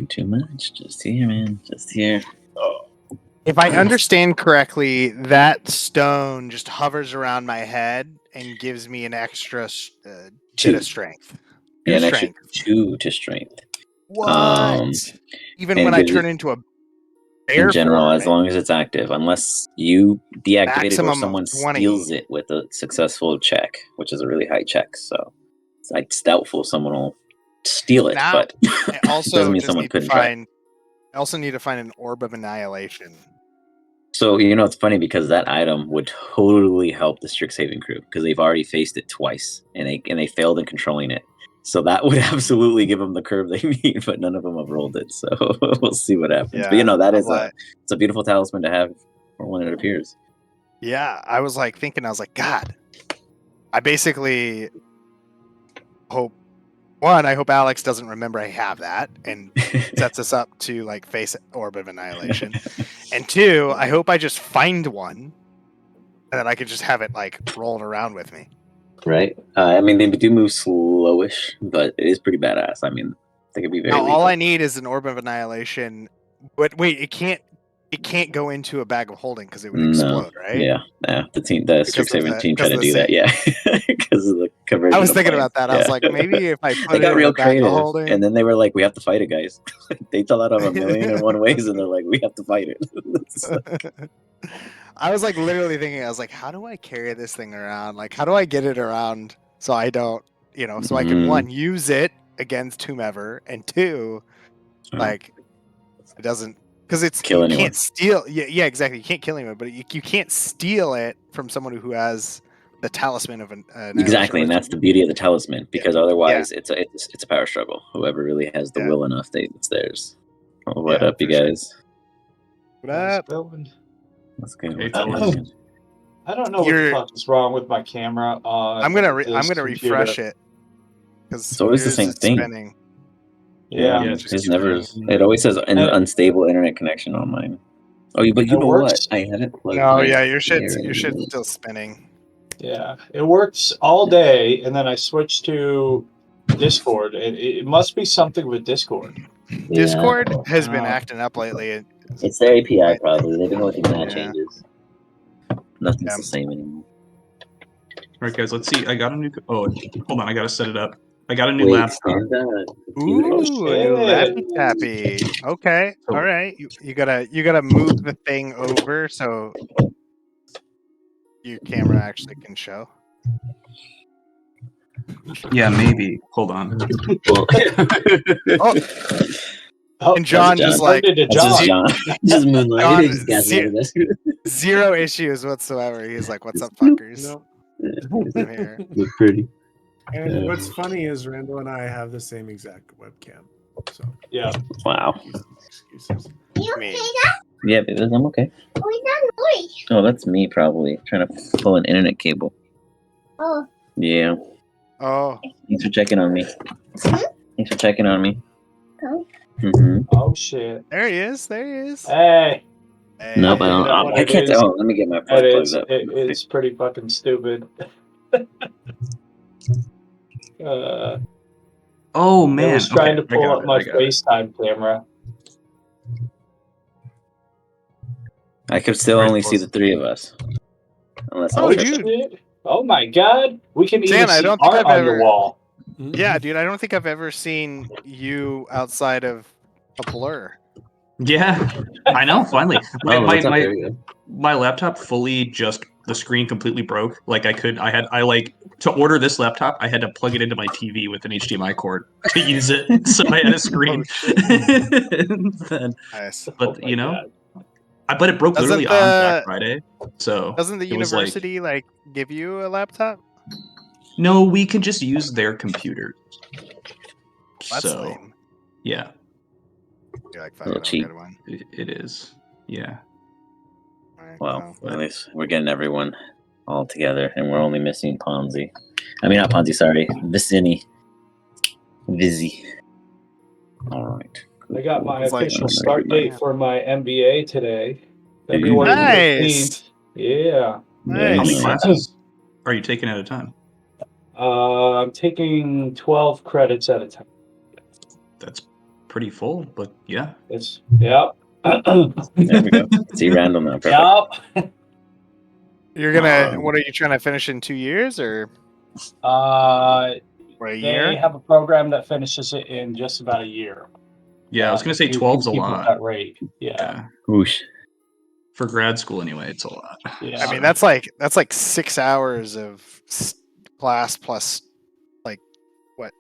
too much. Just here, man. Just here. If I understand correctly, that stone just hovers around my head and gives me an extra bit of strength. Yeah, an extra 2 to strength. What? Even and when I gives turn it- into a bear in general, form, as long as it's active, unless you deactivate it or Maximum of someone 20. steals it with a successful check, which is a really high check. So it's doubtful someone will steal it, Now, but I also doesn't mean just someone need to couldn't try. find. I also need to find an orb of annihilation. So it's funny because that item would totally help the Strixhaven crew because they've already faced it twice and they failed in controlling it. So that would absolutely give them the curve they need, but none of them have rolled it. So we'll see what happens. Yeah, but that is like, it's a beautiful talisman to have for when it appears. Yeah, I was like thinking, I was like, God, I basically hope. One, I hope Alex doesn't remember I have that and sets us up to like face Orb of Annihilation. And two, I hope I just find one and then I could just have it like rolling around with me. Right. I mean, they do move slowish, but it is pretty badass. I mean, they could be very. Now, all I need is an Orb of Annihilation. But wait, it can't go into a bag of holding because it would explode, right? Yeah. The Strixhaven team tried to do that. Yeah, because of the conversion. I was thinking about that. Yeah. I was like, maybe if I put they it got in real a bag creative, of holding, and then they were like, "We have to fight it, guys." They thought out of 1,000,001 ways, and they're like, "We have to fight it." I was like literally thinking, I was like, how do I carry this thing around? Like, how do I get it around so I don't, so I can one, use it against whomever, and two, like it doesn't, because it's kill you anyone. can't steal. Yeah, exactly. You can't kill anyone, but you can't steal it from someone who has the talisman of an exactly, and that's the beauty of the talisman, because otherwise it's a power struggle. Whoever really has the will enough, it's theirs. Oh, what up, you guys? What up? Let's go. I don't know what the fuck is wrong with my camera. I'm gonna refresh it because it's always the same thing. Spinning. Yeah, it's never. It always says an unstable internet connection on mine. Oh, but you know what? I had it plugged. No, your shit's still spinning. Yeah, it works all day, and then I switched to Discord. It must be something with Discord. Discord has been acting up lately. It's their API probably. They've been working on that changes. Nothing's the same anymore. All right, guys, let's see. I got a new. Oh, hold on. I gotta set it up. I got a new laptop. Ooh, a new lappy tappy. Okay, all right. You gotta move the thing over so your camera actually can show. Yeah, maybe. Hold on. And John just like John. Just moonlighting. Zero issues whatsoever. He's like, "What's up, fuckers?" No. I'm here. Look pretty. And what's funny is Randall and I have the same exact webcam. So yeah. Wow. Excuses. Yeah, I'm okay. Oh, that's me probably trying to pull an internet cable. Oh. Yeah. Oh. Thanks for checking on me. Thanks for checking on me. Oh. Oh shit. There he is. Hey. No, but I can't tell. Let me get my plug plugged up. It's pretty fucking stupid. Oh man! I was trying to pull up my FaceTime camera. I could still only see the three of us. Unless dude! Oh my god! We can even see art on the wall. Yeah, dude. I don't think I've ever seen you outside of a blur. Yeah, I know. Finally, my laptop fully the screen completely broke. Like to order this laptop, I had to plug it into my TV with an HDMI cord to use it. So I had a screen. Nice. But but it broke literally on Black Friday. So doesn't the university give you a laptop? No, we can just use their computers. That's lame. Yeah. You're like, fuck it, I'll get one. It is. Yeah. Right, well, at least we're getting everyone all together, and we're only missing Ponzi. I mean, not Ponzi, sorry. Vicini. Vizzy. All right. I got my official start date for my MBA today. February 15th. Yeah. Nice. How many classes are you taking at a time? I'm taking 12 credits at a time. That's pretty full, but yeah. It's yep. There we go. See Randall now. Perfect. Yep. You're gonna. What are you trying to finish in 2 years or Uh, or a they year? have a program that finishes it in just about a year. Yeah, I was gonna say You 12's a keep with lot. that rate. Yeah. Yeah. Whoosh. For grad school anyway, it's a lot. Yeah. I mean, that's like 6 hours of class plus like what?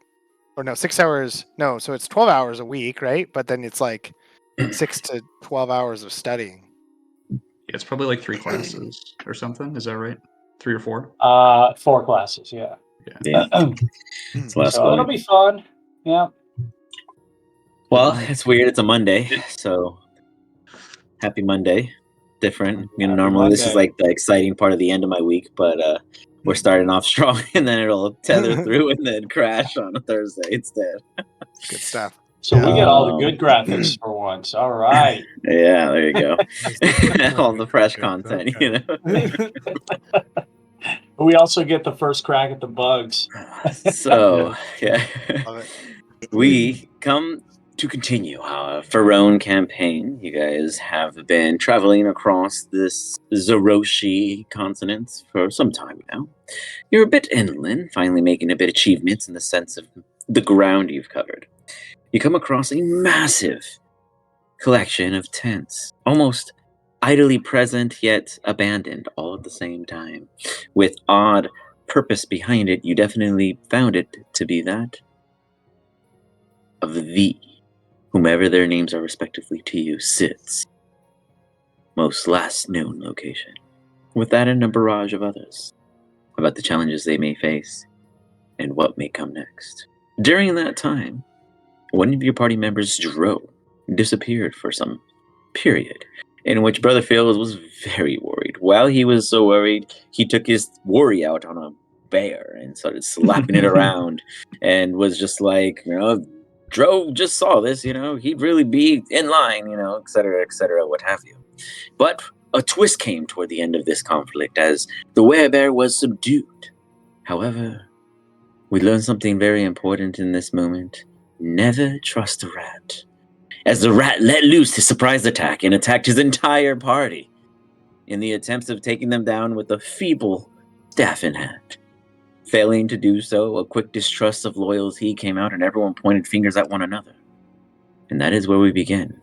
Or no, 6 hours. No, so it's 12 hours a week, right? But then it's like 6 to 12 hours of studying. Yeah, it's probably like 3 classes or something. Is that right? 3 or 4? 4 classes. Yeah. Yeah. It's a lot of So it'll schooling. be fun. Yeah. Well, it's weird. It's a Monday, so happy Monday. Different. You know, Happy normally this is Monday. like the exciting part of the end of my week, but we're starting off strong, and then it'll tether through and then crash on a Thursday instead. Good stuff. So we get all the good graphics for once. All right. Yeah, there you go. All the fresh Okay, content, okay. you know. We also get the first crack at the bugs. So yeah, Love it. we come to continue our FERONE campaign. You guys have been traveling across this Zeroshi continent for some time now. You're a bit inland, finally making a bit of achievements in the sense of the ground you've covered. You come across a massive collection of tents, almost idly present yet abandoned all at the same time. With odd purpose behind it, you definitely found it to be that of the whomever their names are respectively to you sits most last known location. With that and a barrage of others about the challenges they may face and what may come next. During that time, one of your party members, Dro, disappeared for some period, in which Brother Phil was very worried. While he was so worried, he took his worry out on a bear and started slapping it around and was just like, you know, Dro just saw this, you know, he'd really be in line, you know, et cetera, what have you. But a twist came toward the end of this conflict as the werebear was subdued. However, we learned something very important in this moment. Never trust a rat. As the rat let loose his surprise attack and attacked his entire party in the attempts of taking them down with a feeble staff in hand. Failing to do so, a quick distrust of loyalty came out and everyone pointed fingers at one another. And that is where we begin.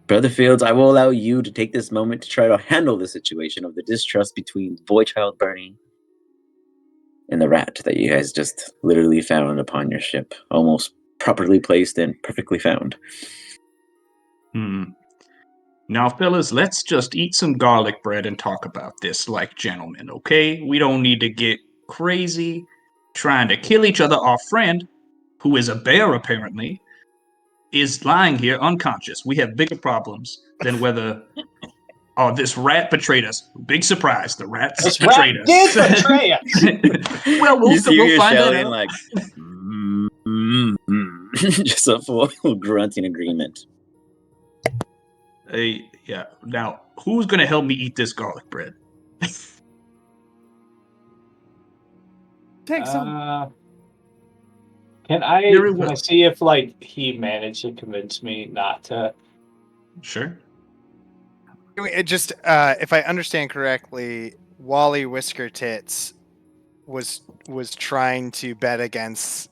Brother Fields, I will allow you to take this moment to try to handle the situation of the distrust between Boy Child Bernie and the rat that you guys just literally found upon your ship. Almost properly placed and perfectly found. Now, fellas, let's just eat some garlic bread and talk about this like gentlemen, okay? We don't need to get crazy trying to kill each other. Our friend, who is a bear apparently, is lying here unconscious. We have bigger problems than whether this rat betrayed us. Big surprise, the rats This betrayed rat us. did betray us. Well, we'll find that out. Like, just a full grunting agreement. Yeah. Now, who's gonna help me eat this garlic bread? Take some. Can I Very well. see if like he managed to convince me not to? Sure. It just, if I understand correctly, Wally Whisker Tits was trying to bet against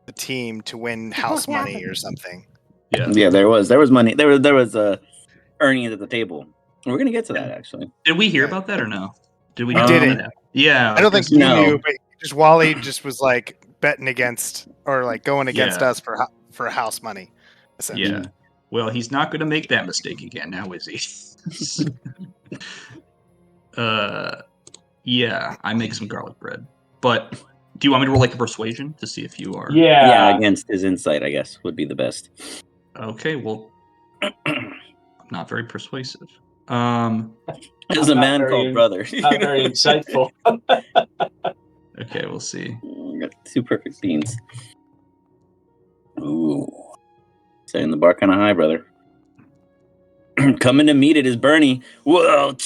the team to win house money or something. Yeah, there was money. There was earnings at the table. We're gonna get to that actually. Did we hear about that or no? Did we? We didn't. Yeah. I don't think you No. knew, but just Wally just was like betting against or like going against us for house money. Yeah. Well, he's not going to make that mistake again now, is he? Yeah, I make some garlic bread. But do you want me to roll like a persuasion to see if you are? Yeah, against his insight, I guess, would be the best. Okay, well, I'm not very persuasive. As a man called brother. Not very insightful. Okay, we'll see. Got 2 perfect beans. Ooh. Setting the bar kind of high, brother. Coming to meet it is Bernie. Whoa,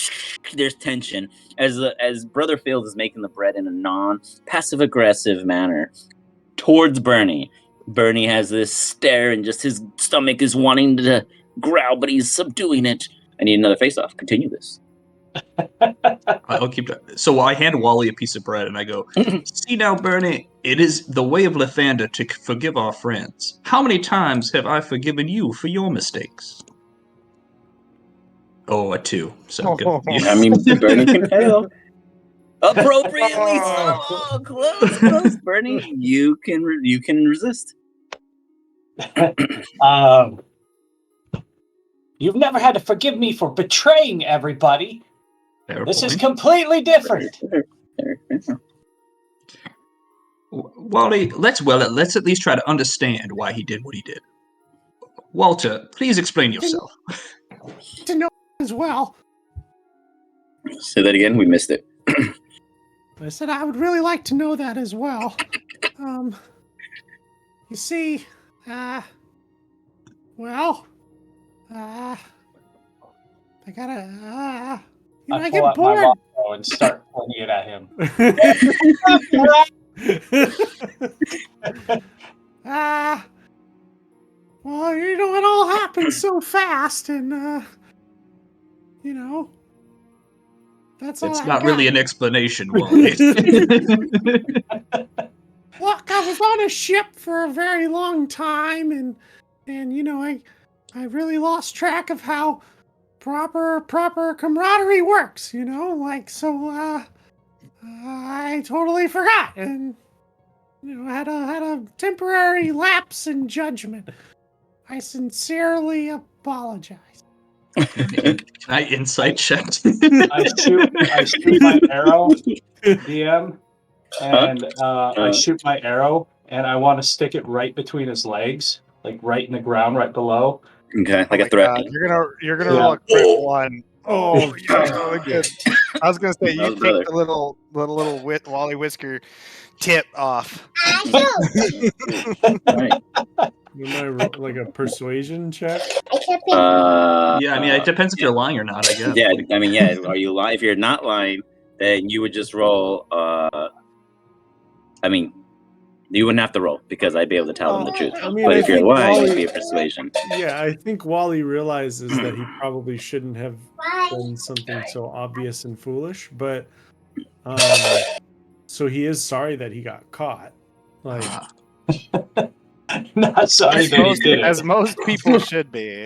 there's tension. As Brother Field is making the bread in a non-passive-aggressive manner towards Bernie, Bernie has this stare and just his stomach is wanting to growl, but he's subduing it. I need another face-off. Continue this. I'll keep that. So I hand Wally a piece of bread and I go, "See now, Bernie, it is the way of Lathander to forgive our friends. How many times have I forgiven you for your mistakes?" Oh, a 2. So good. I mean, Bernie can fail. Appropriately so. Oh, close, Bernie. You can resist. You've never had to forgive me for betraying everybody. Fair This is point. completely different. Wally, let's at least try to understand why he did what he did. Walter, please explain yourself. To know as well. Say that again. We missed it. I said I would really like to know that as well. You see, I gotta, I pull get out my bored. longbow and start pointing it at him. Well, it all happened so fast, and that's all. It's I not got. really an explanation, Wally. Look, I was on a ship for a very long time, and I really lost track of how proper camaraderie works. I totally forgot, and had a temporary lapse in judgment. I sincerely apologize. Can I insight check? I shoot my arrow, DM, and I shoot my arrow, and I want to stick it right between his legs, like right in the ground, right below. Okay, like a threat. You're gonna roll a crit 1. Oh, that's really good. I was gonna say you take brother. the little Wally Whisker tip off. Right. Am I like a persuasion check? Yeah, I mean, it depends if you're lying or not, I guess. Yeah, I mean, yeah. Are you lying? If you're not lying, then you would just roll. I mean, you wouldn't have to roll because I'd be able to tell them the truth. I mean, But I if you're think lying, it'd Wally- be a persuasion. Yeah, I think Wally realizes that he probably shouldn't have done something so obvious and foolish, but so he is sorry that he got caught. Like, Not sorry that he did it. As most people should be.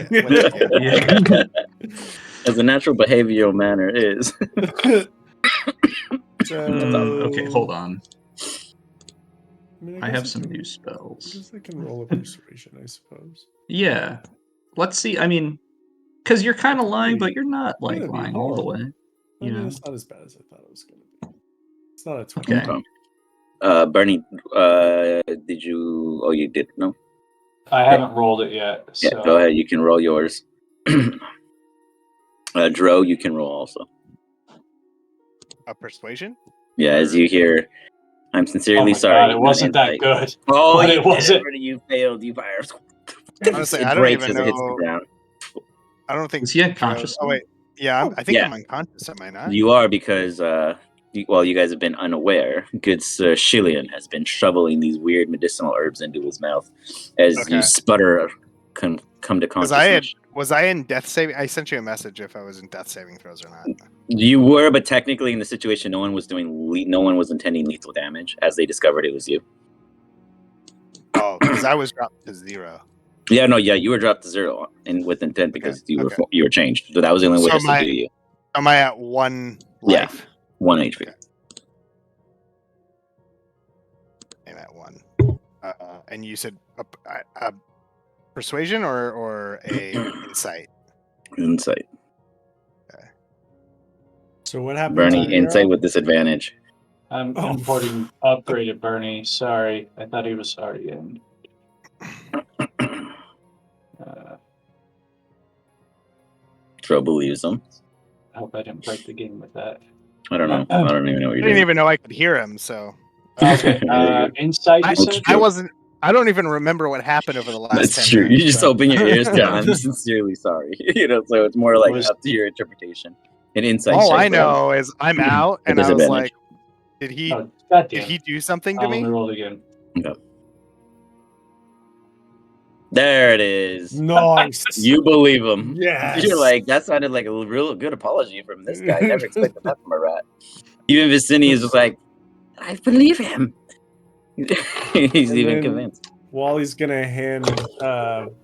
As a natural behavioral manner is. Okay, hold on. I have guess some new spells. I guess I can roll a persuasion, I suppose. Yeah. Let's see. I mean, because you're kind of lying, but you're not like Gonna be lying all the horrible. way. I You mean, know? it's not as bad as I thought it was going to be. It's not a 20. Okay. Bernie, did you? Oh, you did. No. I haven't rolled it yet. So. Yeah, go ahead. You can roll yours. Dro, you can roll also. A persuasion? Yeah, as you hear, I'm sincerely sorry. God, it wasn't that good. Oh, but you it wasn't. You failed. You fired. Honestly, It I don't breaks even as it hits the know. ground. I don't think. Is he unconscious? Oh wait, yeah, I think Yeah. I'm unconscious. Am I not? You are because, you guys have been unaware. Good Sir Shillian has been shoveling these weird medicinal herbs into his mouth as you sputter come to consciousness. Was I in death saving? I sent you a message if I was in death saving throws or not. You were, but technically in the situation, no one was intending lethal damage as they discovered it was you. Oh, because I was dropped to 0. Yeah, no, yeah, you were dropped to 0 and with intent because you were changed. So that was the only way to subdue you. Am I at 1 life? Yeah, 1 HP. Okay. I'm at 1. And you said a persuasion or a insight? Insight. Okay. So what happened? Bernie, insight with disadvantage. I'm importing upgraded Bernie. Sorry. I thought he was already in. Tro believes him. I hope I didn't break the game with that. I don't know. I don't even know what I you're didn't doing. even know I could hear him, so. Okay. Insight, you said? I don't even remember what happened over the last 10 That's true. minutes. You just open your ears to I'm sincerely sorry. So it's more like up to your interpretation. An insight. All I know is I'm out, and I was like, did he do something to me? Let me roll it again. Okay. There it is. Nice. You believe him. Yes. You're like, that sounded like a real good apology from this guy. I never expected that from a rat. Even Vicini is just like, I believe him. He's And even then convinced. Wally's gonna hand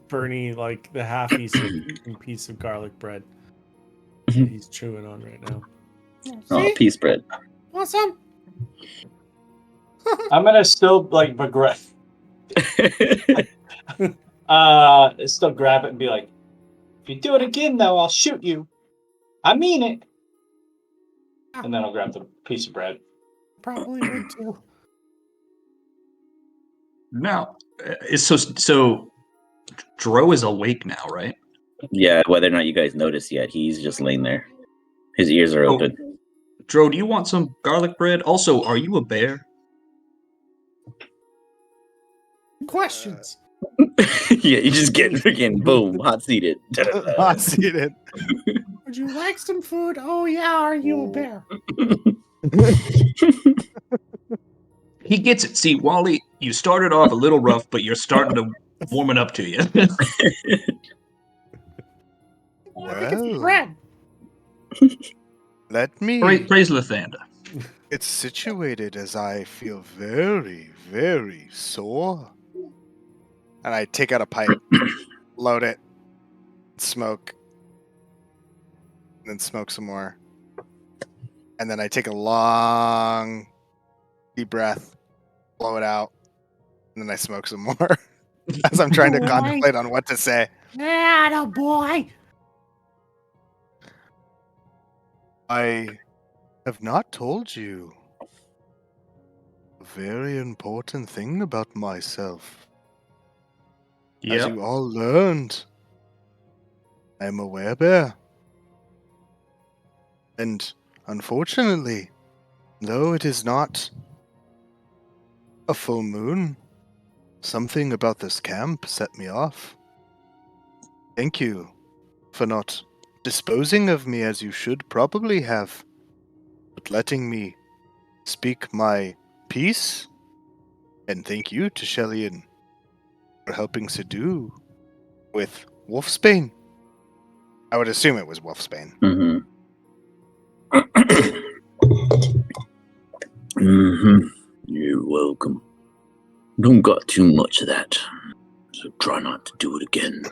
Bernie like the half-eaten piece of garlic bread that he's chewing on right now. Oh, See? peace bread. Want some? I'm gonna still like regret. Still grab it and be like, if you do it again, though, I'll shoot you. I mean it. And then I'll grab the piece of bread. Probably would too. Now, so Dro is awake now, right? Yeah, whether or not you guys noticed yet, he's just laying there. His ears are open. Dro, do you want some garlic bread? Also, are you a bear? Questions. Yeah, you just get freaking boom, hot seated. Hot seated. Would you like some food? Oh yeah, are you a bear? He gets it. See, Wally, you started off a little rough, but you're starting to warming up to you. I think it's Well, bread. let me Praise Lathander. get situated as I feel very, very sore. And I take out a pipe, load it, smoke, and then smoke some more. And then I take a long, deep breath, blow it out, and then I smoke some more as I'm trying to Boy. contemplate on what to say. Atta boy. I have not told you a very important thing about myself. As Yeah. you all learned, I am a werebear. And unfortunately, though it is not a full moon, something about this camp set me off. Thank you for not disposing of me as you should probably have, but letting me speak my piece. And thank you to Shellian for helping Sidhu with Wolfsbane. I would assume it was Wolfsbane. Mm-hmm. Mm-hmm. You're welcome. Don't got too much of that, so try not to do it again.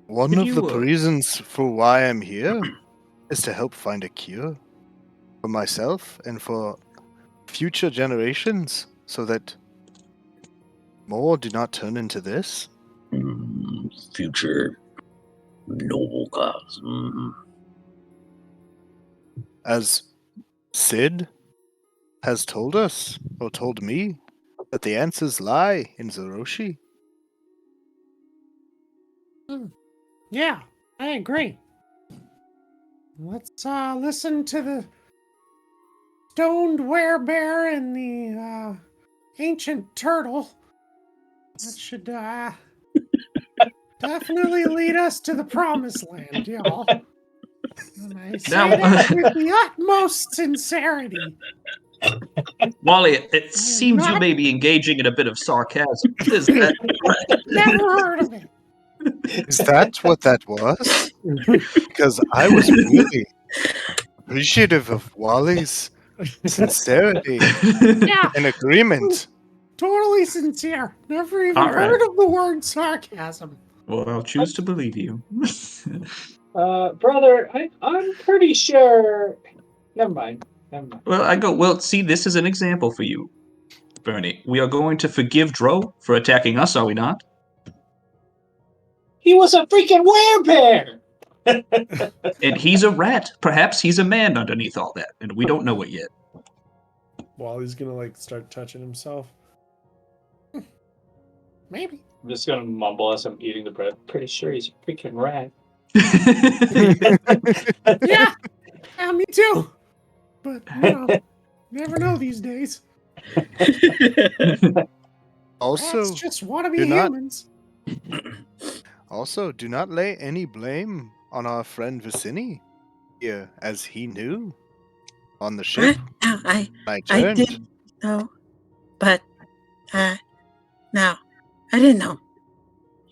One Could of the you, reasons for why I'm here is to help find a cure for myself and for future generations so that more do not turn into this. Future noble cause. Mm-hmm. As Sid has told us, or told me, that the answers lie in Zeroshi. Yeah, I agree. Let's listen to the stoned werebear and the ancient turtle. That should definitely lead us to the promised land, y'all. And I say Now- that with the utmost sincerity. Wally, it seems you not- may be engaging in a bit of sarcasm. Is that correct? Never heard of it. Is that what that was? Because I was really appreciative of Wally's sincerity Yeah, and agreement. totally sincere. Never even All right. heard of the word sarcasm. Well, I'll choose to believe you. Brother, I'm pretty sure. Never mind. Well, see, this is an example for you, Bernie. We are going to forgive Dro for attacking us, are we not? He was a freaking werebear! And he's a rat. Perhaps he's a man underneath all that, and we don't know it yet. Wally's gonna like start touching himself. Maybe. I'm just gonna mumble as I'm eating the bread. Pretty sure he's a freaking rat. Yeah, me too. But, never know these days. Also, Rats just want to be do not- humans. Also, do not lay any blame on our friend Vicini here, as he knew on the ship. No, I I turned. did know, but no, I didn't know.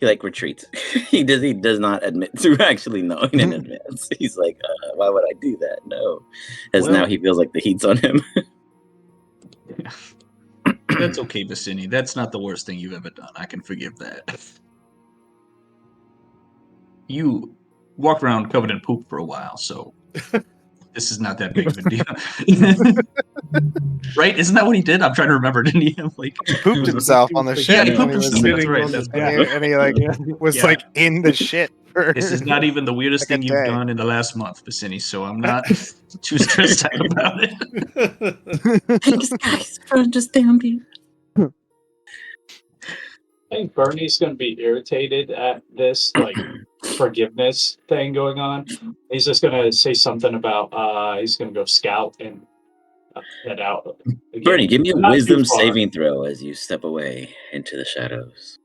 he like retreats. He does not admit to actually knowing in advance. He's like, why would I do that? No, as now he feels like the heat's on him. That's okay, Vicini. That's not the worst thing you've ever done. I can forgive that. You walked around covered in poop for a while, so this is not that big of a deal. Right? Isn't that what he did? I'm trying to remember. Didn't he have like He pooped himself on the ship. Yeah, he when pooped was himself. That's right. That's right. and he like was like in the shit. This is not even the weirdest like a thing you've day. done in the last month, Vicini, so I'm not too stressed out about it. Thanks, guys, for understanding. I think Bernie's going to be irritated at this like forgiveness thing going on. He's just going to say something about he's going to go scout and head out. Again. Bernie, give me a Not too wisdom far. saving throw as you step away into the shadows.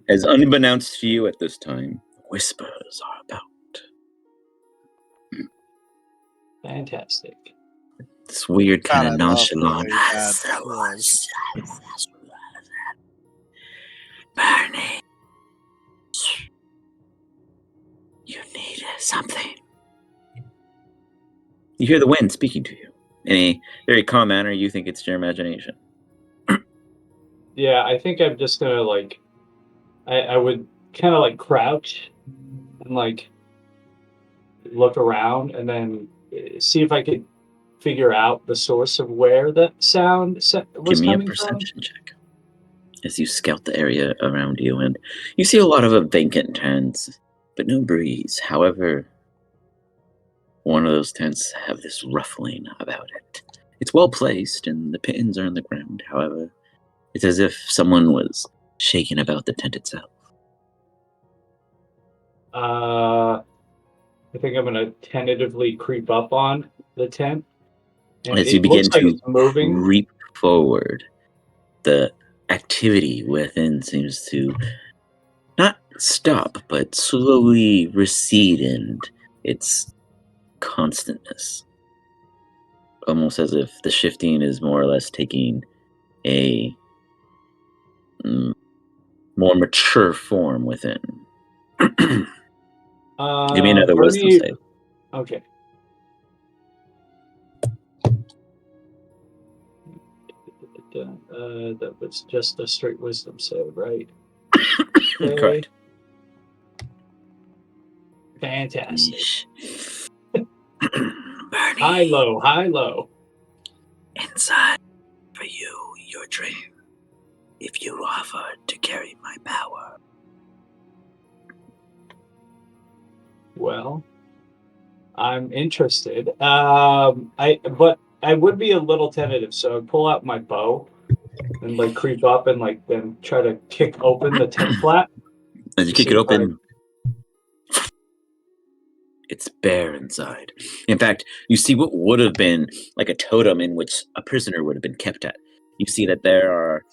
As unbeknownst to you at this time, whispers are about. Fantastic. This weird kind God, of I love nonchalant. really bad rolls. Bernie, you need something. You hear the wind speaking to you in a very calm manner. You think it's your imagination. Yeah, I think I'm just gonna like, I would kind of like crouch and like look around and then see if I could figure out the source of where that sound was Give me a coming from. perception check as you scout the area around you, and you see a lot of vacant tents, but no breeze. However, one of those tents have this ruffling about it. It's well placed, and the pins are on the ground. However, it's as if someone was shaking about the tent itself. I think I'm gonna tentatively creep up on the tent, and As you it begin looks like to it's moving. creep forward, the activity within seems to not stop, but slowly recede in its constantness. Almost as if the shifting is more or less taking a more mature form within. Give me another wisdom Bernie. save. Okay. That was just a straight wisdom save, right? Okay. Correct. Fantastic. Bernie, High, low, high, low. inside for you, your dream. If you offer to carry my power. Well, I'm interested. But I would be a little tentative, so I'd pull out my bow and like creep up and like then try to kick open the tent flap. As you kick it open, it's bare inside. In fact, you see what would have been like a totem in which a prisoner would have been kept at. You see that there are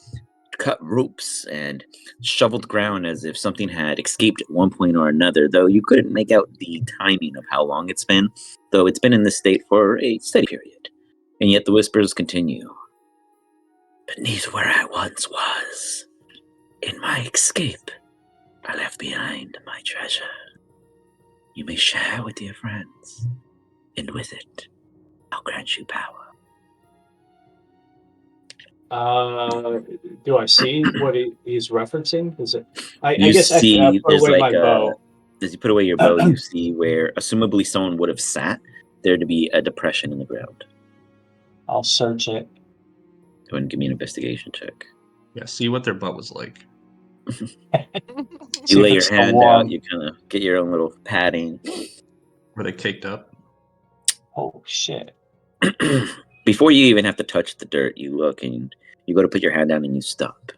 cut ropes and shoveled ground as if something had escaped at one point or another, though you couldn't make out the timing of how long it's been, though it's been in this state for a steady period. And yet the whispers continue. Beneath where I once was, in my escape, I left behind my treasure. You may share with your friends, and with it, I'll grant you power. Do I see what he's referencing? Is it? I You guess see, I put there's away like my bow. as you put away your bow, you see where, assumably, someone would have sat there to be a depression in the ground. I'll search it. Go ahead and give me an investigation check. Yeah, see what their butt was like. You lay your hand out, you kind of get your own little padding. Were they caked up? Oh shit. Before you even have to touch the dirt, you look and you go to put your hand down and you stop.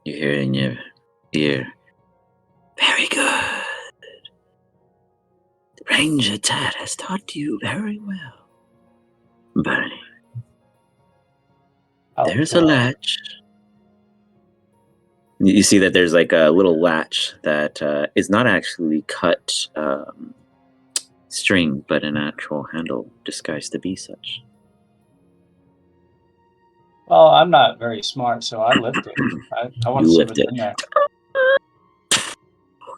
You hear in your ear, very good. Ranger Tad has taught you very well. Bernie, there's a latch. You see that there's like a little latch that is not actually cut string, but an actual handle disguised to be such. Well, I'm not very smart, so I lift it. I want to You see lift what's it. in there.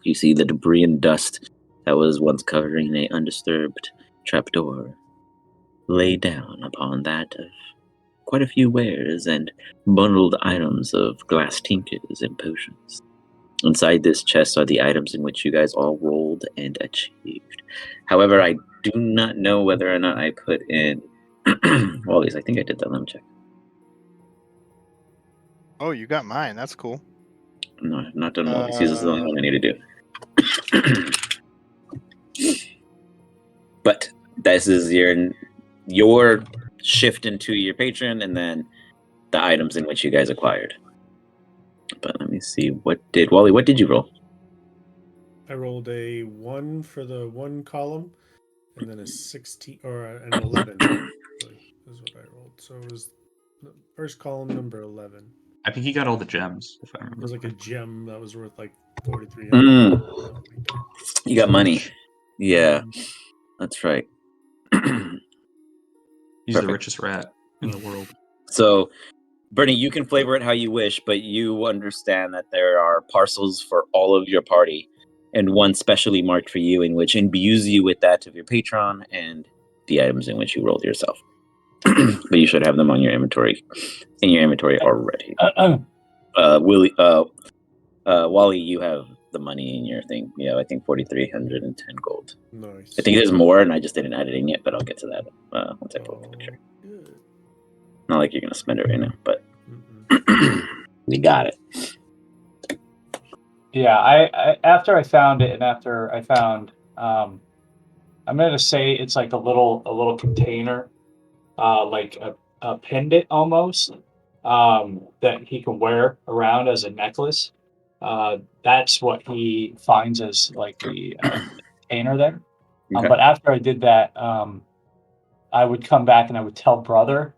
You see the debris and dust that was once covering a undisturbed trapdoor lay down upon that of quite a few wares and bundled items of glass tinkers and potions. Inside this chest are the items in which you guys all rolled and achieved. However, I do not know whether or not I put in Wally's. I think I did that. Let me check. Oh, you got mine. That's cool. No, I've not done Wally's. This is the only one I need to do. But this is your shift into your patron, and then the items in which you guys acquired. But let me see. What did you roll? I rolled a 1 for the 1 column, and then a 16 or an 11. Actually, is what I rolled. So it was the first column, number 11. I think he got all the gems, if I It remember. was like a gem that was worth like 4,300. You got money. Yeah, that's right. He's the richest rat in the world. So, Bernie, you can flavor it how you wish, but you understand that there are parcels for all of your party, and one specially marked for you, in which imbues you with that of your patron and the items in which you rolled yourself. But you should have them on your inventory, already. Wally, you have the money in your thing. Yeah, I think 4,310 gold. Nice. I think there's more, and I just didn't add it in yet, but I'll get to that once I pull up the picture. Good. Not like you're gonna spend it right now, but you got it. Yeah, I after I found it, and after I found, I'm gonna say it's like a little container, like a pendant almost, that he can wear around as a necklace. That's what he finds as like the container there. Okay. But after I did that, I would come back and I would tell brother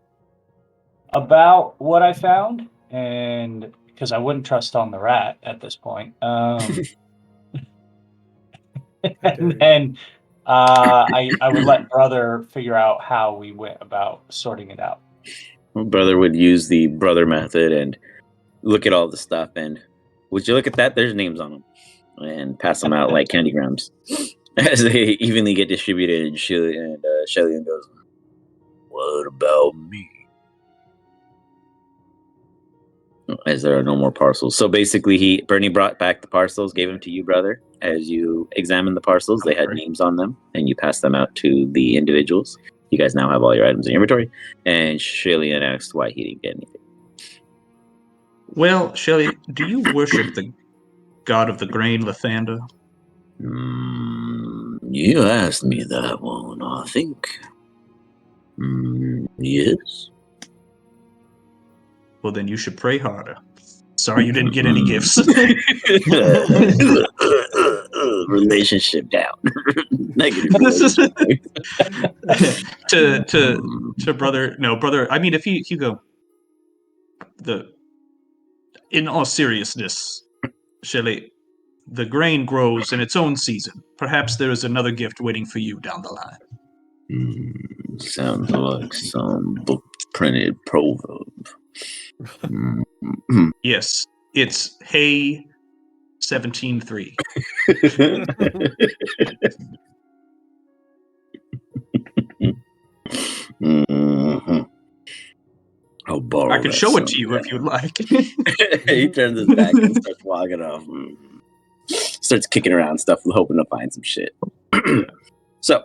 about what I found, and because I wouldn't trust on the rat at this point. And then I would let brother figure out how we went about sorting it out. Brother would use the brother method and look at all the stuff, and would you look at that? There's names on them, and pass them out like candy grams as they evenly get distributed. And Shelly goes, "What about me?" As there are no more parcels. So basically, Bernie brought back the parcels, gave them to you, brother. As you examined the parcels, they had names on them, and you passed them out to the individuals. You guys now have all your items in your inventory. And Shillian asked why he didn't get anything. Well, Shelly, do you worship the god of the grain, Lathander? You asked me that one, I think. Yes. Well, then you should pray harder. Sorry you didn't get any gifts. Relationship down. Negative. to brother. No, brother. I mean, if you go, in all seriousness, Shelley, the grain grows in its own season. Perhaps there is another gift waiting for you down the line. Sounds like some book printed proverb. Yes, it's Hay 17:3. I'll borrow. I can show it to you if you'd like. He turns his back and starts walking off. Starts kicking around stuff, hoping to find some shit. So,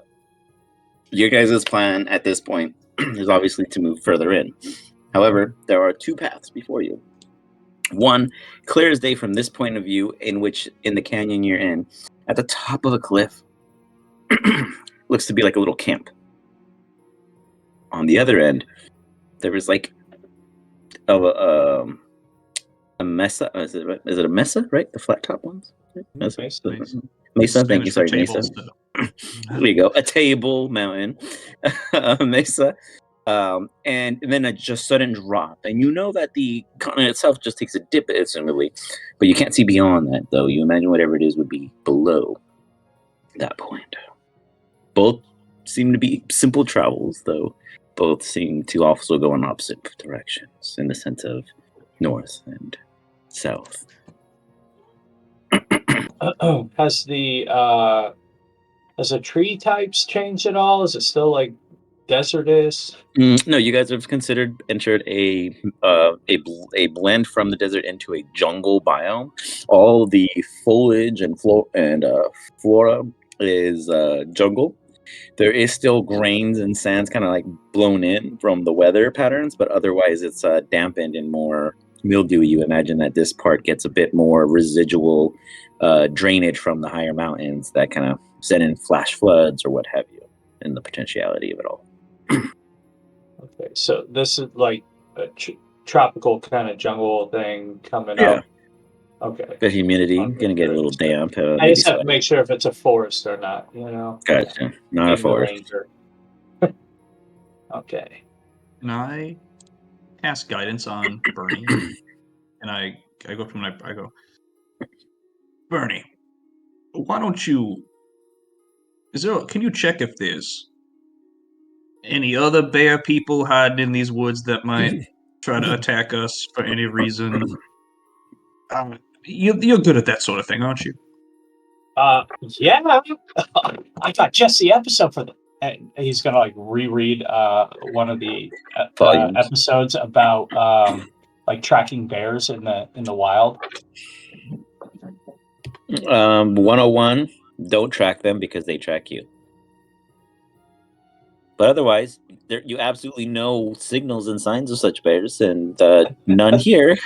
your guys' plan at this point is obviously to move further in. However, there are two paths before you. One, clear as day from this point of view, in the canyon you're in, at the top of a cliff, looks to be like a little camp. On the other end, there is like a mesa. Is it a mesa? Right, the flat top ones. Mesa. Thank you. Sorry, mesa. There you go. A table mountain, a mesa. And then a just sudden drop, and you know that the continent itself just takes a dip instantly, but you can't see beyond that, though. You imagine whatever it is would be below that point. Both seem to be simple travels, though both seem to also go in opposite directions in the sense of north and south. Has the tree types changed at all? Is it still like desertous? No, you guys have entered a blend from the desert into a jungle biome. All the foliage and flora is jungle. There is still grains and sands kind of like blown in from the weather patterns, but otherwise it's dampened and more mildewy. You imagine that this part gets a bit more residual drainage from the higher mountains that kind of send in flash floods or what have you, and the potentiality of it all. Okay, so this is like a tropical kind of jungle thing coming Yeah. up. Okay. The humidity Okay, gonna get a little damp. I Maybe just have to sweaty. make sure if it's a forest or not, you know. Gotcha. Not a Being the forest. ranger. Okay. Can I cast guidance on Bernie? And I go from I go, Bernie, why don't you? Can you check if there's any other bear people hiding in these woods that might try to attack us for any reason? You're good at that sort of thing, aren't you? Yeah. I got just the episode for the. And he's gonna like reread one of the Volumes. episodes about like tracking bears in the wild. 101, don't track them because they track you. But otherwise, you absolutely know signals and signs of such bears, and none here.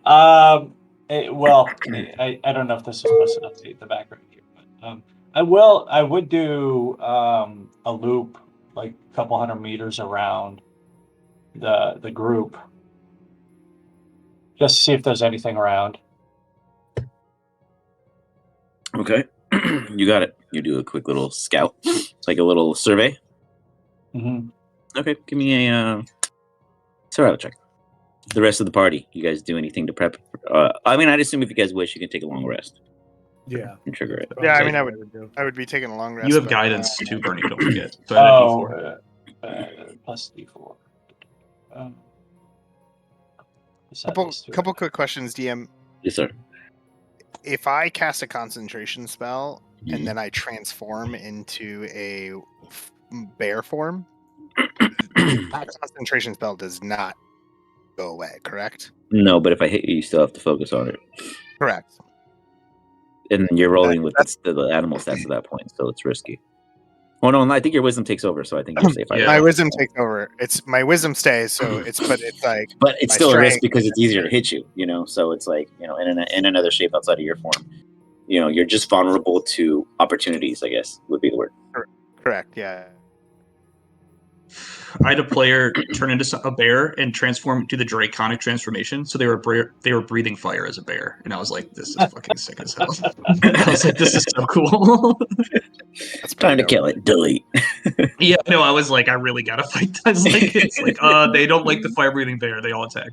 Well, I don't know if this is supposed to update the background here, but I would do a loop like a couple hundred meters around the group just to see if there's anything around. Okay. You got it. You do a quick little scout. It's like a little survey. Mm-hmm. Okay, give me a survival check. The rest of the party, you guys do anything to prep? I mean, I'd assume if you guys wish, you can take a long rest Yeah. and trigger it. Yeah, I Probably mean, what would do. I would be taking a long rest. You have but, guidance too, Bernie. Don't forget. So add a D4. Plus D4. Couple quick questions, DM. Yes, sir. If I cast a concentration spell Mhm. and then I transform into a bear form, that concentration spell does not go away, correct? No, but if I hit you, you still have to focus on it. Correct. And you're rolling with the animal stats at that point, so it's risky. Oh no, I think your wisdom takes over, so I think you're safe. Yeah. My wisdom takes over. It's my wisdom stays, so it's like But it's my still a risk strength- because it's easier to hit you, you know. So it's like, you know, in another shape outside of your form, you know, you're just vulnerable to opportunities, I guess would be the word. correct. Yeah. I had a player turn into a bear and transform to the draconic transformation. So they were breathing fire as a bear, and I was like, "This is fucking sick as hell." I was like, "This is so cool." That's Time to pretty kill it. Delete. Yeah, no, I was like, I really gotta fight. I was like, it's like, they don't like the fire breathing bear. They all attack.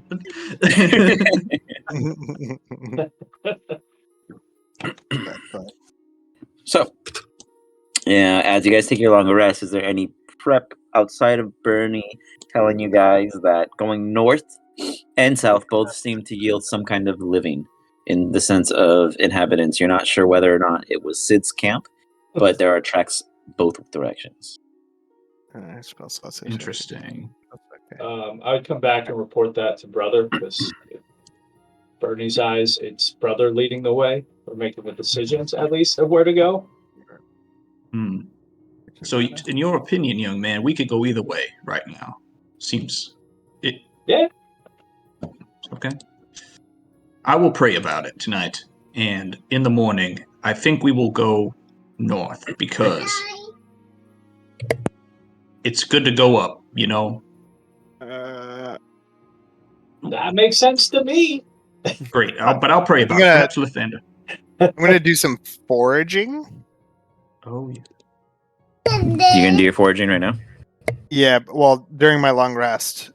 dope. So, yeah, as you guys take your longer rest, is there any prep outside of Bernie telling you guys that going north and south both seem to yield some kind of living in the sense of inhabitants? You're not sure whether or not it was Sid's camp, but there are tracks both directions. Interesting. I would come back and report that to Brother because Bernie's eyes, it's Brother leading the way. We're making the decisions, at least, of where to go. Hmm. So, in your opinion, young man, we could go either way right now. Seems it. Yeah. Okay. I will pray about it tonight, and in the morning, I think we will go north because it's good to go up, you know. That makes sense to me. Great, but I'll pray about it. Perhaps with Fender. I'm gonna do some foraging. Oh yeah. You gonna do your foraging right now? Yeah, well, during my long rest,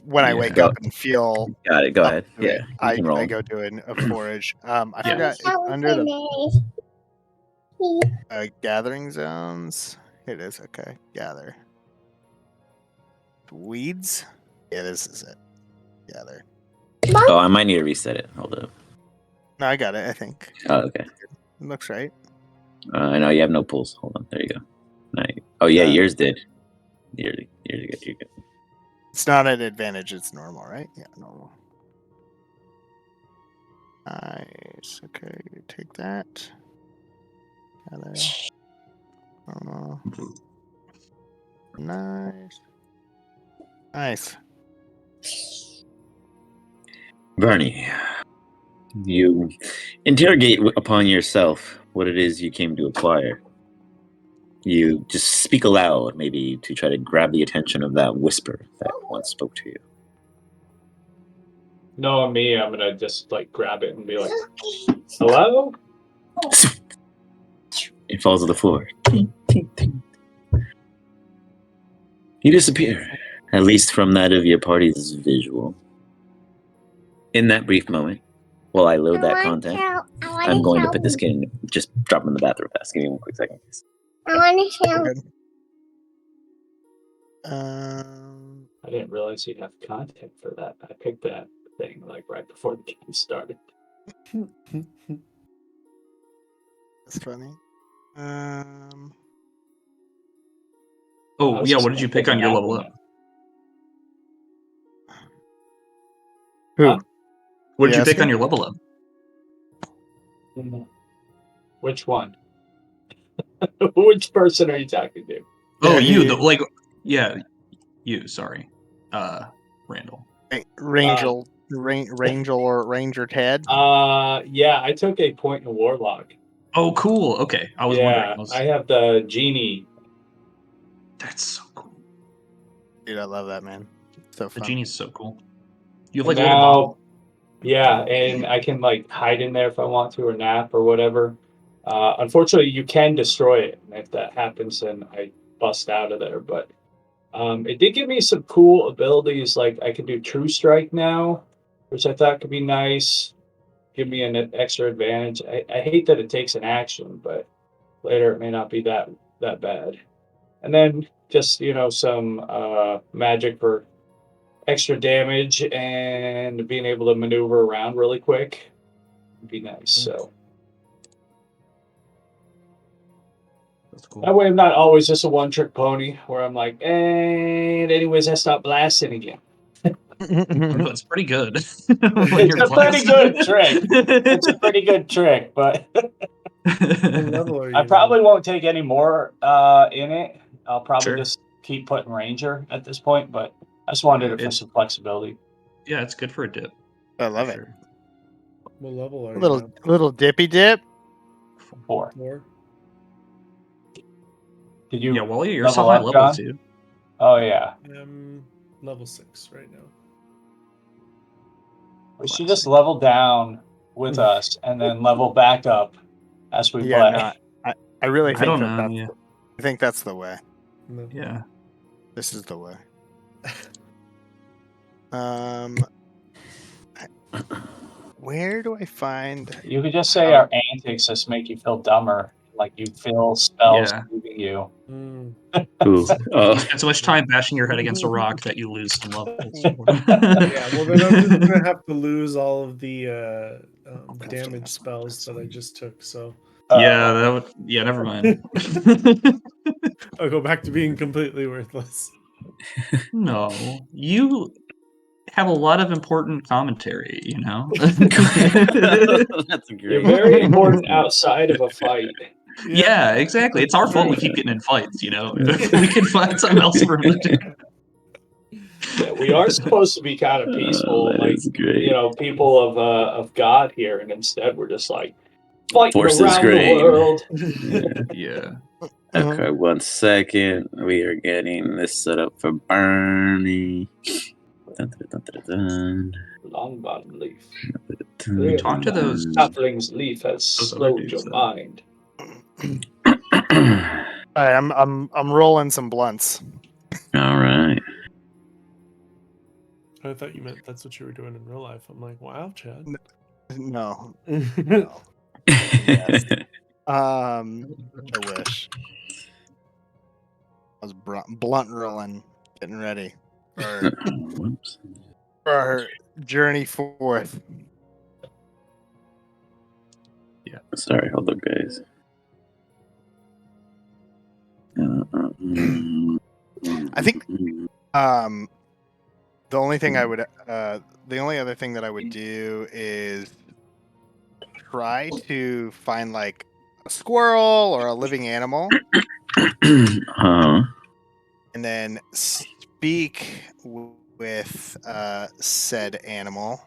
when I Yeah, wake go. up and feel Got it. Go up ahead. to it, Yeah, you can roll. I go do a forage. I Yeah. forgot it's under the Gathering zones. Here it is. Okay, gather. Weeds. Yeah, this is it. Gather. Oh, I might need to reset it. Hold up. No, I got it. I think Oh, okay. it looks right. I know you have no pulls. Hold on. There you go. Oh yeah, yours did. Yours good. You're good. It's not an advantage. It's normal, right? Yeah, normal. Nice. Okay, take that. Gather. Nice. Nice. Bernie, you interrogate upon yourself what it is you came to acquire. You just speak aloud, maybe to try to grab the attention of that whisper that once spoke to you. Knowing me, I'm gonna just like grab it and be like, "Hello." It falls to the floor. You disappear, at least from that of your party's visual. In that brief moment, while I load that content, I'm going to put this kid in, just drop him in the bathroom fast. Give me 1 quick second, please. I want to show. I didn't realize you'd have content for that. I picked that thing like right before the game started. That's funny. Oh yeah, what did you pick on your level up? Who? Huh? What did you pick asking? on your level up? Which one? Which person are you talking to? Oh, Yeah, you. Sorry, Randall. Rangel or Ranger Ted. Yeah, I took a point in Warlock. Oh, cool. Okay, I was wondering. I have the genie. That's so cool. Dude, I love that, man. So The fun. genie's so cool. You have And like a little now, bottle. yeah, and I can like hide in there if I want to, or nap or whatever. Unfortunately, you can destroy it, and if that happens, then I bust out of there. But it did give me some cool abilities, like I can do True Strike now, which I thought could be nice. Give me an extra advantage. I hate that it takes an action, but later it may not be that bad. And then just some magic for extra damage and being able to maneuver around really quick would be nice. So That's cool. that way I'm not always just a one-trick pony where I'm like, and anyways, I stop blasting again. No, it's pretty good. It's a pretty good trick. It's a pretty good trick, but What level are you I now? probably won't take any more in it. I'll probably Sure. just keep putting Ranger at this point, but I just wanted it for It's- some flexibility. Yeah, it's good for a dip. I love for it. sure. What level are you Little now? little dippy dip. 4. 4? Did you? Yeah, Wally, you're level so high up, level John? too. Oh yeah. I'm level 6 right now. We should just level down with us and then level back up as we Yeah, play. I really I think don't that know. that's Yeah. I think that's the way. No. Yeah. This is the way. Where do I find? You could just say our antics just make you feel dumber, like you feel spells Yeah. leaving you. Mm. Ooh. You spend so much time bashing your head against a rock that you lose some levels. Yeah, well then I'm just gonna have to lose all of the damage spells that I just took, so Yeah, never mind. I'll go back to being completely worthless. No, you have a lot of important commentary, you know? That's great. You're very important outside of a fight. Yeah, exactly. It's our fault we keep getting in fights, you know? We can find something else for him to do. Yeah, we are supposed to be kind of peaceful, that like is great. people of God here, and instead we're just like fighting Forces around the grain. world. Yeah. Okay, 1 second. We are getting this set up for Bernie. Dun, dun, dun, dun, dun, Long bottom leaf. dun, Talk to those Sapling's leaf has other slowed dudes, your though. mind. All right, I'm rolling some blunts. All right. I thought you meant that's what you were doing in real life. I'm like, wow, Chad. No. No. Yes. I wish. I was blunt rolling, getting ready for Whoops. our journey forth. Sorry, hold up, guys. I think the only thing I would the only other thing that I would do is try to find like a squirrel or a living animal and then speak with said animal.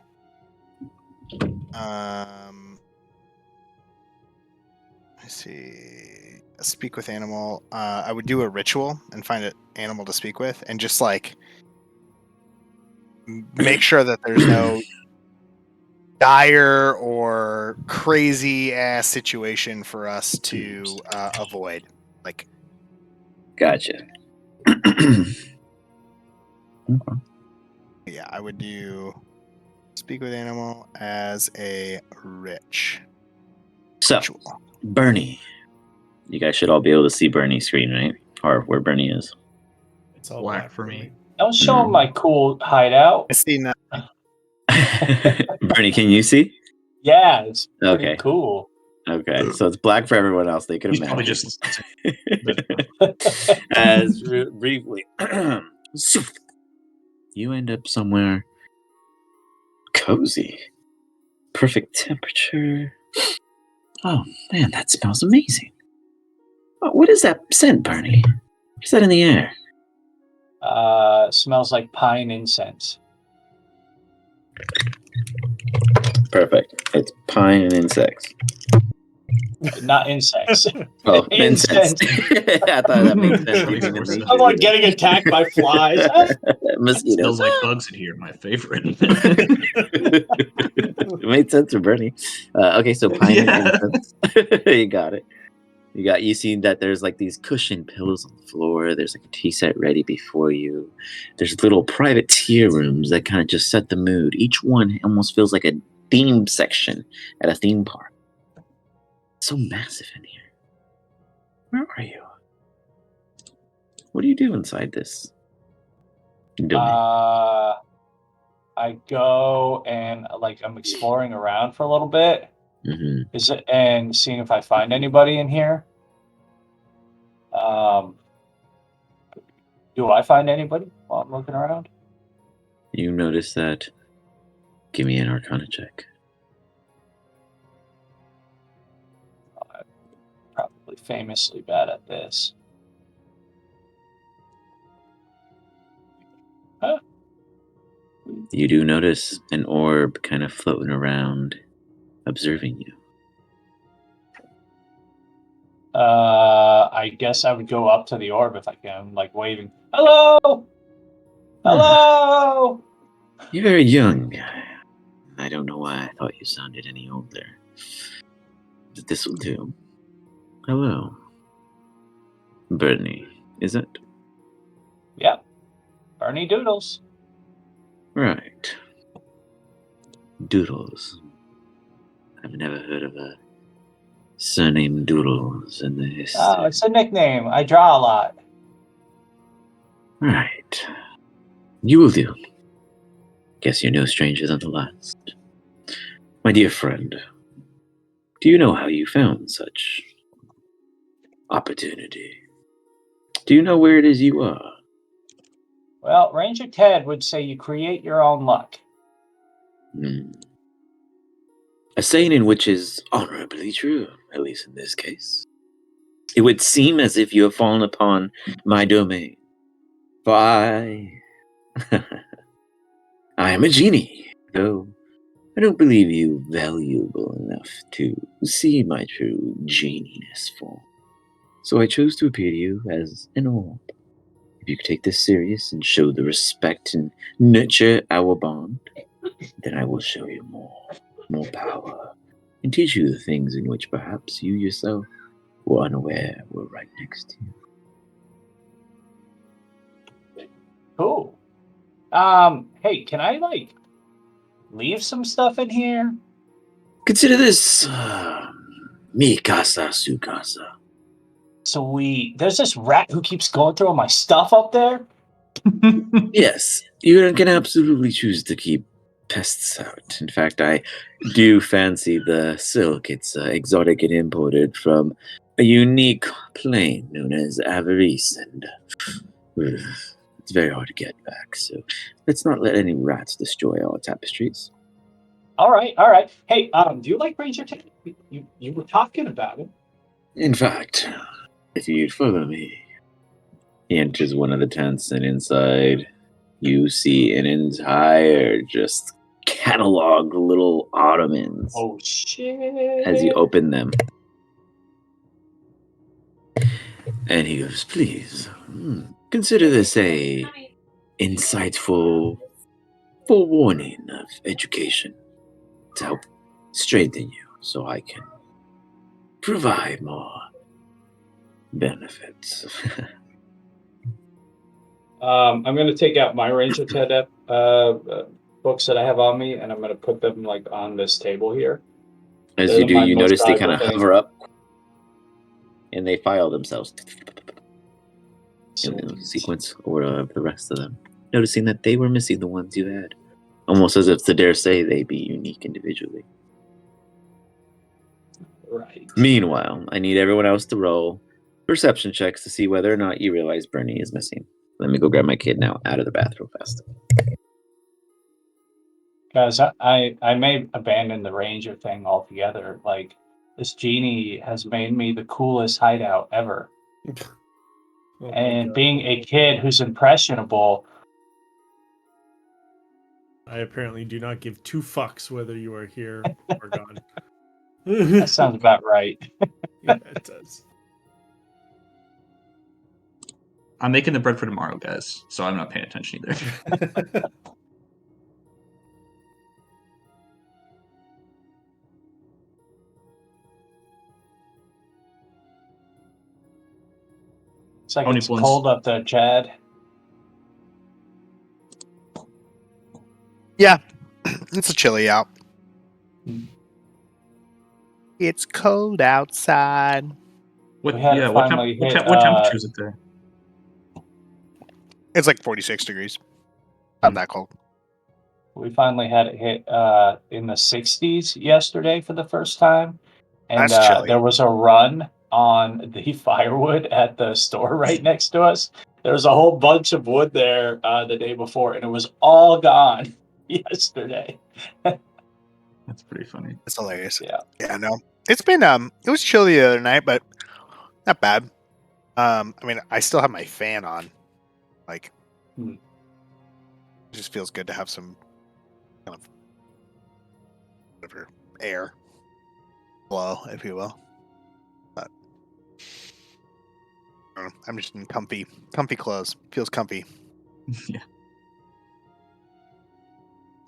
I see. Speak with animal. I would do a ritual and find an animal to speak with, and just like make sure that there's no dire or crazy ass situation for us to avoid. Like, Gotcha. yeah, I would do speak with animal as a So, ritual. Bernie. You guys should all be able to see Bernie's screen, right? Or where Bernie is. It's all Black for me. I was showing my cool hideout. I see now. Bernie, can you see? Yeah, it's pretty Okay. cool. Okay, so it's black for everyone else. They could He's imagine. probably just As briefly, you end up somewhere cozy, perfect temperature. Oh man, that smells amazing. Oh, what is that scent, Bernie? What's that in the air? Smells like pine incense. Perfect. It's pine and insects. Not insects. Oh, Incense. I thought that made sense. Makes more sense. I'm like getting attacked by flies. Mosquitoes. smells like bugs in here. My favorite. It made sense for Bernie. Okay, so pine and incense. You got it. You see that there's like these cushion pillows on the floor. There's like a tea set ready before you. There's little private tier rooms that kind of just set the mood. Each one almost feels like a theme section at a theme park. It's so massive in here. Where are you? What do you do inside this domain? I go and like I'm exploring around for a little bit. Mm-hmm. And seeing if I find anybody in here. Do I find anybody while I'm looking around? You notice that. Give me an Arcana check. I'm probably famously bad at this. Huh? You do notice an orb kind of floating around, observing you. I guess I would go up to the orb if I can, like waving. Hello! Hello! You're very young. I don't know why I thought you sounded any older. But this will do. Hello. Bernie, is it? Yep. Bernie Doodles. Right. Doodles. I've never heard of a surname Doodles in the history. Oh, it's a nickname. I draw a lot. Right. You will do. Guess you're no stranger than the last. My dear friend, do you know how you found such opportunity? Do you know where it is you are? Well, Ranger Ted would say you create your own luck. A saying in which is honorably true, at least in this case. It would seem as if you have fallen upon my domain. For I am a genie, though I don't believe you valuable enough to see my true geniness form. So I chose to appear to you as an orb. If you could take this serious and show the respect and nurture our bond, then I will show you more power, and teach you the things in which perhaps you yourself were unaware were right next to you. Cool. Hey, can I like leave some stuff in here? Consider this Mi casa, su casa. Sweet. There's this rat who keeps going through all my stuff up there. Yes, you can absolutely choose to keep pests out. In fact, I do fancy the silk. It's exotic and imported from a unique plane known as Avarice, and it's very hard to get back. So let's not let any rats destroy our tapestries. All right, all right. Hey, do you like Ranger Ticket? You were talking about it. In fact, if you'd follow me, he enters one of the tents, and inside you see an entire just catalog little ottomans. Oh shit! As you open them. And he goes, please, consider this a insightful forewarning of education to help strengthen you so I can provide more benefits. I'm going to take out my Ranger Ticket books that I have on me, and I'm going to put them like on this table here. As They're you do, my you most notice they valuable kind of thing. hover up and they file themselves in the sequence order of the rest of them, noticing that they were missing the ones you had, almost as if to dare say they be unique individually. Right. Meanwhile, I need everyone else to roll perception checks to see whether or not you realize Bernie is missing. Let me go grab my kid now out of the bathroom fast. Guys, I may abandon the Ranger thing altogether. Like, this genie has made me the coolest hideout ever. Oh my And God. being a kid who's impressionable, I apparently do not give two fucks whether you are here or gone. that sounds about right. Yeah, it does. I'm making the bread for tomorrow, guys, so I'm not paying attention either. It's like Tony it's Blunts. cold up there, Chad. Yeah, it's a chilly out. Hmm. It's cold outside. What? We had Yeah. to What, finally what, hit, what temperature is it there? It's like 46 degrees. Not that cold. We finally had it hit in the 60s yesterday for the first time. And That's chilly. there was a run on the firewood at the store right next to us. There was a whole bunch of wood there the day before, and it was all gone yesterday. That's pretty funny. It's hilarious. Yeah. Yeah, no. It's been it was chilly the other night, but not bad. I mean, I still have my fan on. Like, it just feels good to have some kind of whatever air flow, if you will. But I don't know, I'm just in comfy clothes. Feels comfy. Yeah.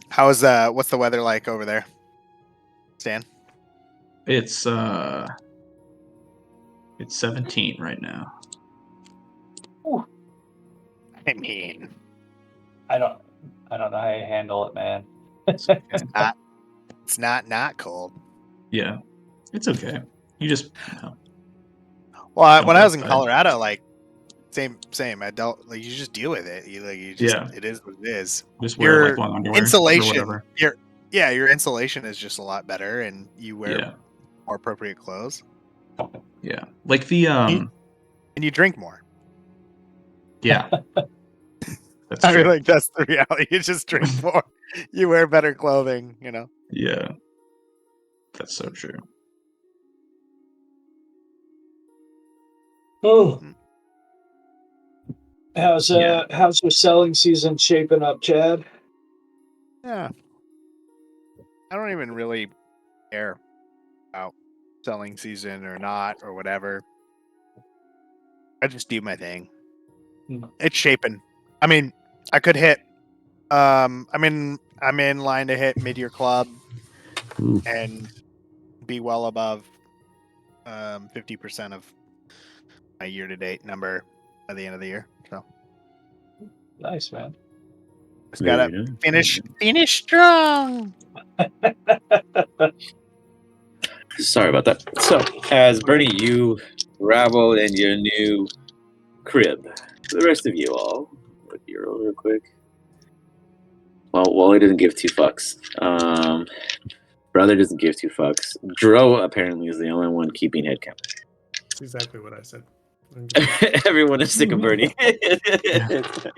How's what's the weather like over there, Stan? It's 17 right now. I mean, I don't know how you handle it, man. It's okay. it's not cold. Yeah, it's okay. You just Well, Don't when go I was in outside. Colorado, like same. I don't like you just deal with it. You just Yeah. it is what it is. just wear Your like long underwear insulation, or whatever. your insulation is just a lot better, and you wear Yeah, more appropriate clothes, yeah. Like the and you drink more. yeah. That's I true. mean, like that's the reality. You just drink more. You wear better clothing. You know. Yeah, that's so true. Oh. Mm. How's Yeah. how's your selling season shaping up, Chad? Yeah. I don't even really care about selling season or not or whatever. I just do my thing. Mm. It's shaping. I mean, I could hit. I'm in line to hit mid-year club Ooh. and be well above 50% of my year-to-date number by the end of the year. So Nice, man. just gotta Very nice. finish strong. Sorry about that. So, as Bernie, you ravel in your new crib. The rest of you all, look here real quick. Well, Wally doesn't give 2 fucks. Brother doesn't give 2 fucks. Dro apparently is the only one keeping head count. That's exactly what I said. Everyone is sick of Bernie.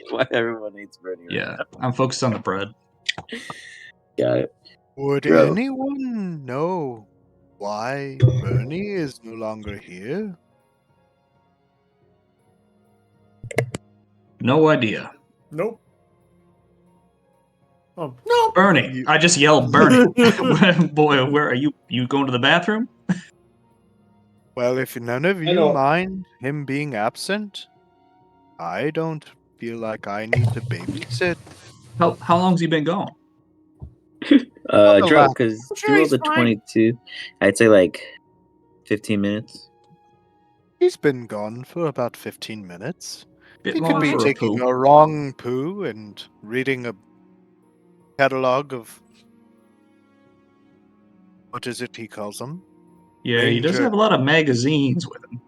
Why everyone hates Bernie right Yeah, now. I'm focused on the bread. Got it. Would Bro. anyone know why Bernie is no longer here? No idea. Nope. Oh, No, Bernie. You- I just yelled, Bernie. Boy, where are you? You going to the bathroom? Well, if none of you don't- mind him being absent, I don't feel like I need to babysit. How long's he been gone? the Dro, last- because I'm sure you rolled he's a fine. 22. I'd say like 15 minutes. He's been gone for about 15 minutes. Bit He could long be for a taking poo. a wrong poo and reading a catalog of what is it he calls them? Yeah, he does Ranger- have a lot of magazines with him.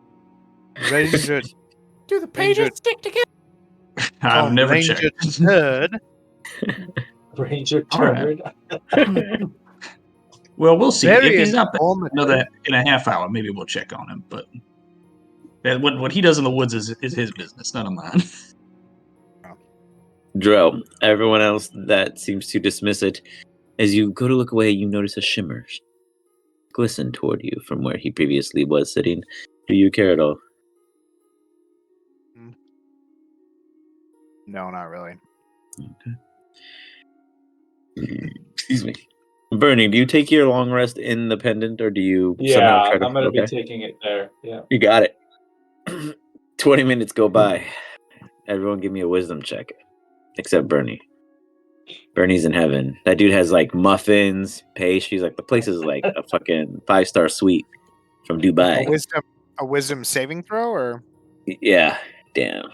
Ranger. do the pages Ranger- stick together? I've called never Ranger checked. Turd. Ranger All right. turd. Well, we'll see. Very If he's not back informative. another in a half hour, maybe we'll check on him. But what he does in the woods is his business, none of mine. Dro, everyone else that seems to dismiss it. As you go to look away, you notice a shimmer glisten toward you from where he previously was sitting. Do you care at all? No, not really. Excuse me. Bernie, do you take your long rest in the pendant, or do you Yeah, somehow try to... I'm gonna be Okay. taking it there. Yeah. You got it. 20 minutes go by. Everyone give me a wisdom check. Except Bernie. Bernie's in heaven. That dude has like muffins, pastries. Like the place is like a fucking 5-star suite from Dubai. A wisdom saving throw, or Yeah. Damn.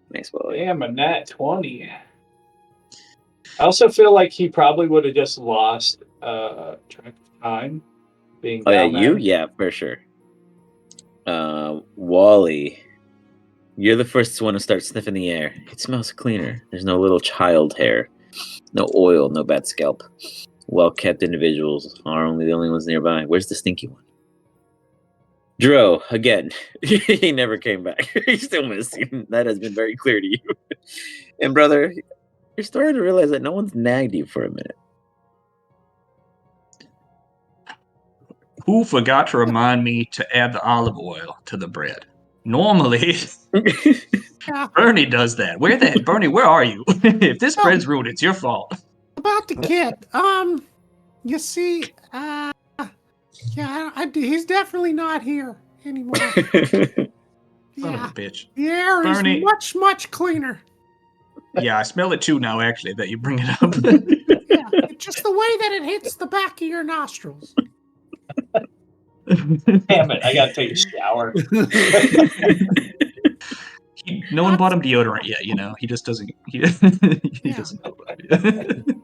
Nice boy. Damn, a nat 20. I also feel like he probably would have just lost track of time being Oh yeah, down you? there. Yeah, for sure. Wally, you're the first one to start sniffing the air. It smells cleaner. There's no little child hair, no oil, no bad scalp. Well-kept individuals are only the only ones nearby. Where's the stinky one? Dro, again, he never came back. He's still missing. That has been very clear to you. And brother, you're starting to realize that no one's nagged you for a minute. Who forgot to remind me to add the olive oil to the bread? Normally, Yeah, Bernie does that. Bernie, where are you? If this bread's ruined, it's your fault. about the kid. You see, yeah, he's definitely not here anymore. Son of Yeah, a bitch. the air Bernie- is much, much cleaner. Yeah, I smell it too now, actually, that you bring it up. Yeah, it's just the way that it hits the back of your nostrils. Damn it, I gotta take a shower. No one bought him deodorant yet, you know. He just doesn't. He doesn't know about it.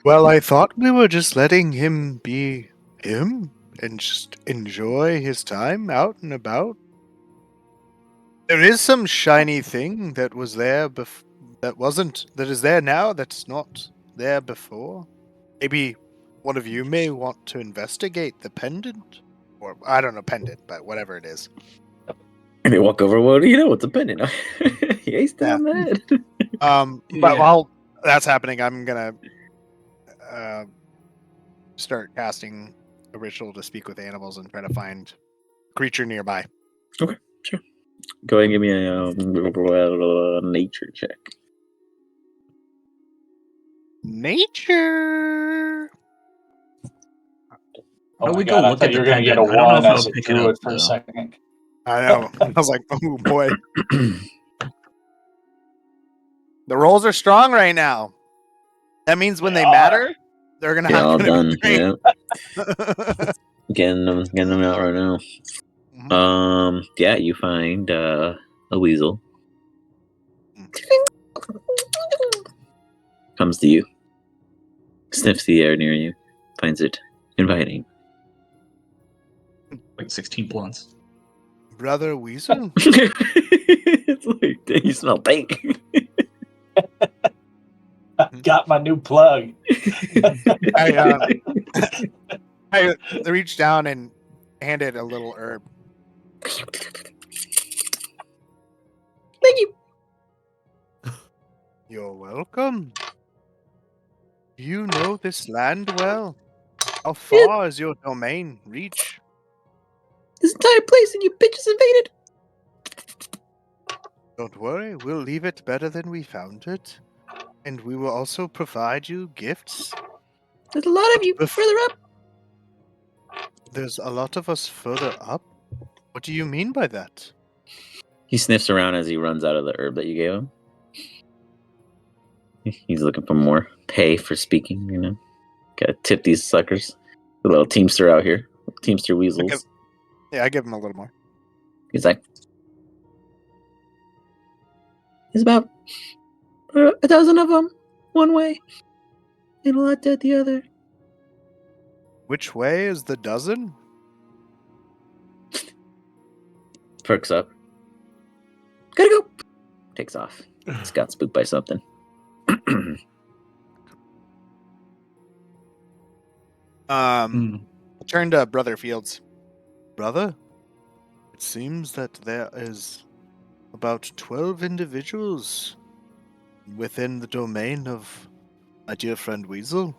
well, I thought we were just letting him be him and just enjoy his time out and about. There is some shiny thing that was there that is there now that's not there before. Maybe one of you may want to investigate the pendant, or I don't know pendant, but whatever it is. And they walk over. Well, do you know what's a pendant? He's down there. But Yeah. while that's happening, I'm gonna start casting a ritual to speak with animals and try to find a creature nearby. Okay, sure. Go ahead and give me a nature check. Nature. Oh How my we God, go I look thought at you the were gonna get a pendant. I don't know 1 if as I'll a pick it druid up, for a though. second. I know. I was like, oh boy. The rolls are strong right now. That means when they They are. matter, they're gonna Get all have done. to be Yeah, great. getting them out right now. Mhm. Yeah, you find a weasel. Comes to you, sniffs the air near you, finds it inviting, like 16 blunts. Brother Weasel? It's like, you smell dank. Got my new plug. I reached down and handed a little herb. Thank you. You're welcome. You know this land well. How far is your domain reach? This entire place and you bitches invaded. Don't worry, we'll leave it better than we found it. And we will also provide you gifts. There's a lot of you further up. There's a lot of us further up? What do you mean by that? He sniffs around as he runs out of the herb that you gave him. He's looking for more pay for speaking, you know. Gotta tip these suckers. The little teamster out here. Teamster weasels. I give him a little more. He's like, there's about 1,000 of them one way and a lot dead the other. Which way is the dozen? Perks up. Gotta go. Takes off. He's got spooked by something. Turn to Brother Fields. Brother, it seems that there is about 12 individuals within the domain of my dear friend Weasel.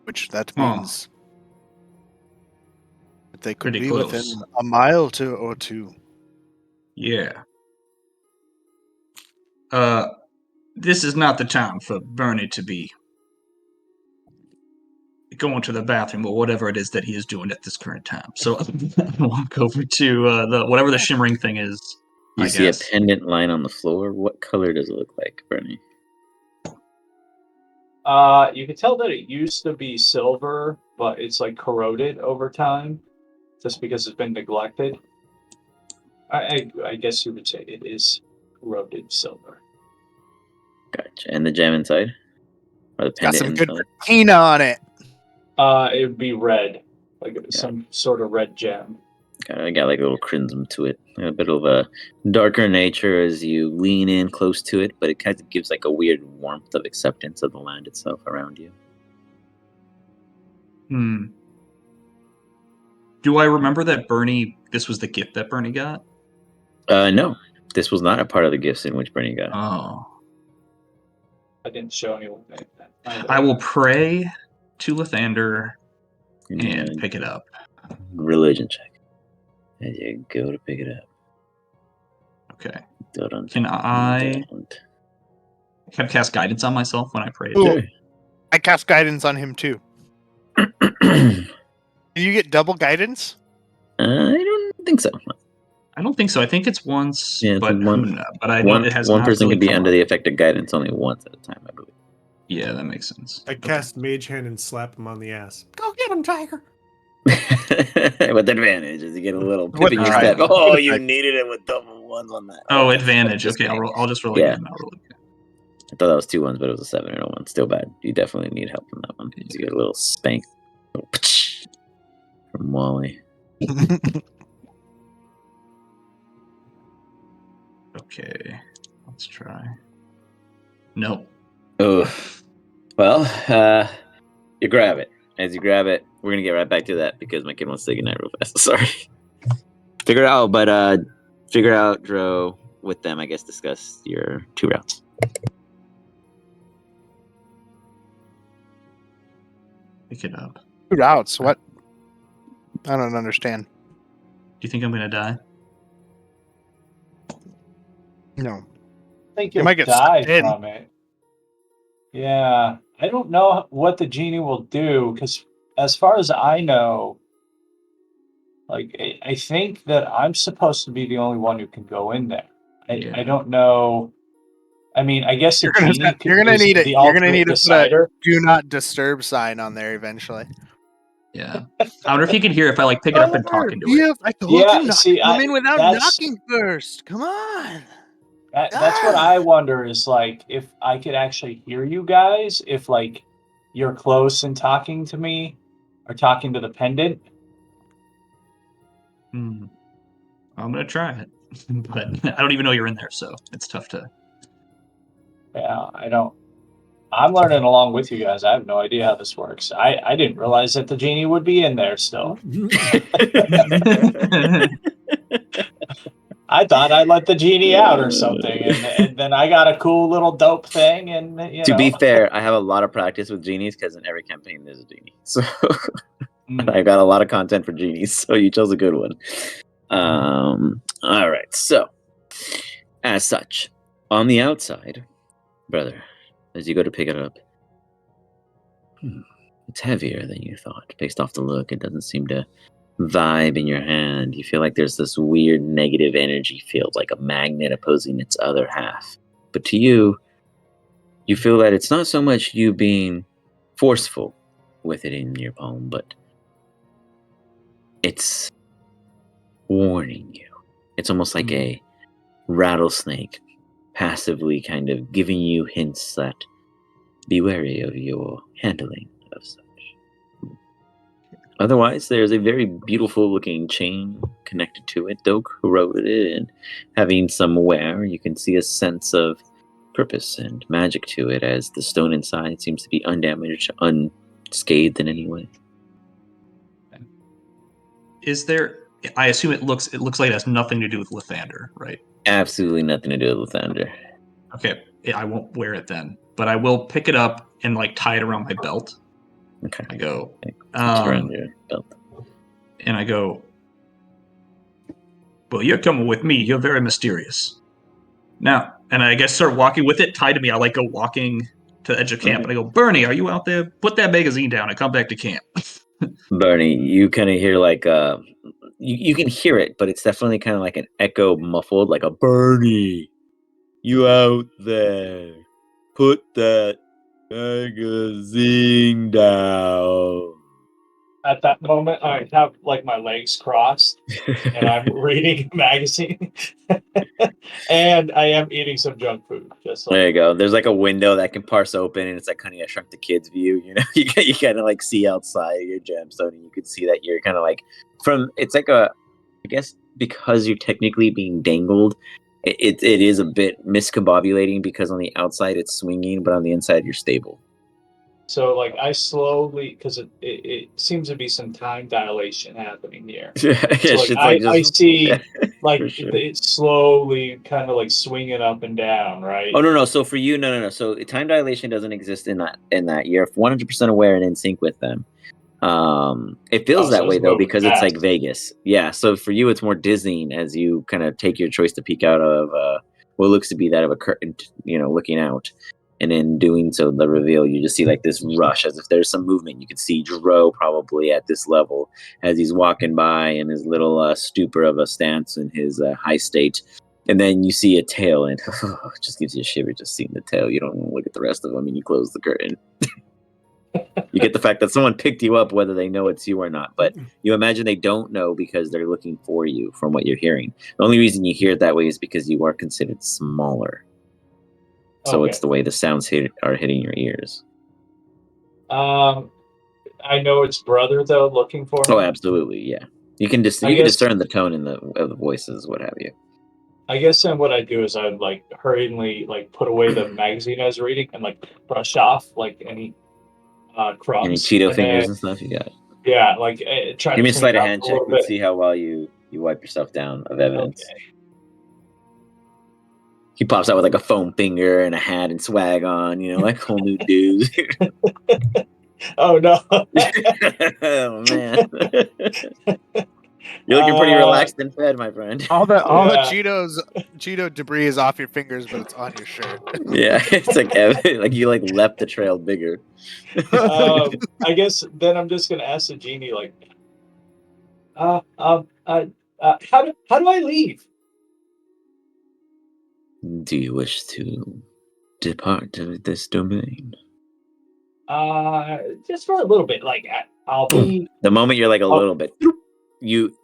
Which that means that they could Pretty be close. within a mile or two. Yeah. This is not the time for Bernie to be going to the bathroom or whatever it is that he is doing at this current time. So I walk over to the whatever the shimmering thing is. You I see guess. a pendant line on the floor. What color does it look like, Bernie? You can tell that it used to be silver, but it's like corroded over time, just because it's been neglected. I guess you would say it is corroded silver. Gotcha. And the gem inside? Or the Got pendant some good inside? patina on it. It would be red, like some sort of red gem. I got like a little crimson to it. A bit of a darker nature as you lean in close to it, but it kind of gives like a weird warmth of acceptance of the land itself around you. Do I remember that this was the gift that Bernie got? No. This was not a part of the gifts in which Bernie got. Oh. I didn't show anyone that. I will pray to Lathander and pick it up. Religion check. As you go to pick it up. Okay. Dun-dun. Can I cast guidance on myself when I pray? Ooh, I cast guidance on him too. Can you get double guidance? I don't think so. I don't think so. I think it's once, Yeah, but I know it has one not person really can be come under up. the effect of guidance only once at a time, I believe. Yeah, that makes sense. I cast Mage Hand and slap him on the ass. Go get him, Tiger. With advantage, as you get a little pip What in your the- step. Oh, you needed it with double ones on that. Oh, Okay. advantage. Just Okay, kidding. I'll just roll Yeah. again. I'll roll again. I thought that was 2 ones, but it was a 7 and a 1. Still bad. You definitely need help from that one. You get a little spank. From Wally. Okay, let's try. Nope. Oh, well, you grab it. As you grab it, we're gonna get right back to that because my kid wants to say goodnight real fast. Sorry. Figure it out, but figure out, Dro, with them. I guess discuss your 2 routes. Pick it up. 2 routes. What? I don't understand. Do you think I'm gonna die? No. I think You you'll might get die sucked in. from it. Yeah, I don't know what the genie will do because, as far as I know, like I think that I'm supposed to be the only one who can go in there. I don't know. I mean, I guess You're the gonna, genie you're gonna is need it. the You're gonna need ultimate to put a decider. do not disturb sign on there eventually. Yeah. I wonder if you can hear if I like pick it up and talk into it. Yeah, I told Yeah, you not see, to come in without that's- knocking first. Come on. That's what I wonder is like if I could actually hear you guys, if like you're close and talking to me or talking to the pendant. I'm gonna try it, but I don't even know you're in there, so it's tough to. Yeah, I don't. I'm learning along with you guys. I have no idea how this works. I didn't realize that the genie would be in there still. I thought I'd let the genie out or something, and then I got a cool little dope thing, and To be fair, I have a lot of practice with genies because in every campaign there's a genie. So I got a lot of content for genies. So you chose a good one. All right. So, as such, on the outside, brother, as you go to pick it up, it's heavier than you thought. Based off the look, it doesn't seem to vibe in your hand. You feel like there's this weird negative energy field, like a magnet opposing its other half. But to you, you feel that it's not so much you being forceful with it in your palm, but it's warning you. It's almost like a rattlesnake passively kind of giving you hints that be wary of your handling of such. Otherwise, there's a very beautiful looking chain connected to it, though corroded, and having some wear, you can see a sense of purpose and magic to it as the stone inside seems to be undamaged, unscathed in any way. Is there? I assume it looks like it has nothing to do with Lathander, right? Absolutely nothing to do with Lathander. Okay, I won't wear it then, but I will pick it up and like tie it around my belt. Okay. I go, around your belt. And I go, well, you're coming with me. You're very mysterious. Now, and I guess start walking with it tied to me. I like go walking to the edge of camp, and I go, Bernie, are you out there? Put that magazine down and come back to camp. Bernie, you kind of hear like you can hear it, but it's definitely kind of like an echo muffled, like a Bernie, you out there? Put that magazine down. At that moment, I have like my legs crossed, and I'm reading a magazine, and I am eating some junk food. Just There you go. There's like a window that can parse open, and it's like kind of a Shrunk the Kids view. You know, you kind of like see outside your gemstone, and you can see that you're kind of like from. It's like I guess because you're technically being dangled, it is a bit miscombobulating because on the outside it's swinging, but on the inside you're stable. So like I slowly, because it seems to be some time dilation happening here. Yeah, so like I see like sure. it's slowly kind of like swinging up and down, right? Oh no. So for you, no. So time dilation doesn't exist in that. You're 100% aware and in sync with them. It feels that way though because it's like Vegas. Yeah. So for you, it's more dizzying as you kind of take your choice to peek out of what looks to be that of a curtain, looking out. And in doing so, the reveal, you just see like this rush as if there's some movement. You could see Dro probably at this level as he's walking by in his little stupor of a stance in his high state. And then you see a tail, and it just gives you a shiver just seeing the tail. You don't want to look at the rest of them, and you close the curtain. You get the fact that someone picked you up, whether they know it's you or not. But you imagine they don't know because they're looking for you from what you're hearing. The only reason you hear it that way is because you are considered smaller. So it's the way the sounds are hitting your ears. I know it's brother though, looking for me. Oh, absolutely, yeah. You can discern the tone of the voices, what have you. I guess then what I do is I'd like hurriedly like put away the magazine I was reading and like brush off like any crumbs. Any Cheeto fingers and stuff you got. Yeah, like try. Give me a sleight of hand check. Let's see how well you wipe yourself down of evidence. Okay. He pops out with like a foam finger and a hat and swag on, like whole new dude. Oh no! Oh man, you're looking pretty relaxed and fed, my friend. All the Cheeto debris is off your fingers, but it's on your shirt. Yeah, it's like you like left the trail bigger. I guess then I'm just gonna ask the genie like, how do I leave? Do you wish to depart this domain? Just for a little bit. Like I'll be. The moment you're like a little bit, you,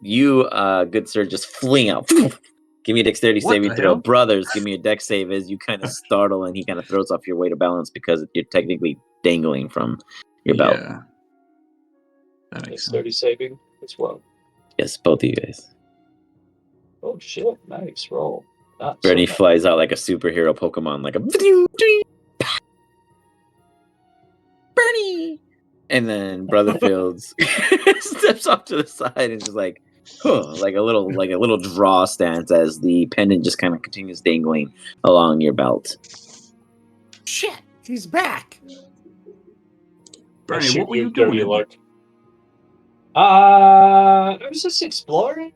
good sir, just fling out. Give me a dexterity saving throw. Brothers, give me a dex save as you kind of startle and he kind of throws off your weight of balance because you're technically dangling from your belt. That makes dexterity saving as well. Yes, both of you guys. Oh shit! Nice roll. Not so Bernie nice. flies out like a superhero Pokemon, like a Bernie, and then Brother Fields steps off to the side and just like, like a little draw stance as the pendant just kind of continues dangling along your belt. Shit, he's back. Bernie, I shoot what were you you a dirty doing? look. I was just exploring.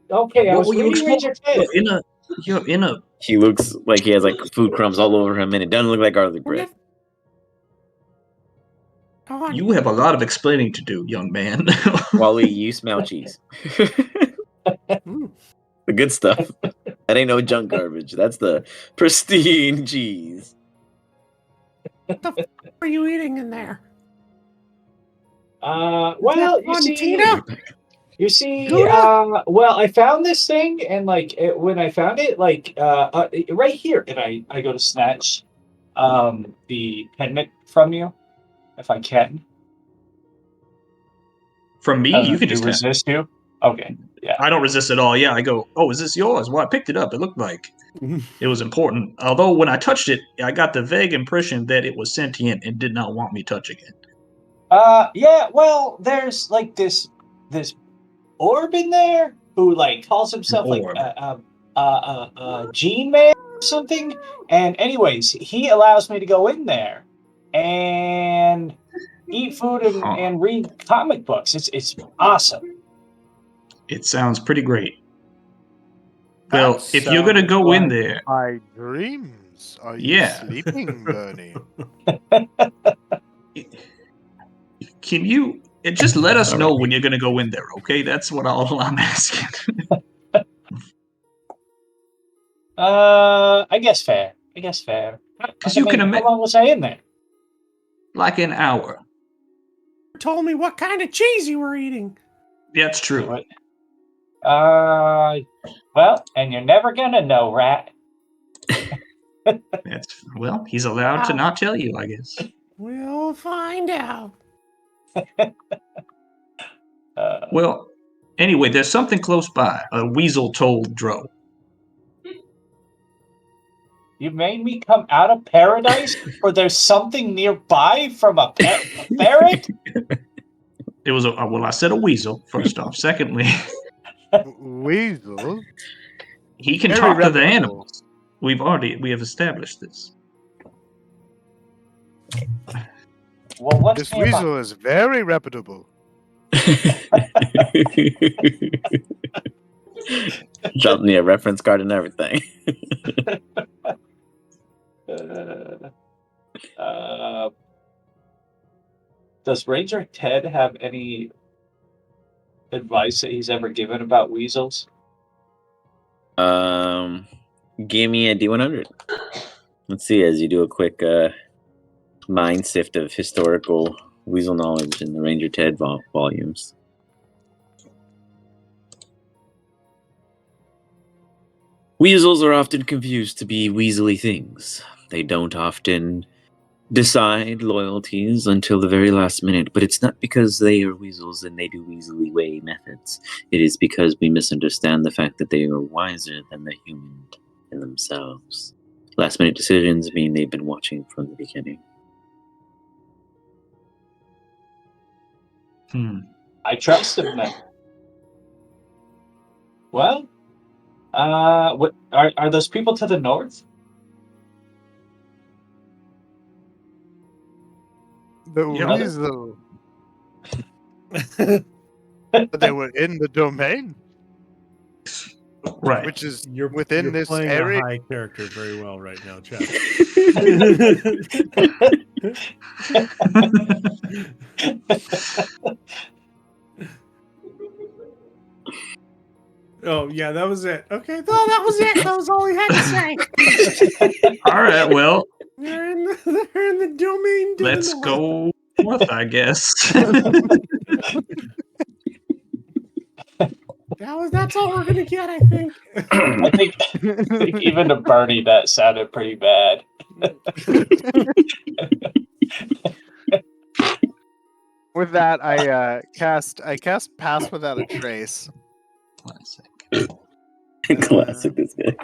Okay, I What was were you reading exploring? Ranger Ted. You're in a. He looks like he has like food crumbs all over him, and it doesn't look like garlic bread. Come on. You have a lot of explaining to do, young man. Wally, you smell cheese. The good stuff. That ain't no junk garbage. That's the pristine cheese. What the f are you eating in there? Well, you see, Gouda? well, I found this thing, and like when I found it, like right here, and I go to snatch the pendant from you, if I can. From me, you can just resist you. Okay, yeah. I don't resist at all. Yeah, I go, oh, is this yours? Well, I picked it up. It looked like it was important. Although when I touched it, I got the vague impression that it was sentient and did not want me touching it. Yeah. Well, there's like this orb in there who like calls himself like Gene Man or something. And anyways, he allows me to go in there and eat food and read comic books. It's awesome. It sounds pretty great. Well, if you're gonna go in there, my dreams. Are you sleeping, Bernie? can you just let us know when you're gonna go in there? Okay, that's what I'm asking. I guess fair. Because you can imagine. How long was I in there? Like an hour. You told me what kind of cheese you were eating. That's true. Well, and you're never gonna know, Rat. Well, he's allowed to not tell you, I guess. We'll find out. Well, anyway, there's something close by. A weasel told Dro. You made me come out of paradise, or there's something nearby from a ferret? It was well, I said a weasel, first off. Secondly, weasel? He can talk to the animals. We have established this. Well, this weasel is very reputable. Dropped me a reference card and everything. Does Ranger Ted have any advice that he's ever given about weasels? Give me a D100. Let's see, as you do a quick mind sift of historical weasel knowledge in the Ranger Ted volumes. Weasels are often confused to be weaselly things. They don't often decide loyalties until the very last minute, but it's not because they are weasels and they do weaselly way methods. It is because we misunderstand the fact that they are wiser than the human in themselves. Last minute decisions mean they've been watching from the beginning. I trust him then. Well, what are those people to the north? The weasel. But they were in the domain, right? Which is you're within this playing area. a high character very well right now, Chad. Oh yeah, that was it. Okay, No, that was it. That was all he had to say. All right, well, they're in the domain. Let's go north, I guess. That's all we're gonna get, I think. I think even to Bernie that sounded pretty bad. With that, I cast Pass Without a Trace. Classic. Classic. This guy.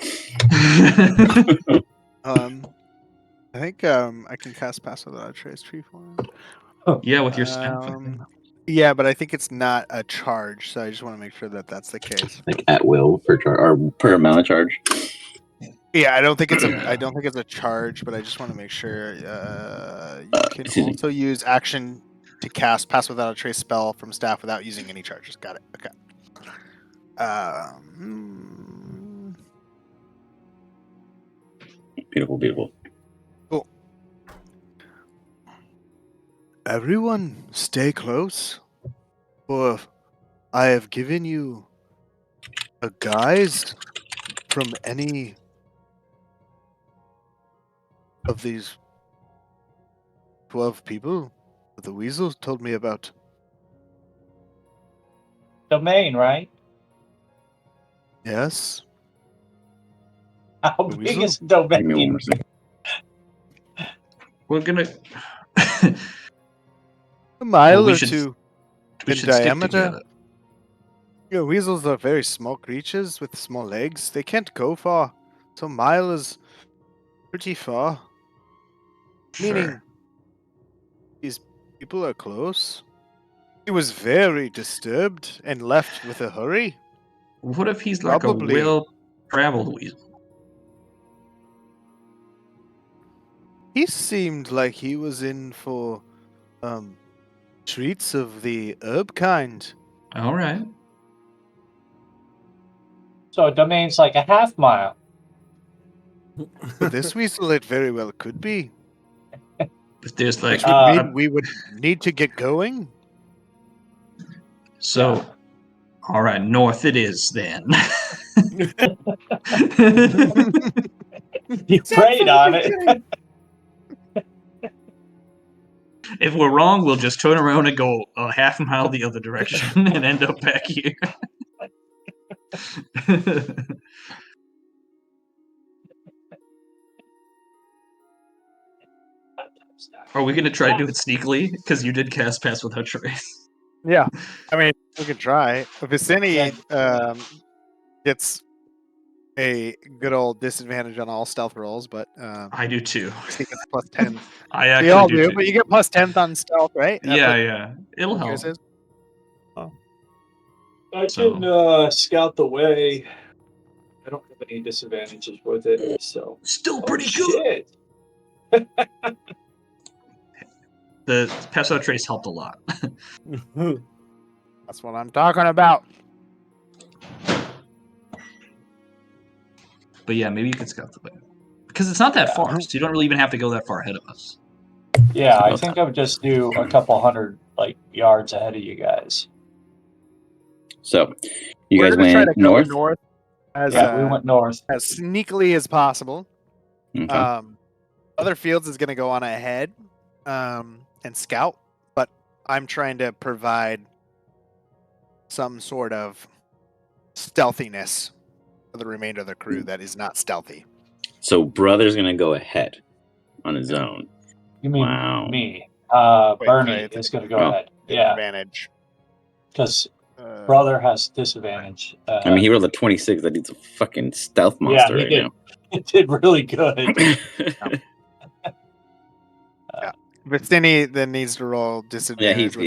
I think I can cast Pass Without a Trace tree form. Yeah, with your staff. I think. Yeah, but I think it's not a charge, so I just want to make sure that that's the case. Like at will for charge or per amount of charge. Yeah, I don't think it's a charge, but I just want to make sure you can also use action to cast Pass Without a Trace spell from staff without using any charges. Got it. Okay. Beautiful, beautiful. Cool. Everyone, stay close, for I have given you a guise from any of these 12 people that the weasel told me about. Domain, right? Yes. How The big weasel? is Give me one domain? more second. We're gonna. A mile we or should- two We in should stick diameter. together. Yeah, weasels are very small creatures with small legs. They can't go far. So a mile is pretty far. Meaning, Sure. these people are close. He was very disturbed and left with a hurry. What if he's like Probably. a well-traveled weasel? He seemed like he was in for treats of the herb kind. All right. So domain's like a half mile. For this weasel, it very well could be. If there's like, Which would mean we would need to get going. so, Yeah. all right, north it is then. You prayed on it. If we're wrong, we'll just turn around and go a half mile the other direction and end up back here. Are we gonna try to do it sneakily? Because you did cast Pass Without Trace. Yeah, I mean, we can try. Vicini gets a good old disadvantage on all stealth rolls, but I do too. he gets plus 10. I We actually all do do, too. but you get plus 10 on stealth, right? That's Yeah, what yeah. It'll help. yours is? I So- can scout the way. I don't have any disadvantages with it, so Still pretty good. shit. The Pass Without Trace helped a lot. That's what I'm talking about. But yeah, maybe you could scout the way. Because it's not that far, so you don't really even have to go that far ahead of us. Yeah, I think I would just do a couple hundred yards ahead of you guys. So, you We're guys gonna try went to go north? north as Yeah, we went north. as sneakily as possible. Okay. Other Fields is gonna go on ahead and scout, but I'm trying to provide some sort of stealthiness for the remainder of the crew that is not stealthy. So, brother's going to go ahead on his own. You mean Wow. me? Wait, Bernie sorry, is going to go Oh. ahead. Yeah, Advantage. because brother has disadvantage. I mean, he rolled a 26. That dude's a fucking stealth yeah, monster he right did. now. It did really good. Vicini then needs to roll Yeah, disadvantage.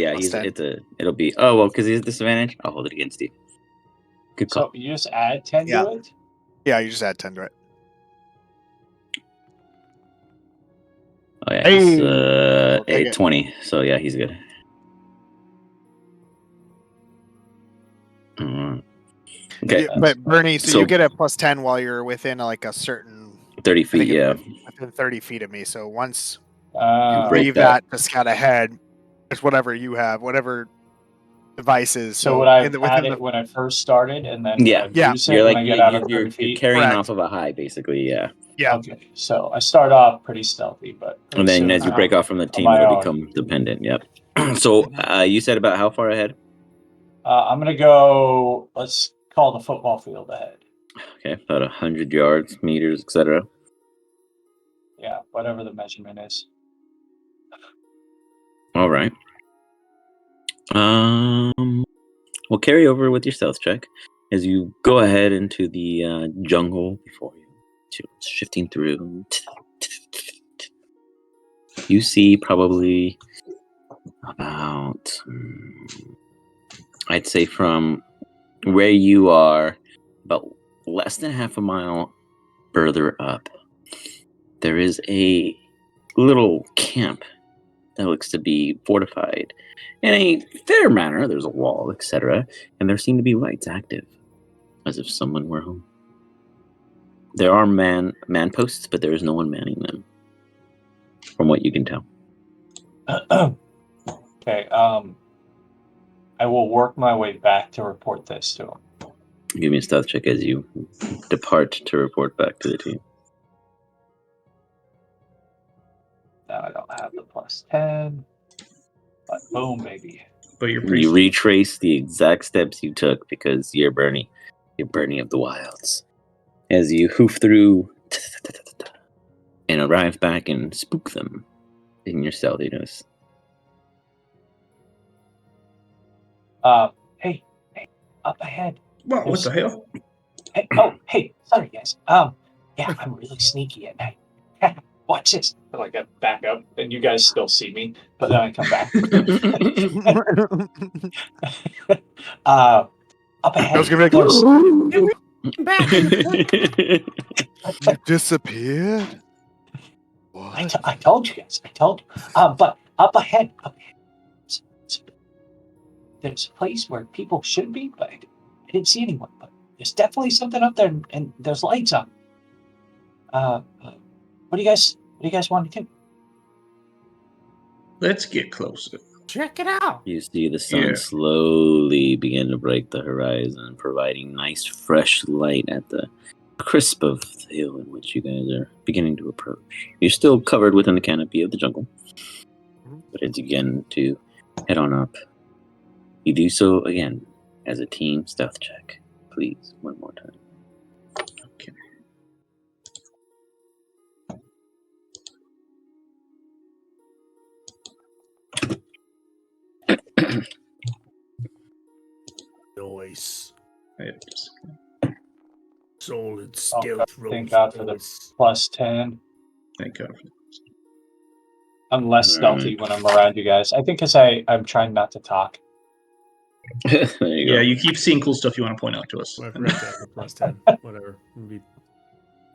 it'll be, oh, well, because he's disadvantage, I'll hold it against you. Good call. So you just add 10 Yeah. to it? Yeah, you just add 10 to it. Oh, yeah, Hey! he's We'll take it. 20, so yeah, he's good. Alright. Okay, But Bernie, so So- you get a plus 10 while you're within like a certain 30 I think feet, it's yeah. within 30 feet of me. So once you break leave that. that to scout ahead, it's whatever you have, whatever devices. So would I within add the- it when I first started and then Yeah. Yeah. reduce it You're when like, I get out of you're 30 feet? carrying Correct. off of a high, basically, yeah. Yeah. Okay, so I start off pretty stealthy, but And then soon as you I'm break off from the team, my it'll own. become dependent, yep. So, you said about how far ahead? I'm gonna go. Let's call the football field ahead. Okay, about 100 yards, meters, etc. Yeah, whatever the measurement is. All right. We'll carry over with your stealth check as you go ahead into the jungle before you, shifting through. You see probably about, I'd say from where you are, about less than half a mile further up, there is a little camp that looks to be fortified in a fair manner. There's a wall, etc., and there seem to be lights active, as if someone were home. There are man posts, but there is no one manning them, from what you can tell. Okay. I will work my way back to report this to him. Give me a stealth check as you depart to report back to the team. Now I don't have the +10, but boom, baby. But you're pretty. You retrace the exact steps you took because you're Bernie. You're Bernie of the Wilds. As you hoof through and arrive back and spook them in your stealthiness. Hey, up ahead. What the hell? Hey, sorry guys. Yeah, I'm really sneaky at night. Watch this. Like I back up, and you guys still see me, but then I come back. Up ahead. I was gonna be like, Back in the you disappeared. What? I told you guys. I told you. But up ahead, there's a place where people should be, but I didn't see anyone. But there's definitely something up there, and there's lights on. What do you guys want to do? Let's get closer. check it out. You see the sun Yeah. slowly begin to break the horizon, providing nice fresh light at the crisp of the hill in which you guys are beginning to approach. You're still covered within the canopy of the jungle, but as you begin to head on up, you do so again as a team stealth check. Please, one more time. Okay. Noise. I just- Solid Oh, stealth thank rolls. God for the Noise. +10. Thank God. I'm less stealthy when I'm around you guys. I think because I'm trying not to talk. There you go. Yeah, you keep seeing cool stuff you want to point out to us. Well, I forgot to add the +10. Whatever. It'll be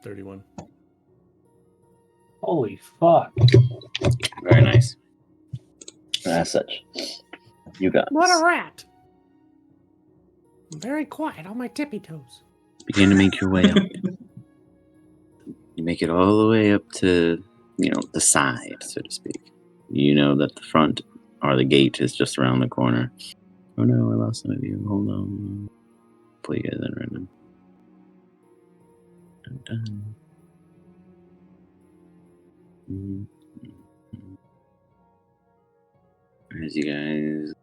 31. Holy fuck. Very nice. As such, you got What this. a rat. I'm very quiet on my tippy toes. Begin to make your way up. You make it all the way up to, the side, so to speak. You know that the front or the gate is just around the corner. Oh no, I lost some of you. Hold on. Pull you guys in right now. Dun, dun. Mhm. As you guys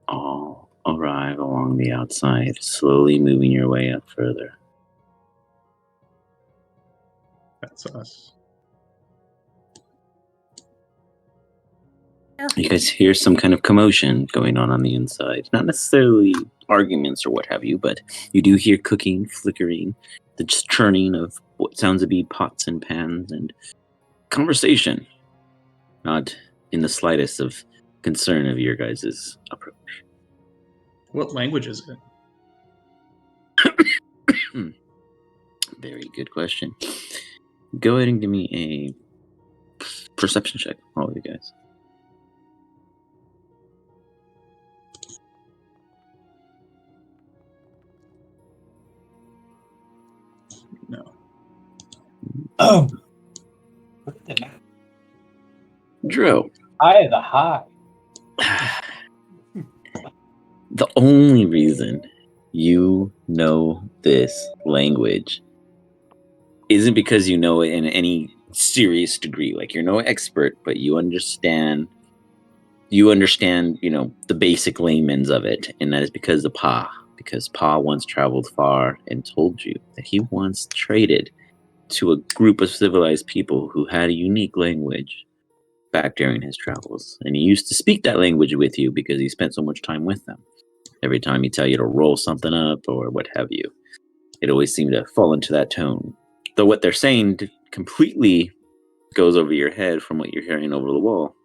all arrive along the outside, slowly moving your way up further. That's us. You guys hear some kind of commotion going on the inside. Not necessarily arguments or what have you, but you do hear cooking, flickering, the just churning of what sounds to be pots and pans, and conversation. Not in the slightest of concern of your guys' approach. What language is it? Very good question. Go ahead and give me a perception check, all of you guys. No. Look at the map. Drew. Eye of the high. The only reason you know this language isn't because you know it in any serious degree. Like, you're no expert, but you understand, the basic layman's of it. And that is because of Pa. Because Pa once traveled far and told you that he once traded to a group of civilized people who had a unique language back during his travels, and he used to speak that language with you because he spent so much time with them. Every time he'd tell you to roll something up or what have you, it always seemed to fall into that tone. Though what they're saying completely goes over your head from what you're hearing over the wall,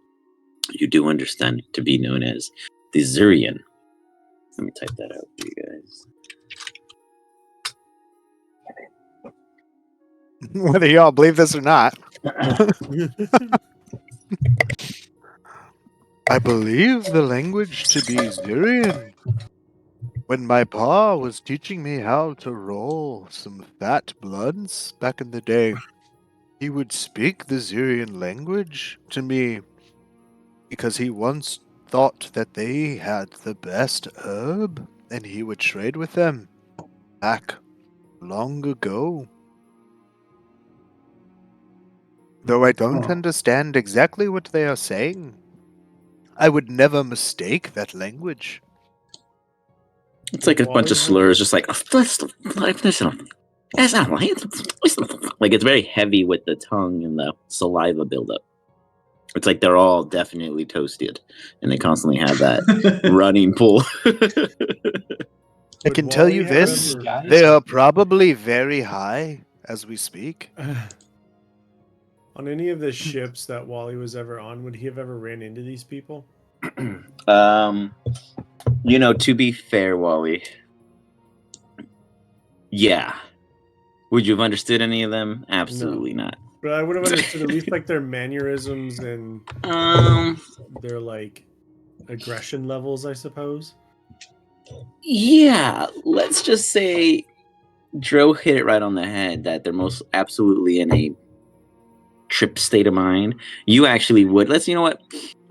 you do understand it to be known as the Zurian. Let me type that out for you guys. Whether y'all believe this or not. I believe the language to be Zurian. When my pa was teaching me how to roll some fat blunts back in the day, he would speak the Zurian language to me because he once thought that they had the best herb and he would trade with them back long ago. Though I don't understand exactly what they are saying, I would never mistake that language. It's like a bunch of slurs, just like it's very heavy with the tongue and the saliva buildup. It's like they're all definitely toasted, and they constantly have that running pull. I can tell you this: they are probably very high as we speak. On any of the ships that Wally was ever on, would he have ever ran into these people? To be fair, Wally, yeah. Would you have understood any of them? Absolutely not. But I would have understood at least like their mannerisms and their like aggression levels, I suppose. Yeah, let's just say Dro hit it right on the head that they're most absolutely in a trip state of mind. You actually would. You know what?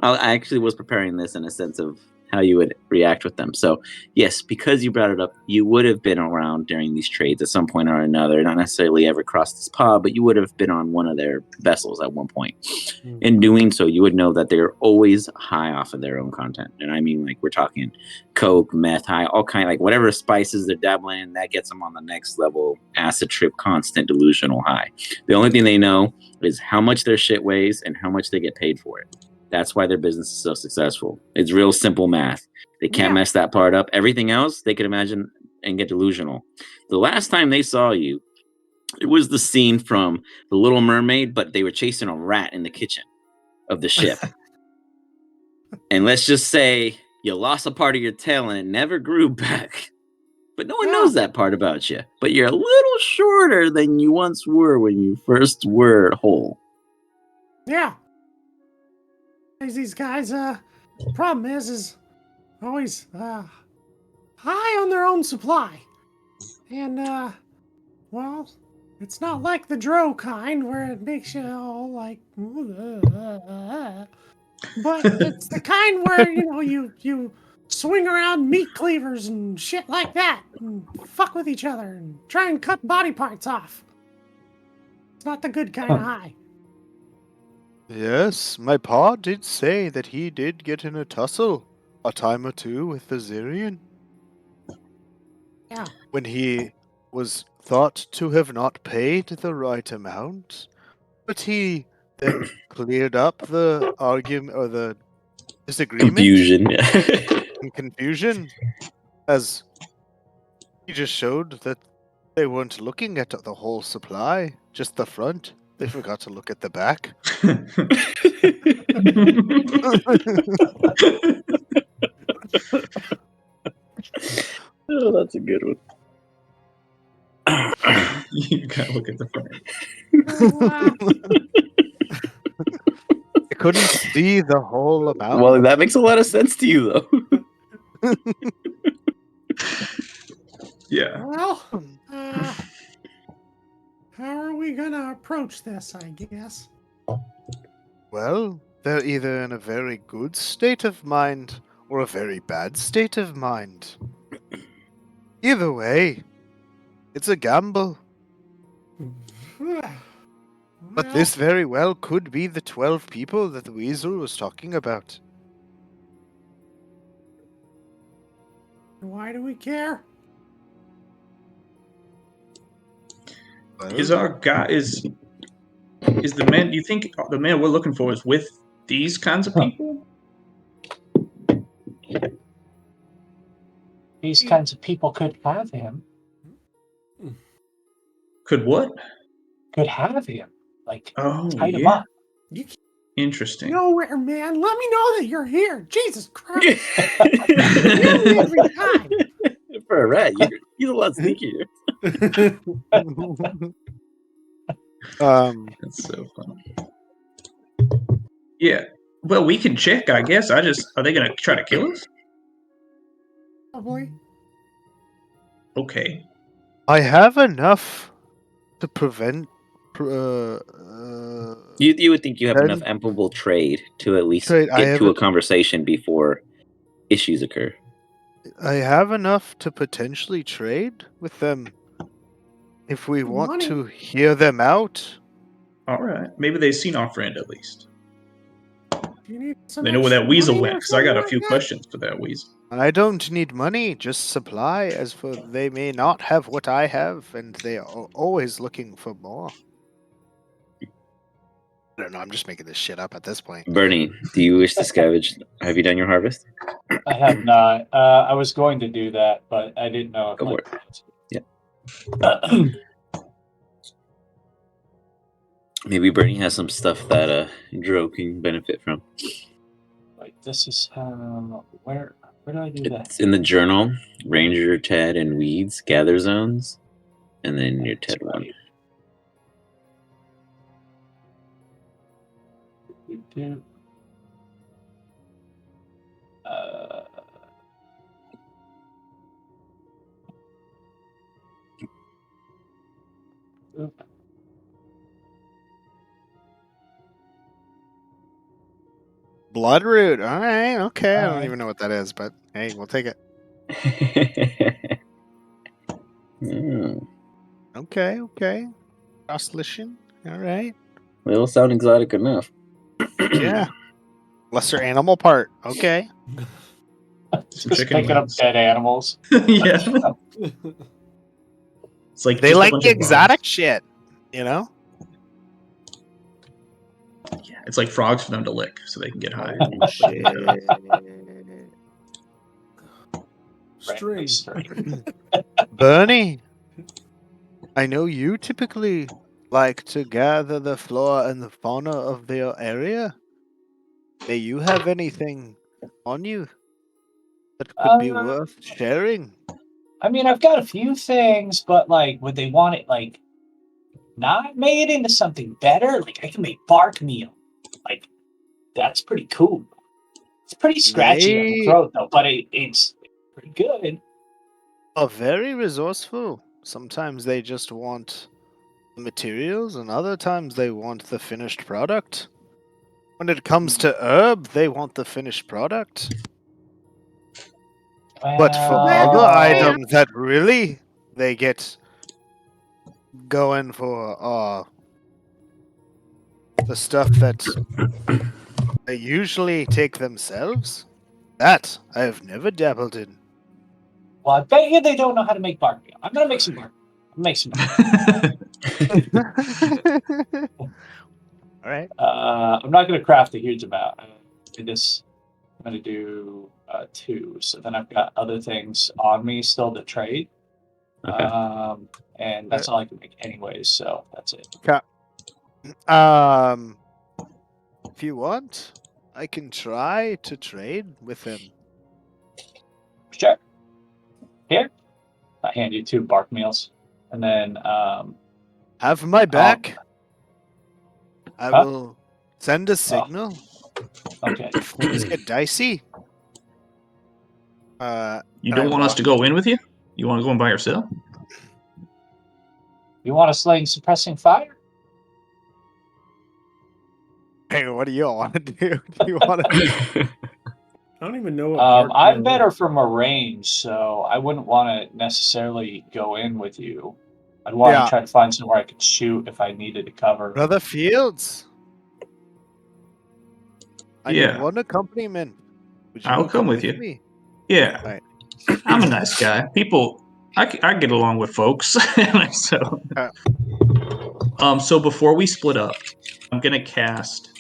I actually was preparing this in a sense of how you would react with them. So, yes, because you brought it up, you would have been around during these trades at some point or another. Not necessarily ever crossed this pod, but you would have been on one of their vessels at one point. Mm-hmm. In doing so, you would know that they're always high off of their own content. And I mean, like, we're talking coke, meth, high, all kind, like whatever spices they're dabbling in, that gets them on the next level, acid trip, constant delusional high. The only thing they know is how much their shit weighs and how much they get paid for it. That's why their business is so successful. It's real simple math. They can't mess that part up. Everything else they can imagine and get delusional. The last time they saw you, it was the scene from The Little Mermaid, but they were chasing a rat in the kitchen of the ship. And let's just say you lost a part of your tail and it never grew back. But no one knows that part about you. But you're a little shorter than you once were when you first were whole. Yeah. These guys, problem is always high on their own supply. And, well, it's not like the Dro kind where it makes you all like, but it's the kind where, you swing around meat cleavers and shit like that and fuck with each other and try and cut body parts off. It's not the good kind of high. Yes, my pa did say that he did get in a tussle a time or two with the Zurian. Yeah. When he was thought to have not paid the right amount, but he then cleared up the argument or the disagreement. Confusion, as he just showed that they weren't looking at the whole supply, just the front. They forgot to look at the back. Oh, that's a good one. You gotta look at the front. I couldn't see the whole amount. Well, that makes a lot of sense to you, though. Yeah. Well, how are we gonna approach this, I guess? Well, they're either in a very good state of mind or a very bad state of mind. Either way, it's a gamble. But this very well could be the 12 people that the Weasel was talking about. Why do we care? Well, Is our guy is the man? You think the man we're looking for is with These kinds of people? These kinds of people could have him. Could what? Could have him. Like, Oh, tied him yeah. up. You can't Interesting. nowhere, man. Let me know that you're here. Jesus Christ. Kill me every time. For a rat, you're a lot sneakier. That's so funny. Yeah. Well, we can check, I guess. Are they going to try to kill us? Probably. Okay. I have enough to prevent. You would think you have enough ample trade to at least get to a conversation before issues occur. I have enough to potentially trade with them if we want to hear them out. All right. Maybe they've seen our friend at least. You need some They know where that weasel went, because I got a like few that? questions for that weasel. I don't need money, just supply, as for they may not have what I have, and they are always looking for more. I don't know, I'm just making this shit up at this point. Bernie, do you wish to scavenge? Have you done your harvest? I have not. I was going to do that, but I didn't know if Go for like, it. Yeah. Maybe Bernie has some stuff that Dro can benefit from. like this is where do I do that? It's in the journal. Ranger, Ted, and Weeds gather zones, and then your Ted one. Bloodroot. All right. Okay. I don't even know what that is, but hey, we'll take it. Okay. Okay. Cross-lition. All right. Well, it'll sound exotic enough. Yeah. Lesser animal part. Okay. Just picking up dead animals. Yeah. It's like they like the exotic shit, you know? Yeah, it's like frogs for them to lick so they can get higher. String. Bernie, I know you typically like to gather the flora and the fauna of their area. May you have anything on you that could be worth sharing? I mean, I've got a few things, but like, would they want it like not made into something better? Like, I can make bark meal. Like, that's pretty cool. It's pretty scratchy on the throat, though, but it's pretty good. Are very resourceful. Sometimes they just want the materials, and other times they want the finished product. When it comes to herb, they want the finished product. But for other items that really they get going for the stuff that they usually take themselves, that I have never dabbled in. Well, I bet you they don't know how to make bark meal. I'm gonna make some bark. All right. I'm not gonna craft a huge amount. I'm gonna do 2. So then I've got other things on me still to trade. Okay. And that's all I can make anyways. So that's it. Okay. If you want, I can try to trade with him. Sure. Here, I hand you 2 bark meals, and then have my back. I will send a signal. Okay. If things get dicey. You don't want us to go in with you? You want to go in by yourself? You want to sling suppressing fire? Hey, what do you want to do? Do you want to? I don't even know what. I'm better from a range, so I wouldn't want to necessarily go in with you. I'd want to try to find somewhere I could shoot if I needed to cover. Brother Fields. I need one accompaniment. I'll come with you. Me? Yeah. Right. I'm a nice guy. People, I get along with folks. So before we split up, I'm gonna cast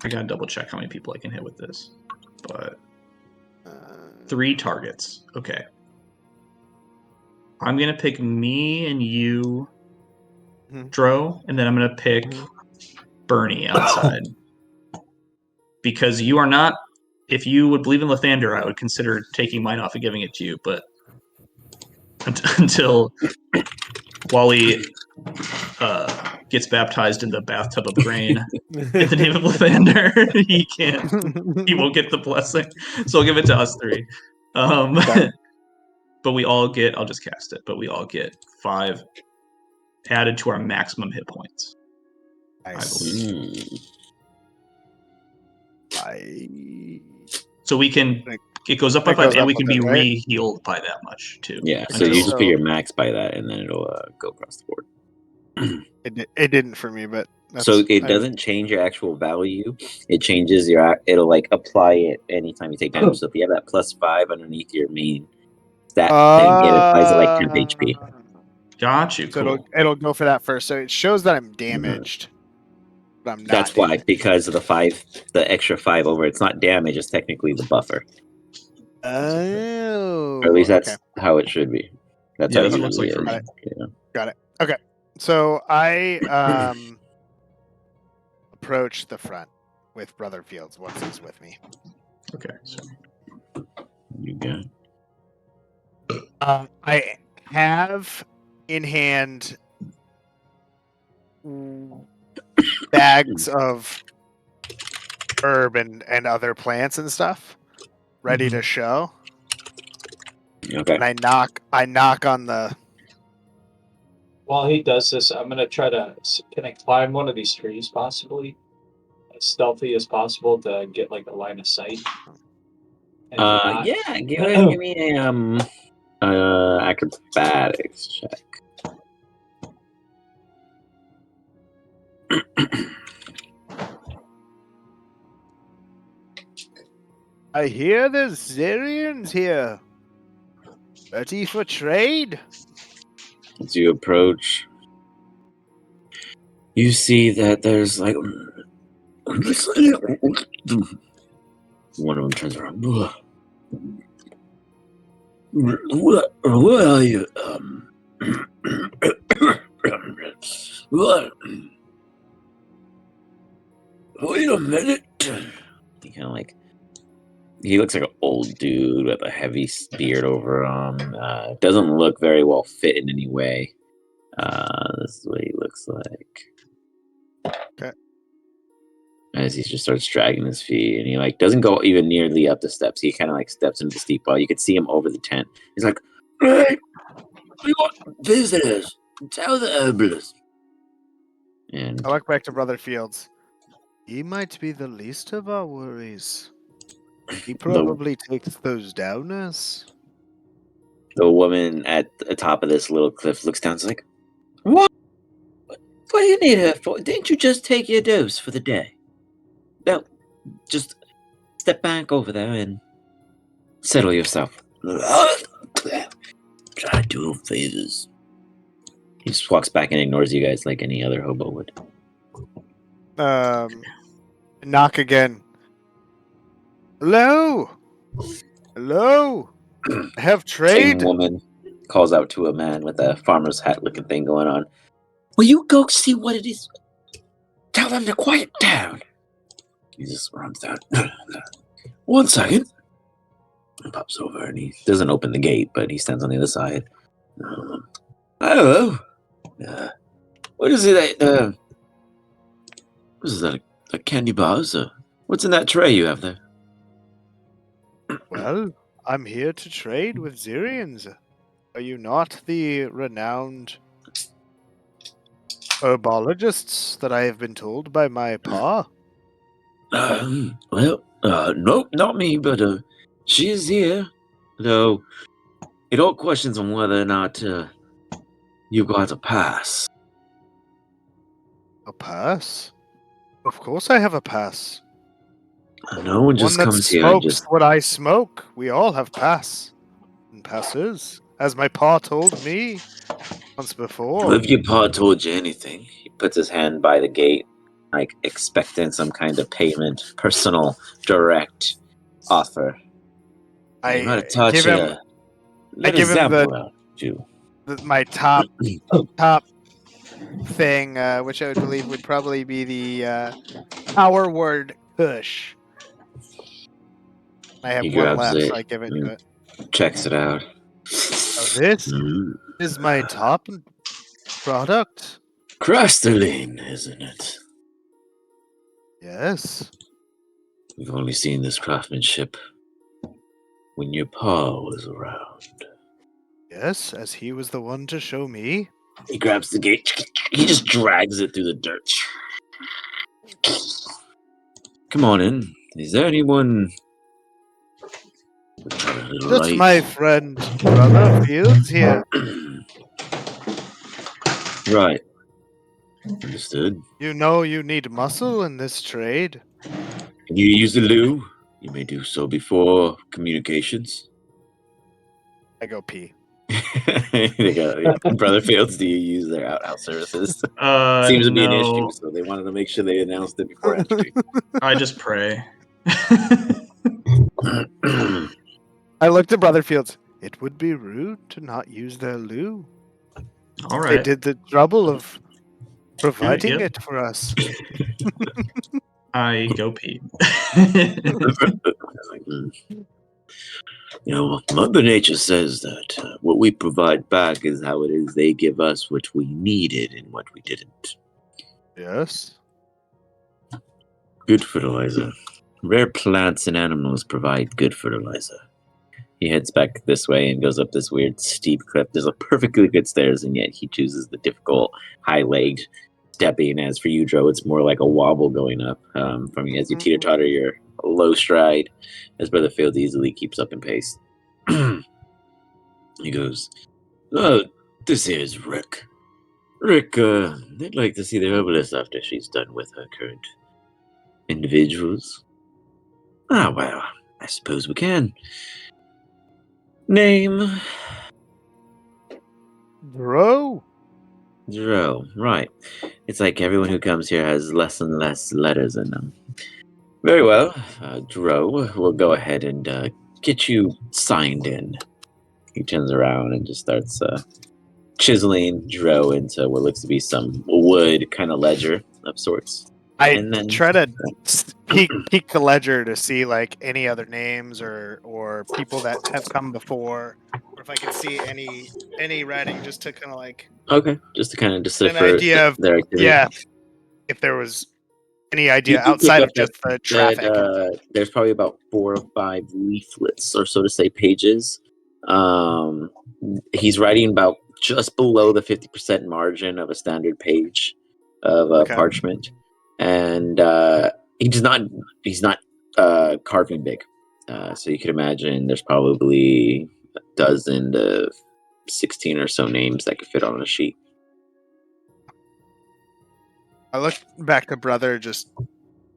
I gotta double check how many people I can hit with this. But 3 targets. Okay. I'm gonna pick me and you, Dro, and then I'm gonna pick Bernie outside. Because you are not. If you would believe in Lathander, I would consider taking mine off and giving it to you. But until Wally gets baptized in the bathtub of grain in the name of Lathander, he can't. He won't get the blessing. So I'll give it to us 3. But we all get. I'll just cast it. But we all get 5 added to our maximum hit points. Nice. I believe. I So we can. It goes up by It 5, goes and up we a can bit, be right? re-healed by that much too. Yeah, so Until- you just put your max by that, and then it'll go across the board. it didn't for me, but So it doesn't change your actual value. It changes it'll like apply it anytime you take damage. So if you have that +5 underneath your main stat thing, it applies it like 10 HP. Got you. So Cool. it'll go for that first. So it shows that I'm damaged, but I'm not. That's why, damaged. because of the extra 5 over. It's not damage. It's technically the buffer. Oh, Or at least that's okay. how it should be. That's Yeah, how that's it what it looks usually like is. for me. Yeah. Got it. Okay. So I approach the front with Brother Fields once he's with me. Okay. So You got I have in hand bags of herb and other plants and stuff ready to show. okay. And I knock on the. While he does this, I'm gonna try to. Can I climb one of these trees possibly, as stealthy as possible to get like a line of sight? And not- Yeah. Give me a acrobatics check. I hear there's Zarians here. Ready for trade? As you approach, you see that there's like one of them turns around. What are you? What? Wait a minute. He kind of like. He looks like an old dude with a heavy beard over him. Doesn't look very well fit in any way. This is what he looks like. Okay. As he just starts dragging his feet, and he like doesn't go even nearly up the steps. He kind of like steps into the steep wall. You could see him over the tent. He's like, "Hey, we got visitors. Tell the herbalist." And I look back to Brother Fields. He might be the least of our worries. He probably takes those downers. the woman at the top of this little cliff looks down. And is like, "What? What do you need her for? Didn't you just take your dose for the day? No, just step back over there and settle yourself." Try to do favors. He just walks back and ignores you guys like any other hobo would. Knock again. Hello? Hello? Have Same trade? woman calls out to a man with a farmer's hat looking thing going on. Will you go see what it is? Tell them to quiet down. He just runs down. 1 second. And pops over and he doesn't open the gate, but he stands on the other side. Hello. What is it that, what is that, a candy bars? What's in that tray you have there? Well, I'm here to trade with Zirians. Are you not the renowned herbologists that I have been told by my pa? Well, nope, not me, but she is here. Though, it all questions on whether or not you got a pass. A pass? Of course I have a pass. No one just One that comes here and smokes just. what I smoke. We all have pass. And passes. As my pa told me once before. If your pa told you anything, he puts his hand by the gate like expecting some kind of payment, personal, direct offer. I'm not taught give you him. to I let a give him example out, you. my top thing, which I would believe would probably be the power word push. I have He one grabs left, it so I give it to and it. checks it out. So this is my top product. Crystalline, isn't it? Yes. We've only seen this craftsmanship when your pa was around. Yes, as he was the one to show me. He grabs the gate. He just drags it through the dirt. Come on in. Is there anyone with a little That's light? my friend, Brother Fields here. Right. Understood. You know you need muscle in this trade. Can you use the loo? You may do so before communications. I go pee. They go, Brother Fields, do you use their out services? Seems to be an issue, No. so they wanted to make sure they announced it before entry. I just pray. I looked at Brother Fields. It would be rude to not use their loo. All They right. did the trouble of providing Yep. it for us. I go pee. You know, Mother Nature says that what we provide back is how it is they give us what we needed and what we didn't. Yes. Good fertilizer. Rare plants and animals provide good fertilizer. He heads back this way and goes up this weird steep cliff. There's a perfectly good stairs, and yet he chooses the difficult, high-legged stepping. As for you, Joe, it's more like a wobble going up. From you as you teeter-totter your low stride, as Brother Fields easily keeps up in pace. He goes, "Oh, this here is Rick. Rick, they'd like to see the herbalist after she's done with her current individuals." "Ah, well, I suppose we can. Name?" Bro. Dro, right. It's like everyone who comes here has less and less letters in them. Very well, Dro, we'll go ahead and get you signed in. He turns around and just starts chiseling Dro into what looks to be some wood kind of ledger of sorts. I And then try to peek the ledger to see like any other names or people that have come before, or if I can see any writing, just to kind of like okay, just to kind of an decipher idea of their activity. if there was any You idea do pick outside up of just the that traffic. there's probably about 4 or 5 leaflets, or so to say, pages. He's writing about just below the 50% margin of a standard page of Okay. parchment, and he's not carving big. So you could imagine there's probably a dozen to 16 or so names that could fit on a sheet. I look back to Brother just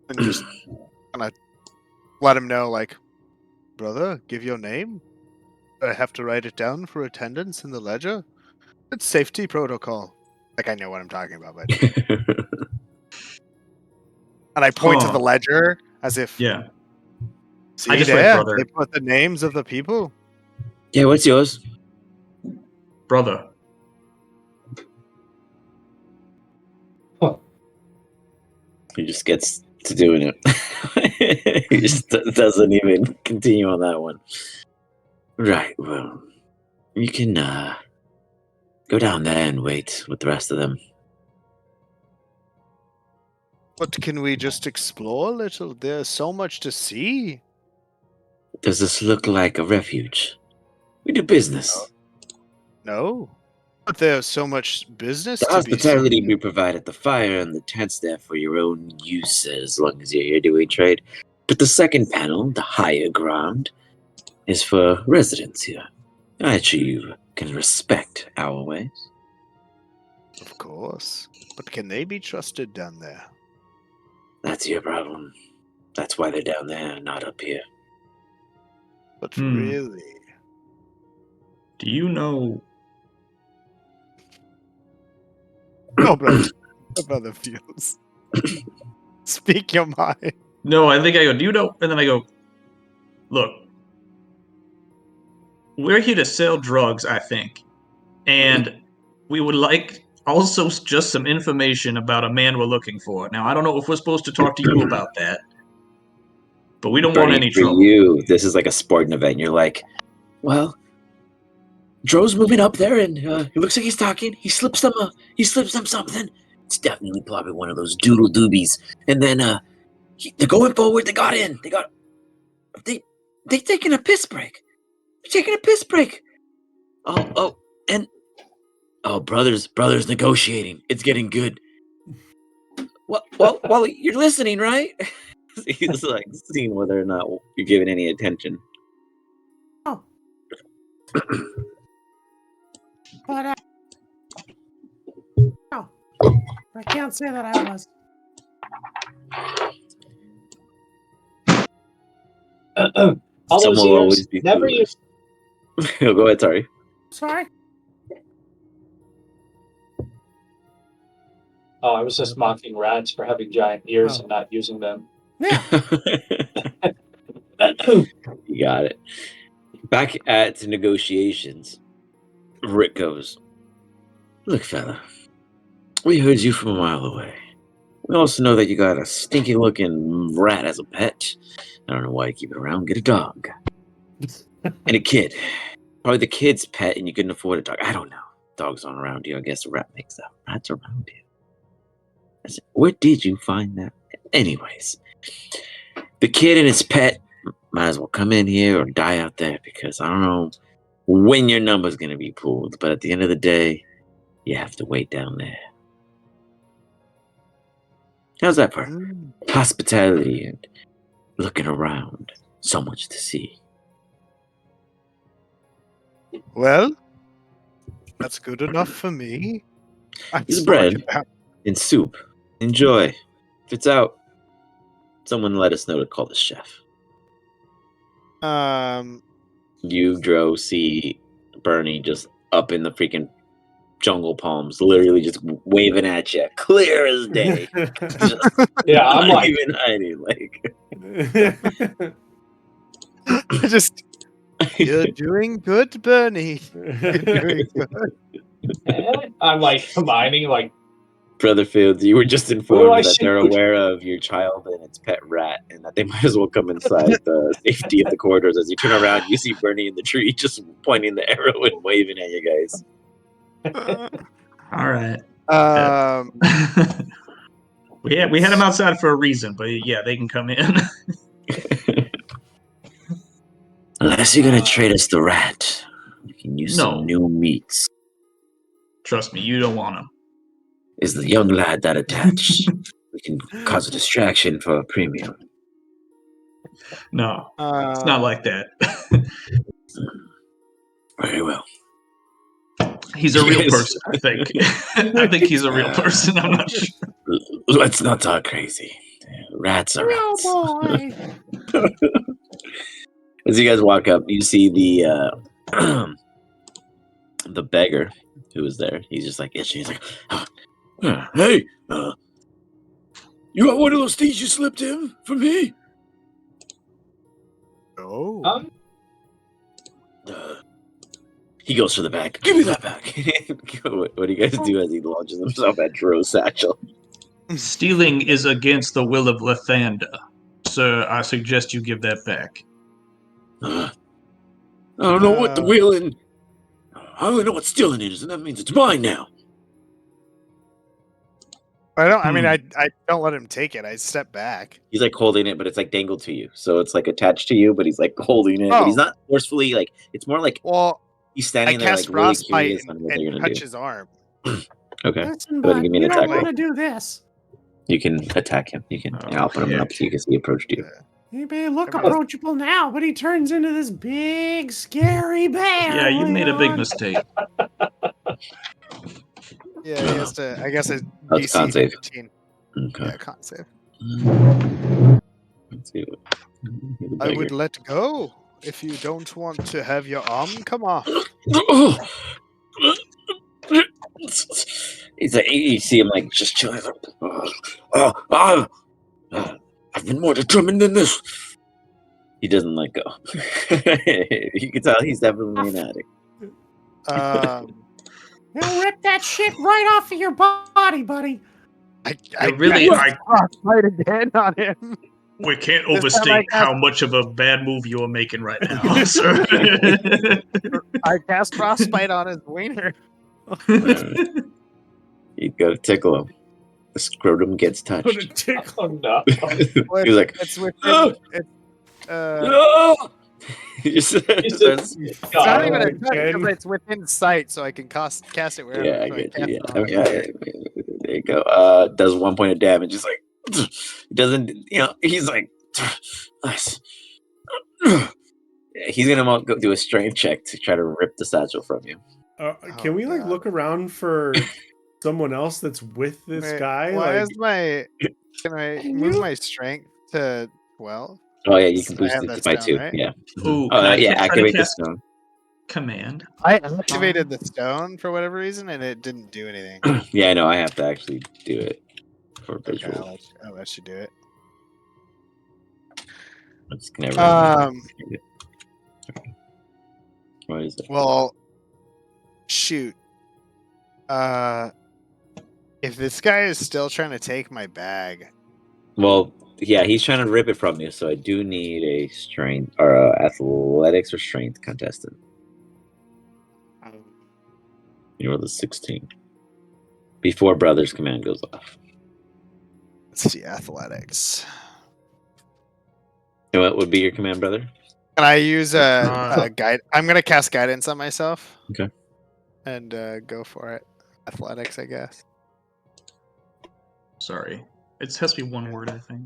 kind of let him know, like, Brother, give your name. I have to write it down for attendance in the ledger. It's safety protocol. Like, I know what I'm talking about, but and I point to the ledger as if, Yeah. see I just there, write brother. they put the names of the people. Yeah, what's yours? Brother. He just gets to doing it. He just doesn't even continue on that one. Right, well, you can go down there and wait with the rest of them. But can we just explore a little? There's so much to see. Does this look like a refuge? We do business. No. But there's so much business The to be hospitality seen. we provide at the fire and the tents there for your own use as long as you're here doing trade. But the second panel, the higher ground, is for residents here. I you can respect our ways. Of course. But can they be trusted down there? That's your problem. That's why they're down there, not up here. But really? Do you know? No, brother. Brother Fields. Speak your mind. No, I think I go, do you know? And then I go, look, we're here to sell drugs, I think. And we would like also just some information about a man we're looking for. Now, I don't know if we're supposed to talk to you about that, but we don't want Bernie, any for trouble. you, this is like a sporting event. You're like, well, Dro's moving up there, and it looks like he's talking. He slips them something. It's definitely probably one of those doodle doobies. And then they're going forward. They got in. They taking a piss break. They're taking a piss break. Oh, brothers negotiating. It's getting good. Well, you're listening, right? He's like seeing whether or not you're giving any attention. Oh. But no, I can't say that I was. All Some those will years, always be never foolish. used. Go ahead, sorry. Sorry. Oh, I was just mocking rats for having giant ears Oh. and not using them. Yeah. You got it. Back at negotiations, Rick goes, look, fella, we heard you from a mile away. We also know that you got a stinky looking rat as a pet. I don't know why you keep it around. Get a dog. And a kid. Probably the kid's pet and you couldn't afford a dog. I don't know. Dogs aren't around you. I guess a rat makes that. Rats around you. I said, where did you find that? Anyways, the kid and his pet might as well come in here or die out there because I don't know when your number's going to be pulled. But at the end of the day, you have to wait down there. How's that for hospitality and looking around? So much to see. Well, that's good enough for me. It's bread and soup. Enjoy. If it's out, someone let us know to call the chef. You, Dro, see Bernie just up in the freaking jungle palms, literally just waving at you, clear as day. Yeah, I'm not like, even hiding, like. Just, you're doing good, Bernie. You're doing good. I'm like combining like. Brother Fields, you were just Who do informed I that they're shoot? aware of your child and its pet rat, and that they might as well come inside the safety of the corridors. As you turn around, you see Bernie in the tree, just pointing the arrow and waving at you guys. All right. We had them outside for a reason, but yeah, they can come in. Unless you're gonna trade us the rat, we can use some new meats. Trust me, you don't want them. Is the young lad that attached? We can cause a distraction for a premium. No, it's not like that. Very well. He's a real person, I think. I think he's a real person. I'm not sure. Let's not talk crazy. Rats are rats. Oh boy. As you guys walk up, you see the the beggar who was there. He's just like itching. He's like, hey, you got one of those things you slipped in for me? Oh. He goes for the bag. Give me that bag. What do you guys do as he launches himself at Dro's satchel? Stealing is against the will of Lathander. Sir, I suggest you give that back. I don't know what the wheeling. I only know what stealing is, and that means it's mine now. I don't. I mean, I don't let him take it. I step back. He's like holding it, but it's like dangled to you, so it's like attached to you. But he's like holding it, but he's not forcefully. Like it's more like he's standing there, like really curious on what they're gonna touch do. his arm. Okay, Listen, go ahead and give me an you attack don't roll. want to do this. You can attack him. You can. I'll put him up so you can see he approached you. He may look approachable now, but he turns into this big, scary bear. Yeah, you made a big mistake. Yeah, he has to. I guess it's That's con DC save. 15. Okay. Yeah, con save. Let's see what. I would let go if you don't want to have your arm come off. He's like, you see him like just chilling. I've been more determined than this. He doesn't let go. You can tell he's definitely an addict. You'll rip that shit right off of your body, buddy. I really- frostbite again on him. We can't This time I overstate cast- how much of a bad move you're making right now, sir. I cast frostbite on his wiener. You gotta tickle him. The scrotum gets Put touched. a tickle. Oh no. He's like, It's within. "Oh!" It's, He just Jesus. it's not even a touch Again. because it's within sight, so I can cast it wherever. Yeah, I so get cast you. it Yeah. on There you go. Does 1 point of damage. He's like, he doesn't, he's like, nice. He's gonna go do a strength check to try to rip the satchel from you. Can we God. look around for someone else that's with this Wait, guy? Why Like, is my? Can I move my strength to 12? Oh yeah, you can I boost have it that by stone, 2. right? Yeah. Ooh, Oh can I yeah, try to activate the cast stone. command? I activated the stone for whatever reason, and it didn't do anything. Yeah, I know. I have to actually do it for Okay, visual. I'll let you do it. I'm just gonna. What is it? Well, shoot. If this guy is still trying to take my bag, Well, yeah, he's trying to rip it from you, so I do need a strength or athletics or strength contestant. You roll the 16 before brother's command goes off. let's see, athletics. And what would be your command, brother? Can I use Uh, a guide? I'm gonna cast guidance on myself. Okay. And go for it. Athletics, I guess. Sorry. It has to be one word, I think.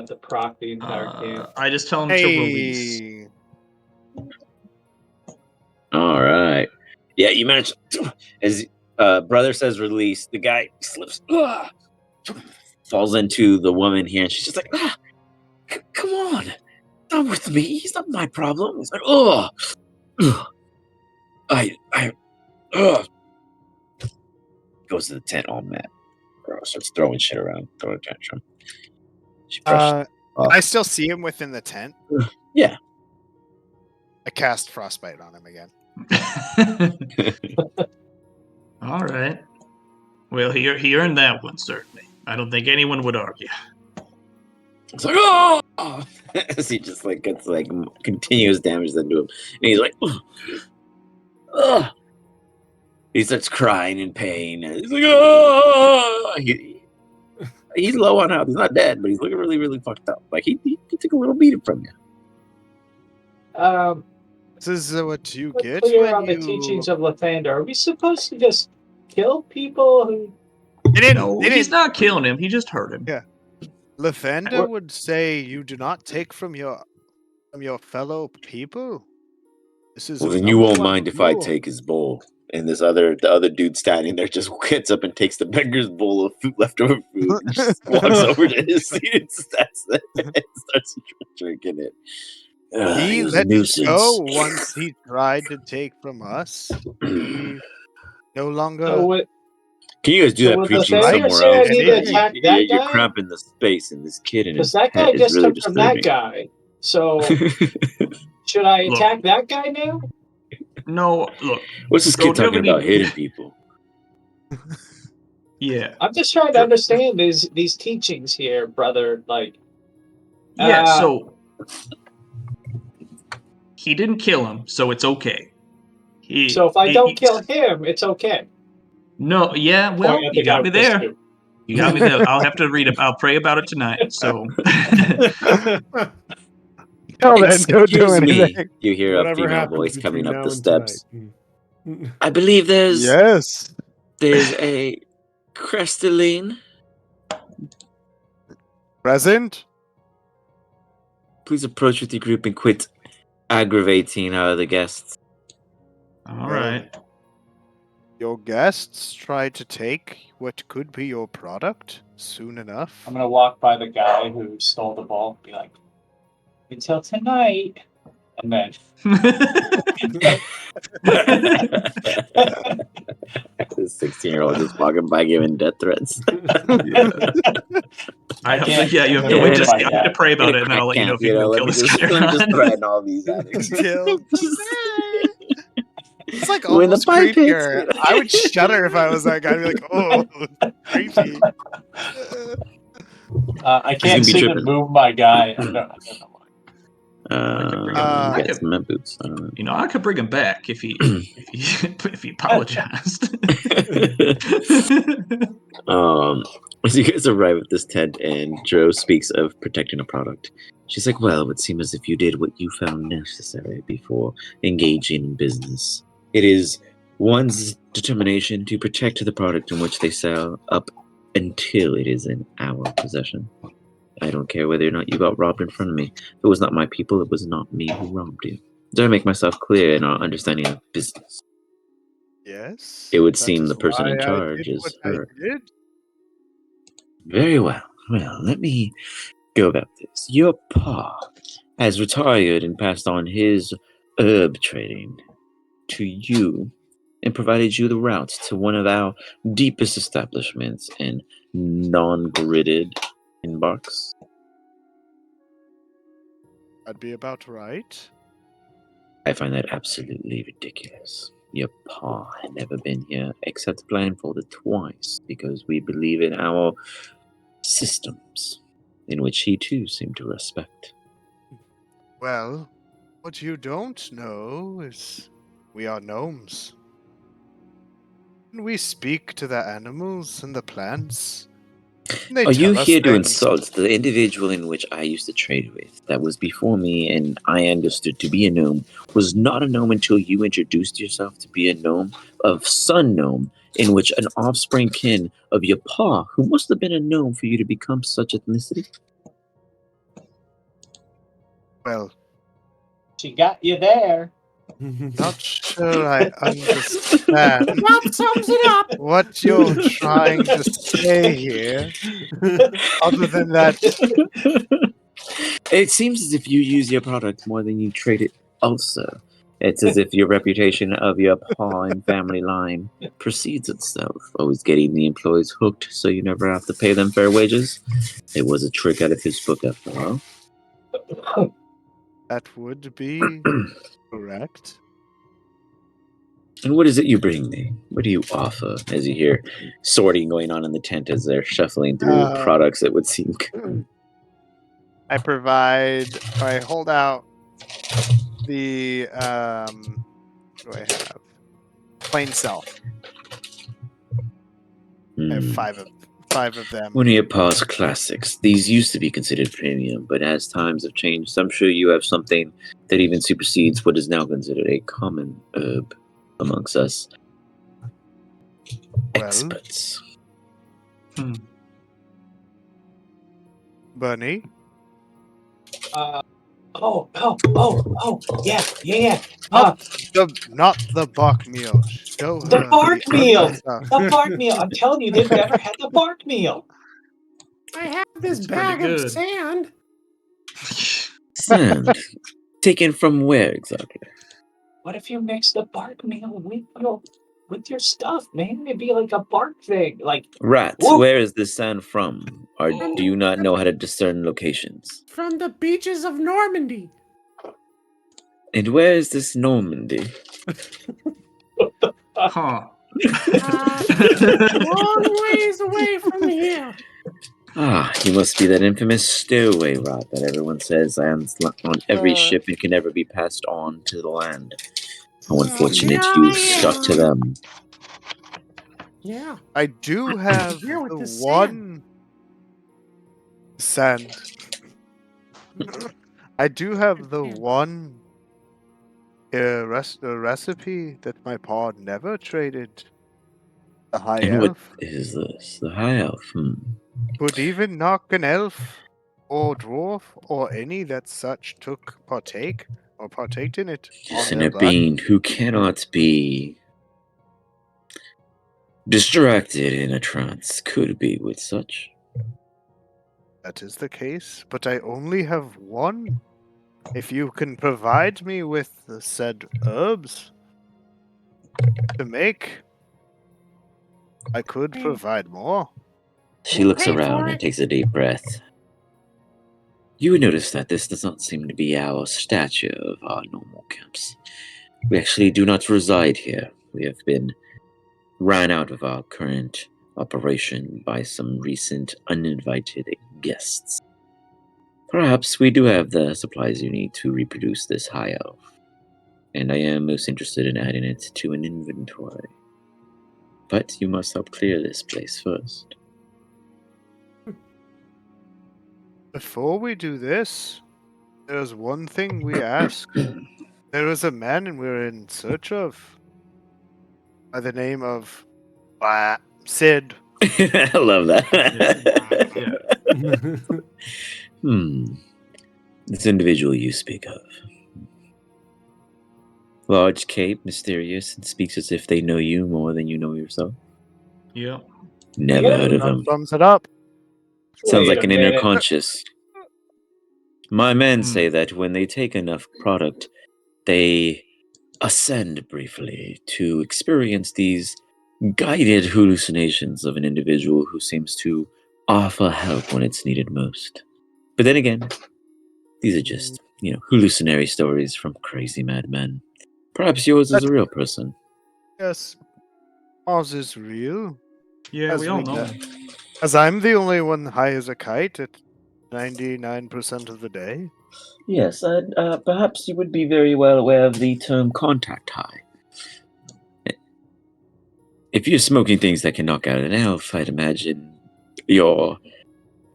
To proc the entire game. I just tell him to release. Hey, All right. Yeah, you managed. As brother says release, the guy slips, falls into the woman here, and she's just like, come on. Not with me. He's not my problem. He's like, goes to the tent all mad. Starts throwing shit around, throwing a tantrum. She brushed can I still see him within the tent? Yeah. I cast frostbite on him again. All right. Well, he earned that one, certainly. I don't think anyone would argue. It's like, oh! As he just like gets like continuous damage done to him, and he's like, ugh. He starts crying in pain, and he's like, oh! He's low on health. He's not dead, but he's looking really, really fucked up. Like he took a little beating from you. This is what you get Clear when on the you... teachings of Lathander. Are we supposed to just kill people who? They didn't, No, they he's didn't- not killing him. He just hurt him. Yeah. Lathander What? would say you do not take from your fellow people. This is Well, then you not won't what mind if I you- take his bowl. And the other dude standing there just gets up and takes the beggar's bowl of leftover food and just walks over to his seat and starts drinking it. He was a let nuisance. go once he tried to take from us. He no longer. So what? Can you guys do So that would preaching Lathander somewhere say I else? need to attack that You're guy? cramping the space in this kid and Because his that guy pet is just really took from that disturbing. guy. So should I Look. attack that guy now? No, look. What's this So kid do you have talking any- about hitting people? Yeah. I'm just trying to understand these teachings here, brother. Like, Yeah, Uh, so he didn't kill him, so it's okay. so if I don't kill him, it's okay. No, yeah, well, Point at you the guy got me with the there. scoop. You got me there. I'll have to read it. I'll pray about it tonight. So Tell them, don't do Excuse me. anything. You hear a whatever female happens voice coming between up now the and steps. tonight. I believe there's Yes. a Crystalline. Present. Please approach with your group and quit aggravating the guests. all right. Your guests try to take what could be your product soon enough. I'm gonna walk by the guy who stole the ball and be like, until tonight. And then This 16-year-old just walking by giving death threats. I can't yeah, you have to live wait with to my see. I'm going to dad. pray about it, and then I'll let you know if you can kill this guy or let me just not. threaten all these addicts. Kill the man. It's like We're in the almost pie pits. creepier. I would shudder if I was that guy. I'd be like, oh, creepy. I gonna can't be seem to tripping. move my guy. I don't know why. Get some boots. I don't know. You know, I could bring him back if he if he apologized. As you guys arrive at this tent and Joe speaks of protecting a product, she's like, well, it would seem as if you did what you found necessary before engaging in business. It is one's determination to protect the product in which they sell up until it is in our possession. I don't care whether or not you got robbed in front of me. If it was not my people, it was not me who robbed you. Did I make myself clear in our understanding of business? Yes. It would that seem is the person in why I charge did is what I her. did. Very well. Well, let me go about this. Your pa has retired and passed on his herb trading to you and provided you the route to one of our deepest establishments in non-gridded embarks. I'd be about right. I find that absolutely ridiculous. Your pa had never been here except blindfolded twice because we believe in our systems, in which he too seemed to respect. Well, what you don't know is we are gnomes. And we speak to the animals and the plants. And they Are you tell us here to things. insult the individual in which I used to trade with that was before me and I understood to be a gnome was not a gnome until you introduced yourself to be a gnome of Sun Gnome, in which an offspring kin of your pa, who must have been a gnome for you to become such ethnicity? Well, She got you there. not sure I understand That sums it up. what you're trying to say here. Other than that, It seems as if you use your product more than you trade it also. It's as if your reputation of your pa and family line precedes itself, always getting the employees hooked so you never have to pay them fair wages. It was a trick out of his book after all. that would be correct. And what is it you bring me? What do you offer? As you hear sorting going on in the tent as they're shuffling through products that would seem... I hold out the, what do I have? Plain self. I have five of them. One of your pa's classics. These used to be considered premium, but as times have changed, I'm sure you have something that even supersedes what is now considered a common herb amongst us experts. Bunny? Yeah. Not the bark meal. Show her The bark meal. stuff. The bark meal. I'm telling you, they've never had the bark meal. I have this It's pretty bag of good. sand. Sand. Taken from where exactly? What if you mix the bark meal with your stuff, man? It'd be like a bark thing. Like Rats, whoop. where is this sand from? Or do you not know how to discern locations? From the beaches of Normandy. And where is this Normandy? Huh. Long ways away from here. Ah, you must be that infamous stowaway rot that everyone says lands on every ship and can never be passed on to the land. How unfortunate yeah, you I stuck to am. them. Yeah. I do have Here with the the one sand. I do have the one recipe that my pa never traded. The high And what elf is this? The high elf? could even knock an elf or dwarf or any that such took partake or partaked in it. Just on an their a butt. being who cannot be distracted in a trance could be with such. That is the case, but I only have one. If you can provide me with the said herbs, to make. I could provide more. She We'll looks pay for around it. and takes a deep breath. You would notice that this does not seem to be our stature of our normal camps. We actually do not reside here. We have been ran out of our current operation by some recent uninvited guests. Perhaps we do have the supplies you need to reproduce this high elf, and I am most interested in adding it to an inventory. But you must help clear this place first. Before we do this, there's one thing we ask. There is a man we're in search of by the name of Sid. I love that. Yeah. This individual you speak of. Large cape, mysterious, and speaks as if they know you more than you know yourself. Yeah. Never heard of That him. sums it up. Sounds Wait like a an inner minute. conscious. My men say that when they take enough product, they ascend briefly to experience these guided hallucinations of an individual who seems to offer help when it's needed most. But then again, these are just, hallucinatory stories from crazy madmen. Perhaps yours is a real person. Yes, ours is real. Yeah, As we all we know. know. As I'm the only one high as a kite at 99% of the day. Yes, perhaps you would be very well aware of the term contact high. If you're smoking things that can knock out an elf, I'd imagine your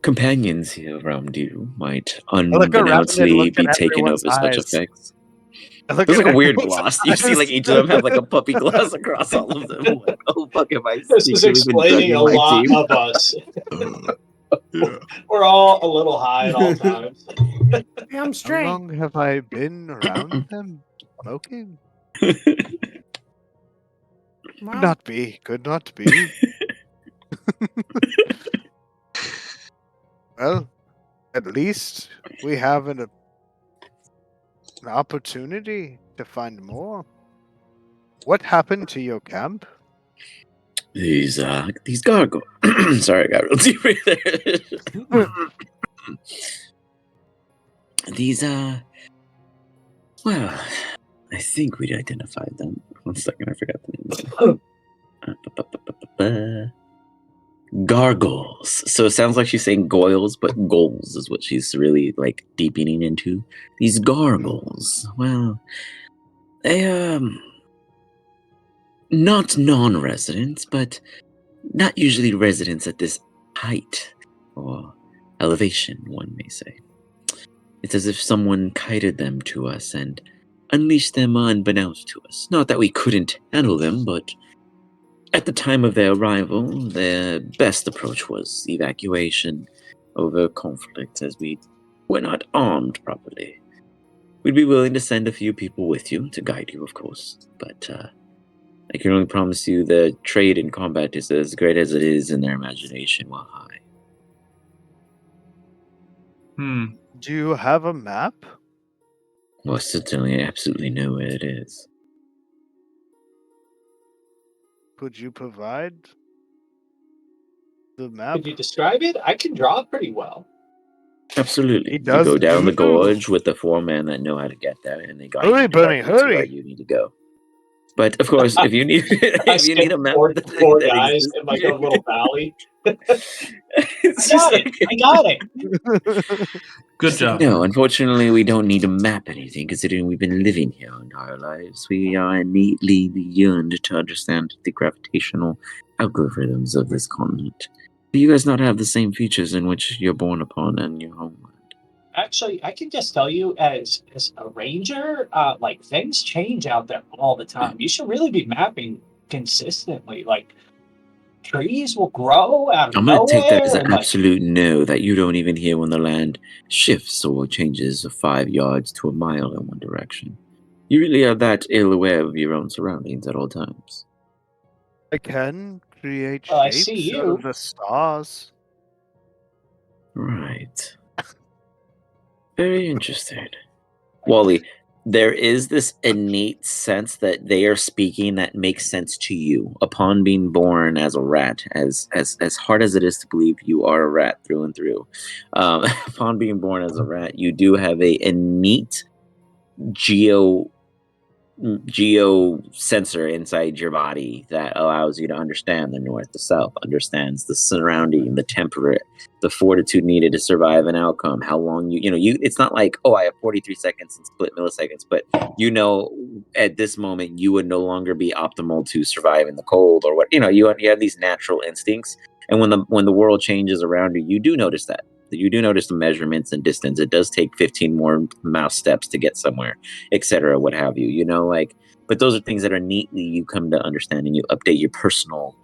companions here around you might look around and unbeknownstly look be at taken everyone's over such eyes. effects. Look There's at like a weird everyone's gloss. You see, eyes. like each of them have like a puppy gloss across all of them. Like, oh fuck, have I This is secretly been explaining a drugging my lot team? of us. We're all a little high at all times. I'm How straight. long have I been around them smoking? Well, Could not be. Could not be. Well, at least we have an opportunity to find more. What happened to your camp? These gargoyles. Sorry, I got real deep right there. These well, I think we'd identified them. 1 second, I forgot the name. Gargoyles. So it sounds like she's saying goils, but goals is what she's really like deepening into. These gargoyles. Well, they not non-residents, but not usually residents at this height or elevation, one may say. It's as if someone kited them to us and unleashed them unbeknownst to us. Not that we couldn't handle them, but at the time of their arrival, their best approach was evacuation over conflict, as we were not armed properly. We'd be willing to send a few people with you to guide you, of course, but I can only promise you the trade in combat is as great as it is in their imagination while high. Do you have a map? Well, certainly, I absolutely know where it is. Could you provide the map? Could you describe it? I can draw pretty well. Absolutely. He You does go down the doodle. gorge with the 4 men that know how to get there, and they guide Hurry, you Bernie, directly to where hurry! you need to go. But of course, if you need I if you need skipped a map four that guys exists, in like a little valley. it's I just got it. like I got it. Good job. no. Unfortunately, we don't need to map anything, considering we've been living here our entire lives. We are innately yearned to understand the gravitational algorithms of this continent. Do you guys not have the same features in which you're born upon and your homeland? Actually, I can just tell you, as a ranger, like things change out there all the time. You should really be mapping consistently. Like trees will grow out of I'm going to take that as nowhere, an and like absolute no, that you don't even hear when the land shifts or changes 5 yards to a mile in one direction. You really are that ill aware of your own surroundings at all times. I can create well, I see shapes out you. of the stars. Right. Very interesting. Wally There is this innate sense that they are speaking that makes sense to you upon being born as a rat. As hard as it is to believe, you are a rat through and through. Upon being born as a rat, you do have a innate geo sensor inside your body that allows you to understand the north, the south, understands the surrounding, the temperate, the fortitude needed to survive an outcome, how long you it's not like, oh, I have 43 seconds and split milliseconds, but at this moment you would no longer be optimal to survive in the cold or what, you have these natural instincts. And when the world changes around you, you do notice that. You do notice the measurements and distance. It does take 15 more mouse steps to get somewhere, etc., what have you, but those are things that are neatly you come to understand, and you update your personal,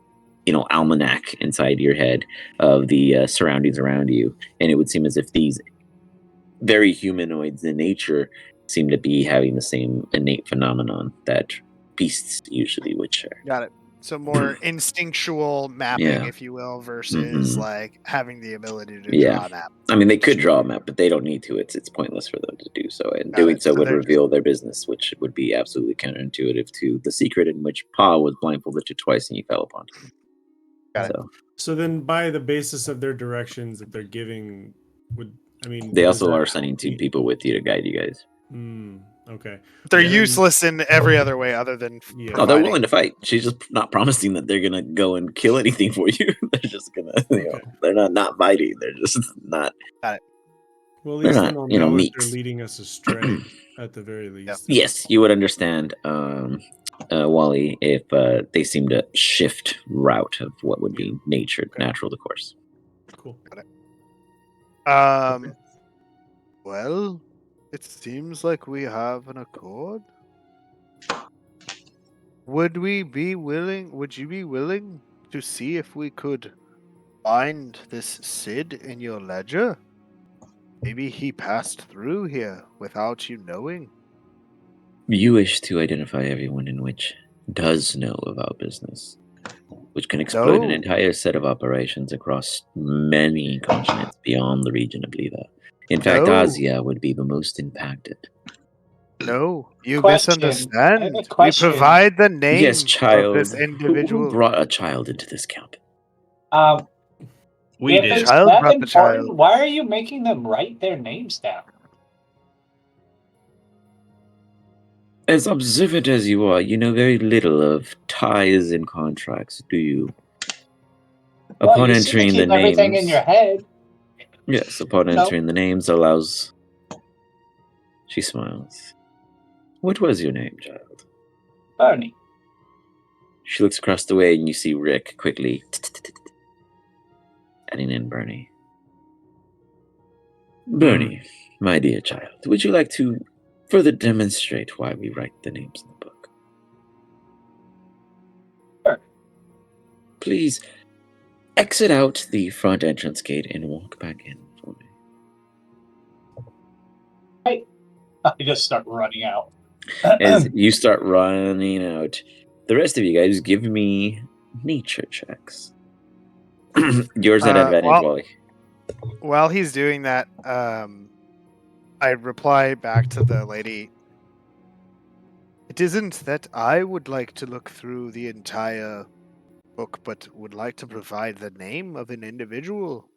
almanac inside your head of the surroundings around you. And it would seem as if these very humanoids in nature seem to be having the same innate phenomenon that beasts usually would share. Got it. So more instinctual mapping, Yeah. if you will, versus Mhm. like having the ability to Yeah. draw a map. I mean, they could draw a map, but they don't need to. It's pointless for them to do so, and Got doing it. so So would they're reveal their business, which would be absolutely counterintuitive to the secret in which Pa was blindfolded to twice and you fell upon. Got it. So then, by the basis of their directions that they're giving, They does also that are sending help two me? people with you to guide you guys. Okay. They're Well, then- useless in every other way other than Yeah. Oh, they're providing. willing to fight. She's just not promising that they're gonna go and kill anything for you. They're just gonna, Okay. they're not biting. They're just not. Well, at They're least not, then I'll know if meeks. they're leading us astray, at the very least. Yes, you would understand, Wally, if they seem to shift route of what would be natural to course. Cool. Well, it seems like we have an accord. Would you be willing to see if we could find this Sid in your ledger? Maybe he passed through here without you knowing. You wish to identify everyone in which does know of our business, which can exploit an No. entire set of operations across many continents beyond the region of Leva. In fact, No. Asia would be the most impacted. No, you Question. I have misunderstand. a We question. provide the name Yes, child. of this Who individual. brought a child into this camp? We If did. it's Child that brought the important, child. why are you making them write their names down? As observant as you are, you know very little of ties and contracts, do you? Well, Upon you seem to entering the keep everything in names, your head. yes, upon No. entering the names allows. She smiles. What was your name, child? Bernie. She looks across the way and you see Rick quickly adding in Bernie. Bernie, my dear child, would you like to further demonstrate why we write the names in the book? Sure. Please exit out the front entrance gate and walk back in for me. I just start running out. As you start running out, the rest of you guys give me nature checks. Yours at advantage, well- Wally. While he's doing that, I reply back to the lady. It isn't that I would like to look through the entire book, but would like to provide the name of an individual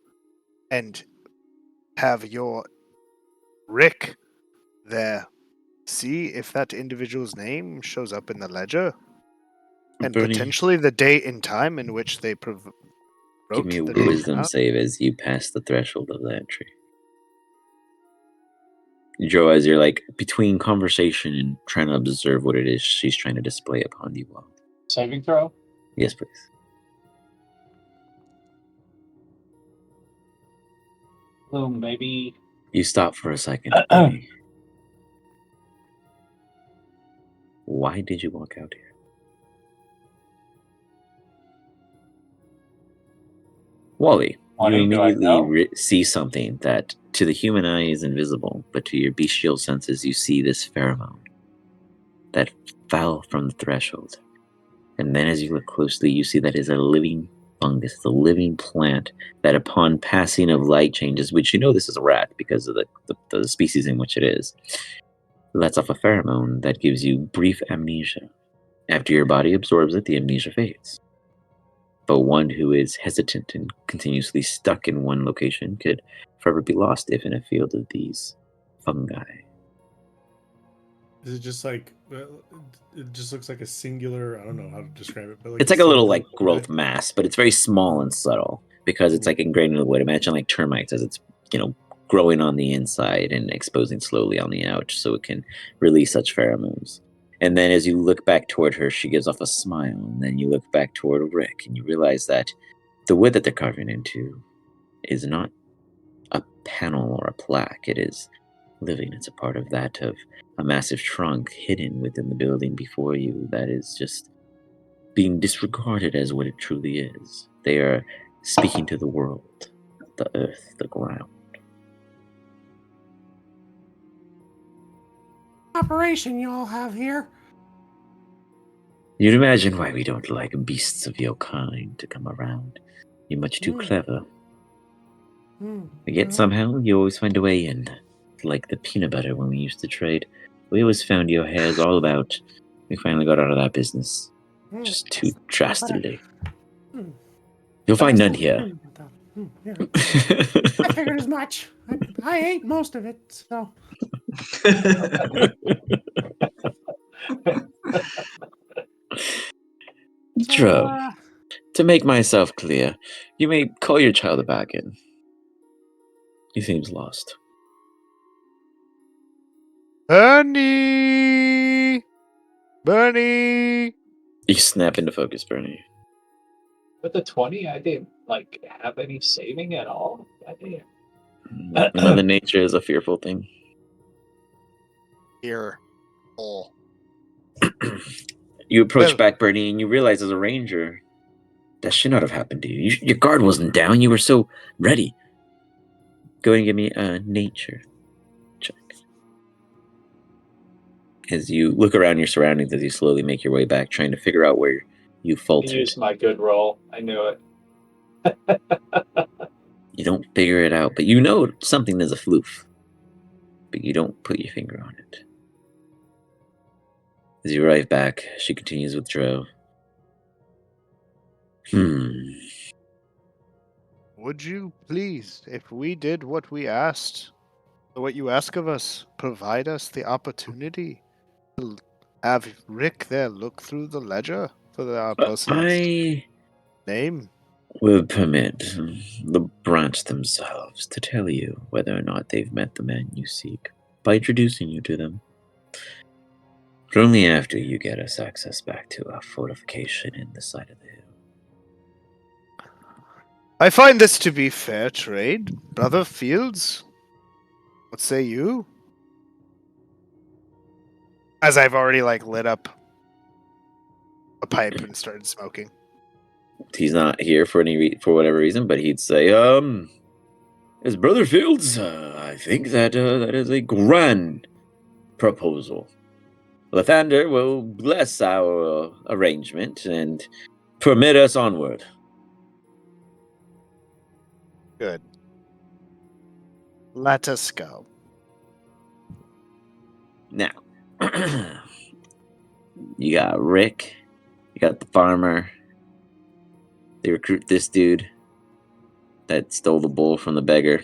and have your Rick there see if that individual's name shows up in the ledger and Bernie, potentially the date and time in which they give wrote me a the name wisdom down. save as you pass the threshold of the entry. Joe, as you're like between conversation and trying to observe what it is she's trying to display upon you. Well, Saving throw? yes, please. Boom, baby. You stop for a second, Bernie. Why did you walk out here? Wally, Why you do I know? immediately see something that to the human eye is invisible, but to your bestial senses you see this pheromone that fell from the threshold. And then as you look closely, you see that is a living fungus, it's a living plant that upon passing of light changes, which you know this is a rat because of the species in which it is, lets off a pheromone that gives you brief amnesia. After your body absorbs it, the amnesia fades. But one who is hesitant and continuously stuck in one location could forever be lost if in a field of these fungi. Is it just like it just looks like a singular? I don't know how to describe it, but It's a like a little singular growth thread? mass, but it's very small and subtle because it's like ingrained in the wood. Imagine like termites as it's growing on the inside and exposing slowly on the ouch, so it can release such pheromones. And then as you look back toward her, she gives off a smile, and then you look back toward Rick, and you realize that the wood that they're carving into is not a panel or a plaque. It is living. It's a part of that of a massive trunk hidden within the building before you that is just being disregarded as what it truly is. They are speaking to the world, the earth, the ground. Operation you all have here. You'd imagine why we don't like beasts of your kind to come around. You're much too clever. Yet somehow you always find a way in. Like the peanut butter when we used to trade. We always found your hair's all about. We finally got out of that business. Just too drastically. You'll find none here. Yeah. I figured as much. I ate most of it, so. Dro, to make myself clear, you may call your child back in. He seems lost. Bernie! Bernie! You snap into focus, Bernie. With the 20, I didn't have any saving at all. I didn't. Mother Nature is a fearful thing. Fearful. You approach back, Bernie, and you realize as a ranger, that should not have happened to you. Your guard wasn't down. You were so ready. Go ahead and give me a nature check. As you look around your surroundings, as you slowly make your way back, trying to figure out where you faltered. I used my good roll. I knew it. You don't figure it out, but you know something is a floof. But you don't put your finger on it. As you arrive back, she continues with Dro. Would you please, if we did what we asked, what you ask of us, provide us the opportunity to have Rick there look through the ledger for the person's name? Will permit the branch themselves to tell you whether or not they've met the man you seek by introducing you to them. But only after you get us access back to our fortification in the side of the hill. I find this to be fair trade, Brother Fields. What say you? As I've already lit up a pipe and started smoking. He's not here for for whatever reason, but he'd say, as Brother Fields, I think that that is a grand proposal. Lathander will bless our arrangement and permit us onward. Good. Let us go. Now, you got Rick, you got the farmer. They recruit this dude that stole the bull from the beggar.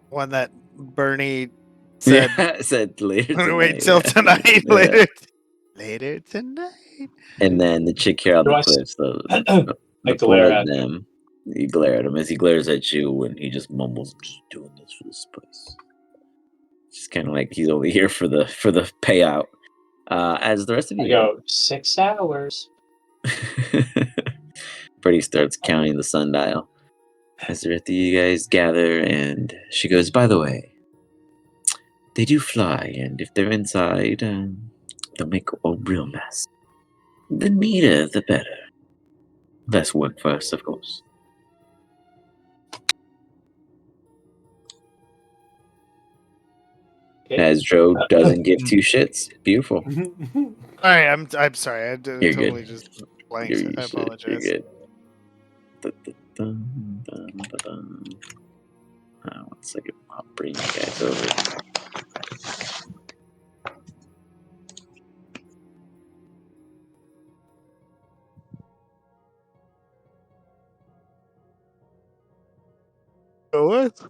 One that Bernie said, said later tonight. Wait till tonight. Yeah. Later tonight. And then the chick here on the cliffs, the glare four at of them. You glare at him as he glares at you, and he just mumbles, "I'm just doing this for the spice." Just kind of like he's only here for the payout. As the rest of you go 6 hours. Freddie starts counting the sundial. As the rest of you guys gather, and she goes, "By the way, they do fly, and if they're inside, they'll make a real mess. The neater, the better. Less work for us, of course." Okay. As Joe doesn't give two shits. Beautiful. Alright, I'm sorry. I You're totally good. just blanked. I apologize. You're good. One second. I'll bring you guys over.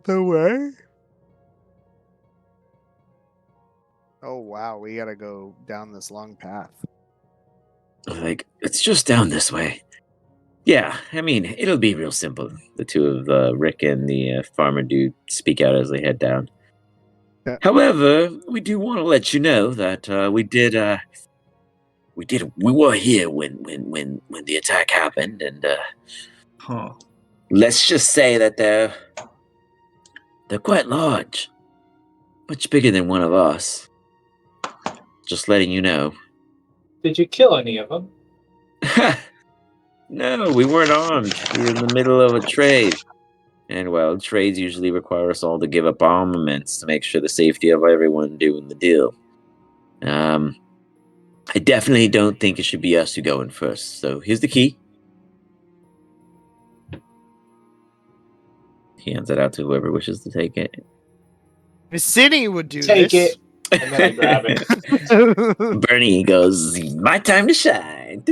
the way. Oh wow, we gotta go down this long path. Like, it's just down this way. Yeah, I mean, it'll be real simple. The two of Rick and the farmer do speak out as they head down. Yeah. However, we do want to let you know that we were here when the attack happened, and Huh. let's just say that they're quite large, much bigger than one of us. Just letting you know. Did you kill any of them? No, we weren't armed. We were in the middle of a trade. And, well, trades usually require us all to give up armaments to make sure the safety of everyone doing the deal. I definitely don't think it should be us who go in first. So here's the key. He hands it out to whoever wishes to take it. Vicini would do Take this. it. And then I grab it. Bernie goes, my time to shine.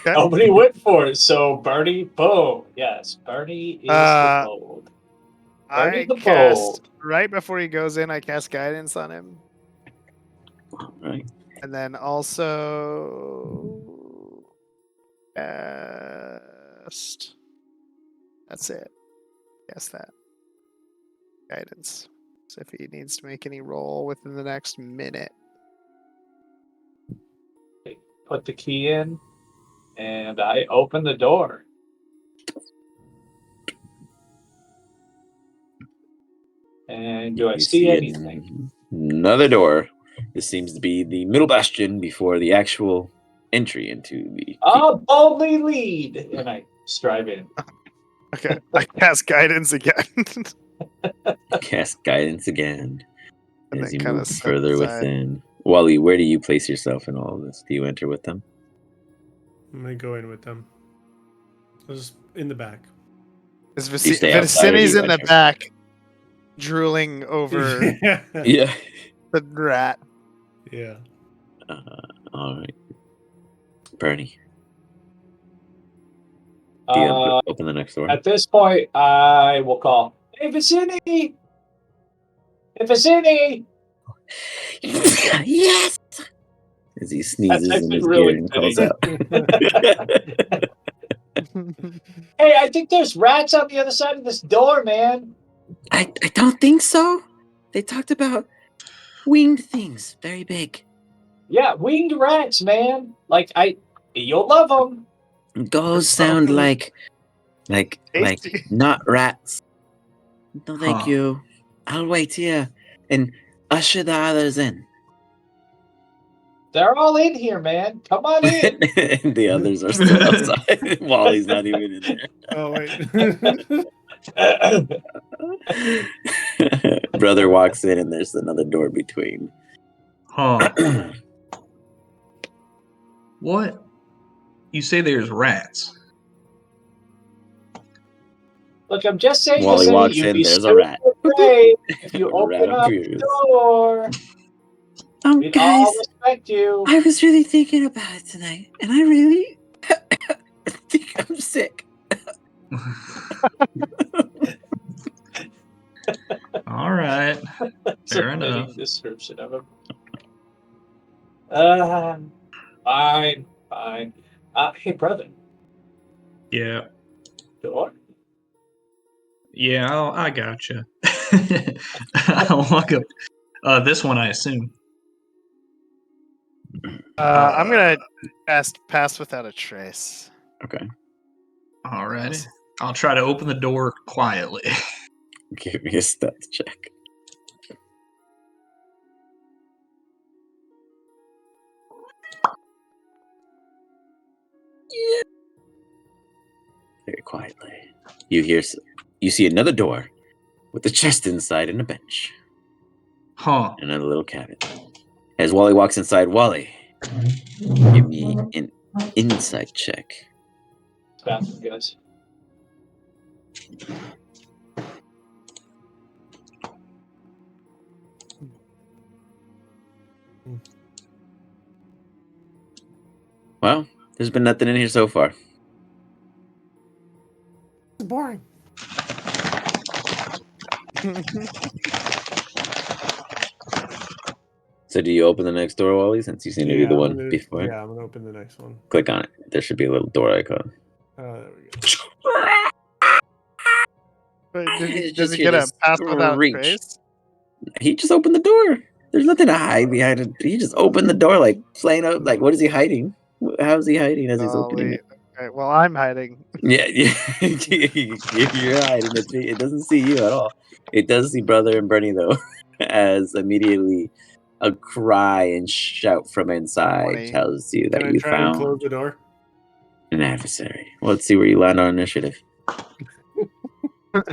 Nobody went for it, so Bernie, boom. Yes, Bernie is the bold. Bernie I the cast bold. right before he goes in. I cast guidance on him, All right. and then also cast. That's it. Cast that guidance. So if he needs to make any roll within the next minute. Put the key in, and I open the door. And do I You see anything? Another door. This seems to be the middle bastion before the actual entry into the I'll boldly lead, and I strive in. Okay, I cast guidance again. cast guidance again And as then you kinda move set further aside. within. Wally, where do you place yourself in all of this? Do you enter with them? I'm gonna go in with them. I was in the back. Is You stay outside or do Vicini's you in the enter? back, drooling over Yeah. the rat. Yeah. All right. Bernie, do you open the next door? At this point, I will call, hey, Vicini! Hey, Vicini! Yes! As he sneezes That's in his really gear and calls fitting. out. Hey, I think there's rats on the other side of this door, man. I don't think so. They talked about winged things, very big. Yeah, winged rats, man. Like, you'll love them. Those sound like Tasty. not rats. No, thank Huh. you. I'll wait here and usher the others in. They're all in here, man. Come on in. And the others are still outside. Wally's not even in there. Oh wait. Brother walks in and there's another door between. Huh. What? You say there's rats? Look, I'm just saying, Wally Vicini, walks you'd in, be there's a super rat. afraid if you A rat open up the appears. door. We'd all respect you. I was really thinking about it tonight, and I really think I'm sick. All right. It's Fair a fitting enough. description of him. Fine. Hey, brother. Yeah. Door? Yeah, I gotcha. I'll walk up. This one, I assume. I'm gonna pass without a trace. Okay. Alrighty. I'll try to open the door quietly. Give me a stats check. Yeah. Very quietly. You see another door with a chest inside and a bench. Huh. And a little cabin. As Wally walks inside, Wally, give me an insight check. Bathroom, guys. Well, there's been nothing in here so far. It's boring. So do you open the next door, Wally, since you seem to be the one before? Yeah, I'm gonna open the next one. Click on it. There should be a little door icon. There we go. Wait, I did just he hear get a this pass without screech. trace? He just opened the door. There's nothing to hide behind it. He just opened the door, like plain out. Like, what is he hiding? How's he hiding as he's opening it? Okay, well, I'm hiding. Yeah, you're hiding. It doesn't see you at all. It does see Brother and Bernie though, as immediately a cry and shout from inside 20. tells you that Can I you try and close found the door? an adversary. Let's see where you land on initiative.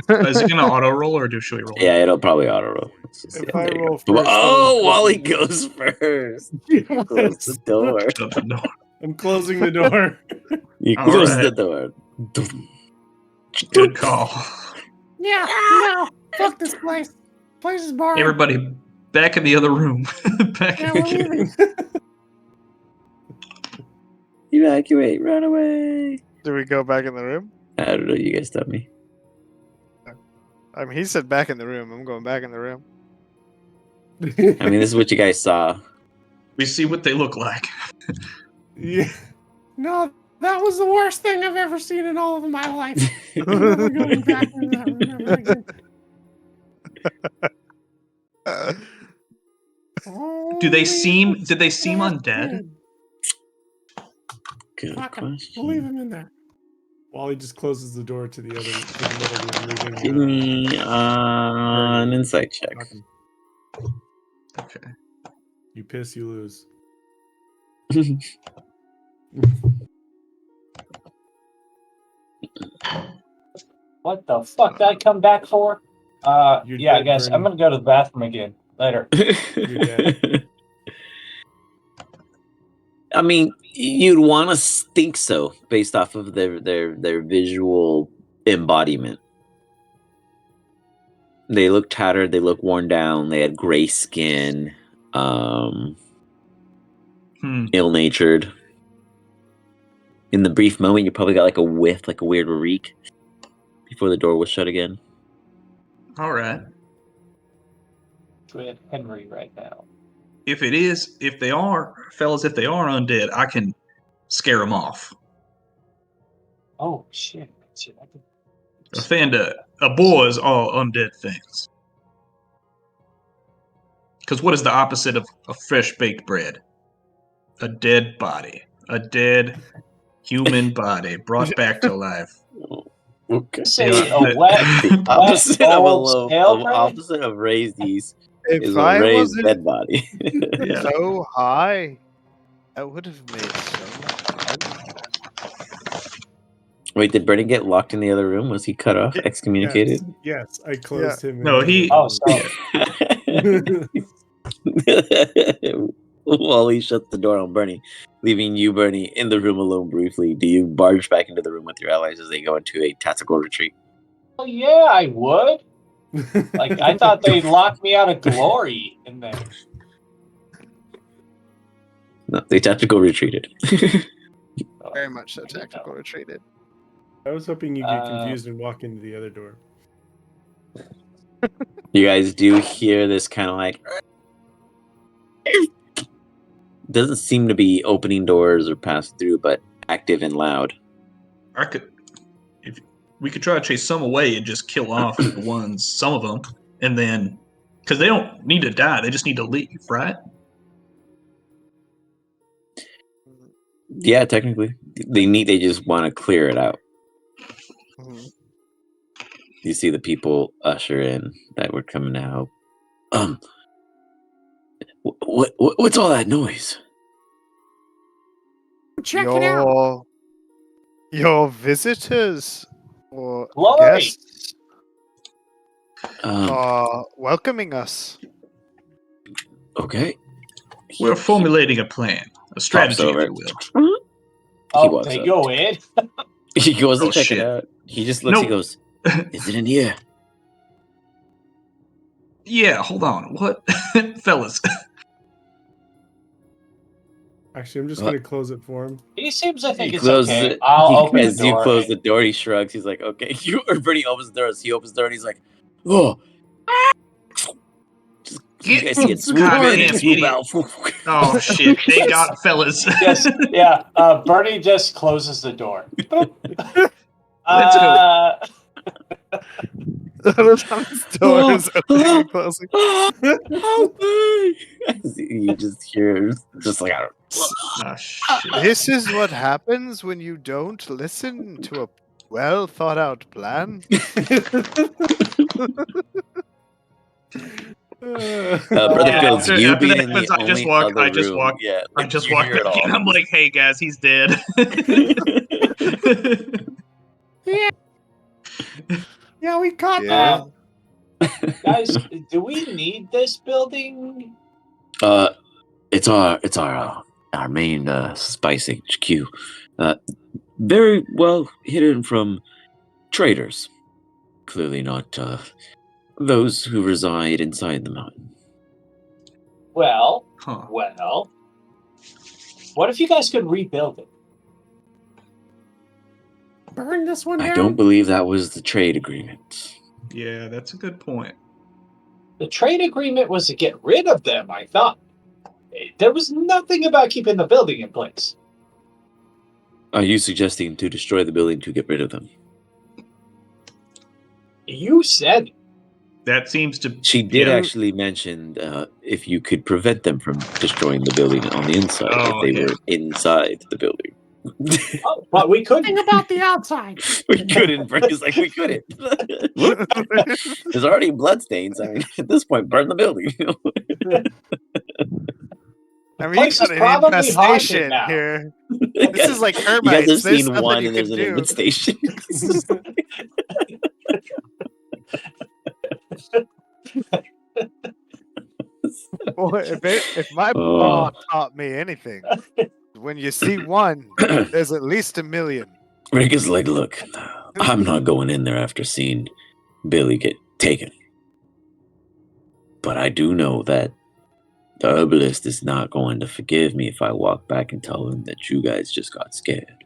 Is it gonna auto roll or should we roll? Yeah, it'll probably auto roll. If I there you roll go. first, Oh, then- Wally goes first. Close the door. Shut the door. I'm closing the door. You All close right. the door. Good call. Yeah, no, fuck this place. Place is boring. Everybody, back in the other room. Back Yeah, in we're leaving. Evacuate, run away. Do we go back in the room? I don't know. You guys tell me. I mean, he said back in the room. I'm going back in the room. I mean, this is what you guys saw. We see what they look like. Yeah. No, that was the worst thing I've ever seen in all of my life. I'm never going back in that room ever again. Oh, Did they seem undead? Good Fuck 'em. question. We'll leave him in there. Wally just closes the door to the other, to the middle room, Give leaving. me an insight check. Fuck 'em. Okay. You piss, you lose. What the fuck did I come back for? You're Yeah, I dead, guess I'm Bernie. gonna go to the bathroom again. Later. You're dead. I mean, you'd want to think so based off of their visual embodiment. They look tattered. They look worn down. They had gray skin, ill-natured. In the brief moment, you probably got like a whiff, like a weird reek, before the door was shut again. All right. With Henry right now. If they are undead, I can scare them off. Oh shit! I can... Offend abhors all undead things. Because what is the opposite of a fresh baked bread? A dead body. A dead human body brought back to life. Okay. Say Yeah, a wet, The opposite wet of a old loaf, stale of bread? opposite of raised yeast is If a I raised wasn't dead body. Yeah. so high, I would have made so much. Wait, did Bernie get locked in the other room? Was he cut off, excommunicated? Yes, I closed him. No, into he- the Oh, room. so Wally shuts the door on Bernie, leaving you, Bernie, in the room alone briefly. Do you barge back into the room with your allies as they go into a tactical retreat? well, yeah, I would. Like I thought they'd lock me out of glory in there. No, they tactical retreated. Very much so tactical retreated. I was hoping you'd get confused and walk into the other door. You guys do hear this kind of like... Doesn't seem to be opening doors or pass through, but active and loud. We could try to chase some away and just kill off some of them, and then because they don't need to die, they just need to leave, right? Yeah, technically, they just want to clear it out. Mhm. You see the people usher in that were coming to help. What's all that noise? Check it out. Your visitors or Glory! guests Um, are welcoming us. okay. We're formulating a plan, a strategy, if over. you will. He walks They up. go in. He goes to Oh, check shit. it out. He just looks. He Nope. goes, "Is it in here?" Yeah, hold on. What, fellas? Actually, I'm just What? going to close it for him. He seems to think He it's closes okay. it. I'll open the As you door. close the door, he shrugs. He's like, "Okay." You or Bernie opens the door. As he opens the door, and he's like, "Oh, You guys see it swoop God in damn and swoop idiot. out. Oh shit! They got it, fellas. Yes, yeah. Bernie just closes the door. Boop. Let's go. His door is opening and closing. Help me! You just hear just like Oh shit! This is what happens when you don't listen to a well thought out plan. Brother Yeah. Fields, you After being that in the happens, I just only walk. other I just room, walk. yeah, I like, just you walk hear it back in. all. I'm like, "Hey guys, he's dead." Yeah, we caught Yeah. Guys, do we need this building? It's our main spice HQ. Very well hidden from traders. Clearly not those who reside inside the mountain. Well, Huh. well. What if you guys could rebuild it? burn this one down. I don't believe that was the trade agreement. Yeah, that's a good point. The trade agreement was to get rid of them, I thought. There was nothing about keeping the building in place. Are you suggesting to destroy the building to get rid of them? You said That seems to. She did Yeah. actually mention if you could prevent them from destroying the building on the inside, Oh, if they yeah. were inside the building. oh, but we couldn't. Think about the outside. We couldn't. Frank's like, we couldn't. Whoop. There's already bloodstains. I mean, at this point, burn the building. I mean, you place got is an probably haunted infestation now. here. You This is like you guys termites. have There's seen nothing one you and there's can an do. infestation. Boy, if my Oh. mom taught me anything, when you see one, there's at least a million. Rick is like, look, I'm not going in there after seeing Billy get taken. But I do know that the herbalist is not going to forgive me if I walk back and tell him that you guys just got scared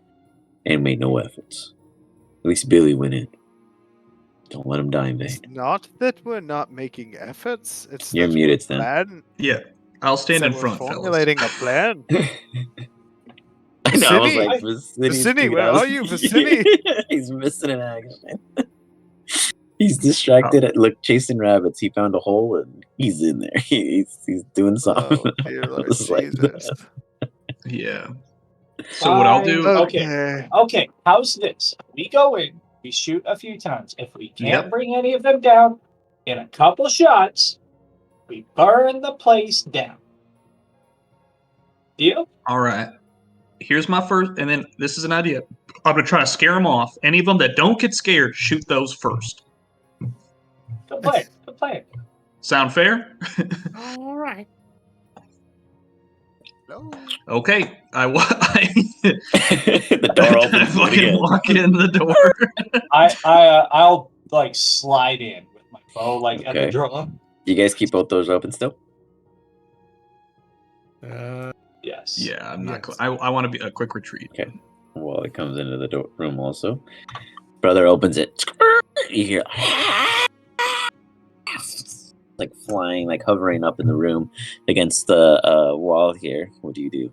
and made no efforts. At least Billy went in. Don't let him die in vain. It's not that we're not making efforts. It's You're that muted, we're Stan. plan. Yeah, I'll It's stand that in we're front, fellas. formulating a plan. I know, I was Vicini! like, Vicini's Vicini, tweet, where I was- are you, Vicini? He's missing an egg. He's distracted at chasing rabbits. He found a hole and he's in there. He's doing something. Oh, dear Lord It's like Jesus. Yeah. So what I'll do? Fine. Okay, how's this? We go in, we shoot a few times. If we can't Yep. bring any of them down in a couple shots, we burn the place down. Deal? All right. Here's my first, and then this is an idea. I'm gonna try to scare them off. Any of them that don't get scared, shoot those first. Good plan. Good plan. Sound fair? All right. No. Okay. the door I opens fucking again. walk in the door. I'll like slide in with my bow, like at the Okay. draw. You guys keep both doors open still? Yes. Yeah, I'm not. Yes. I want to be a quick retreat. Okay. Well, it comes into the room also. Brother opens it. You hear like flying, like hovering up in the room against the wall here. What do you do?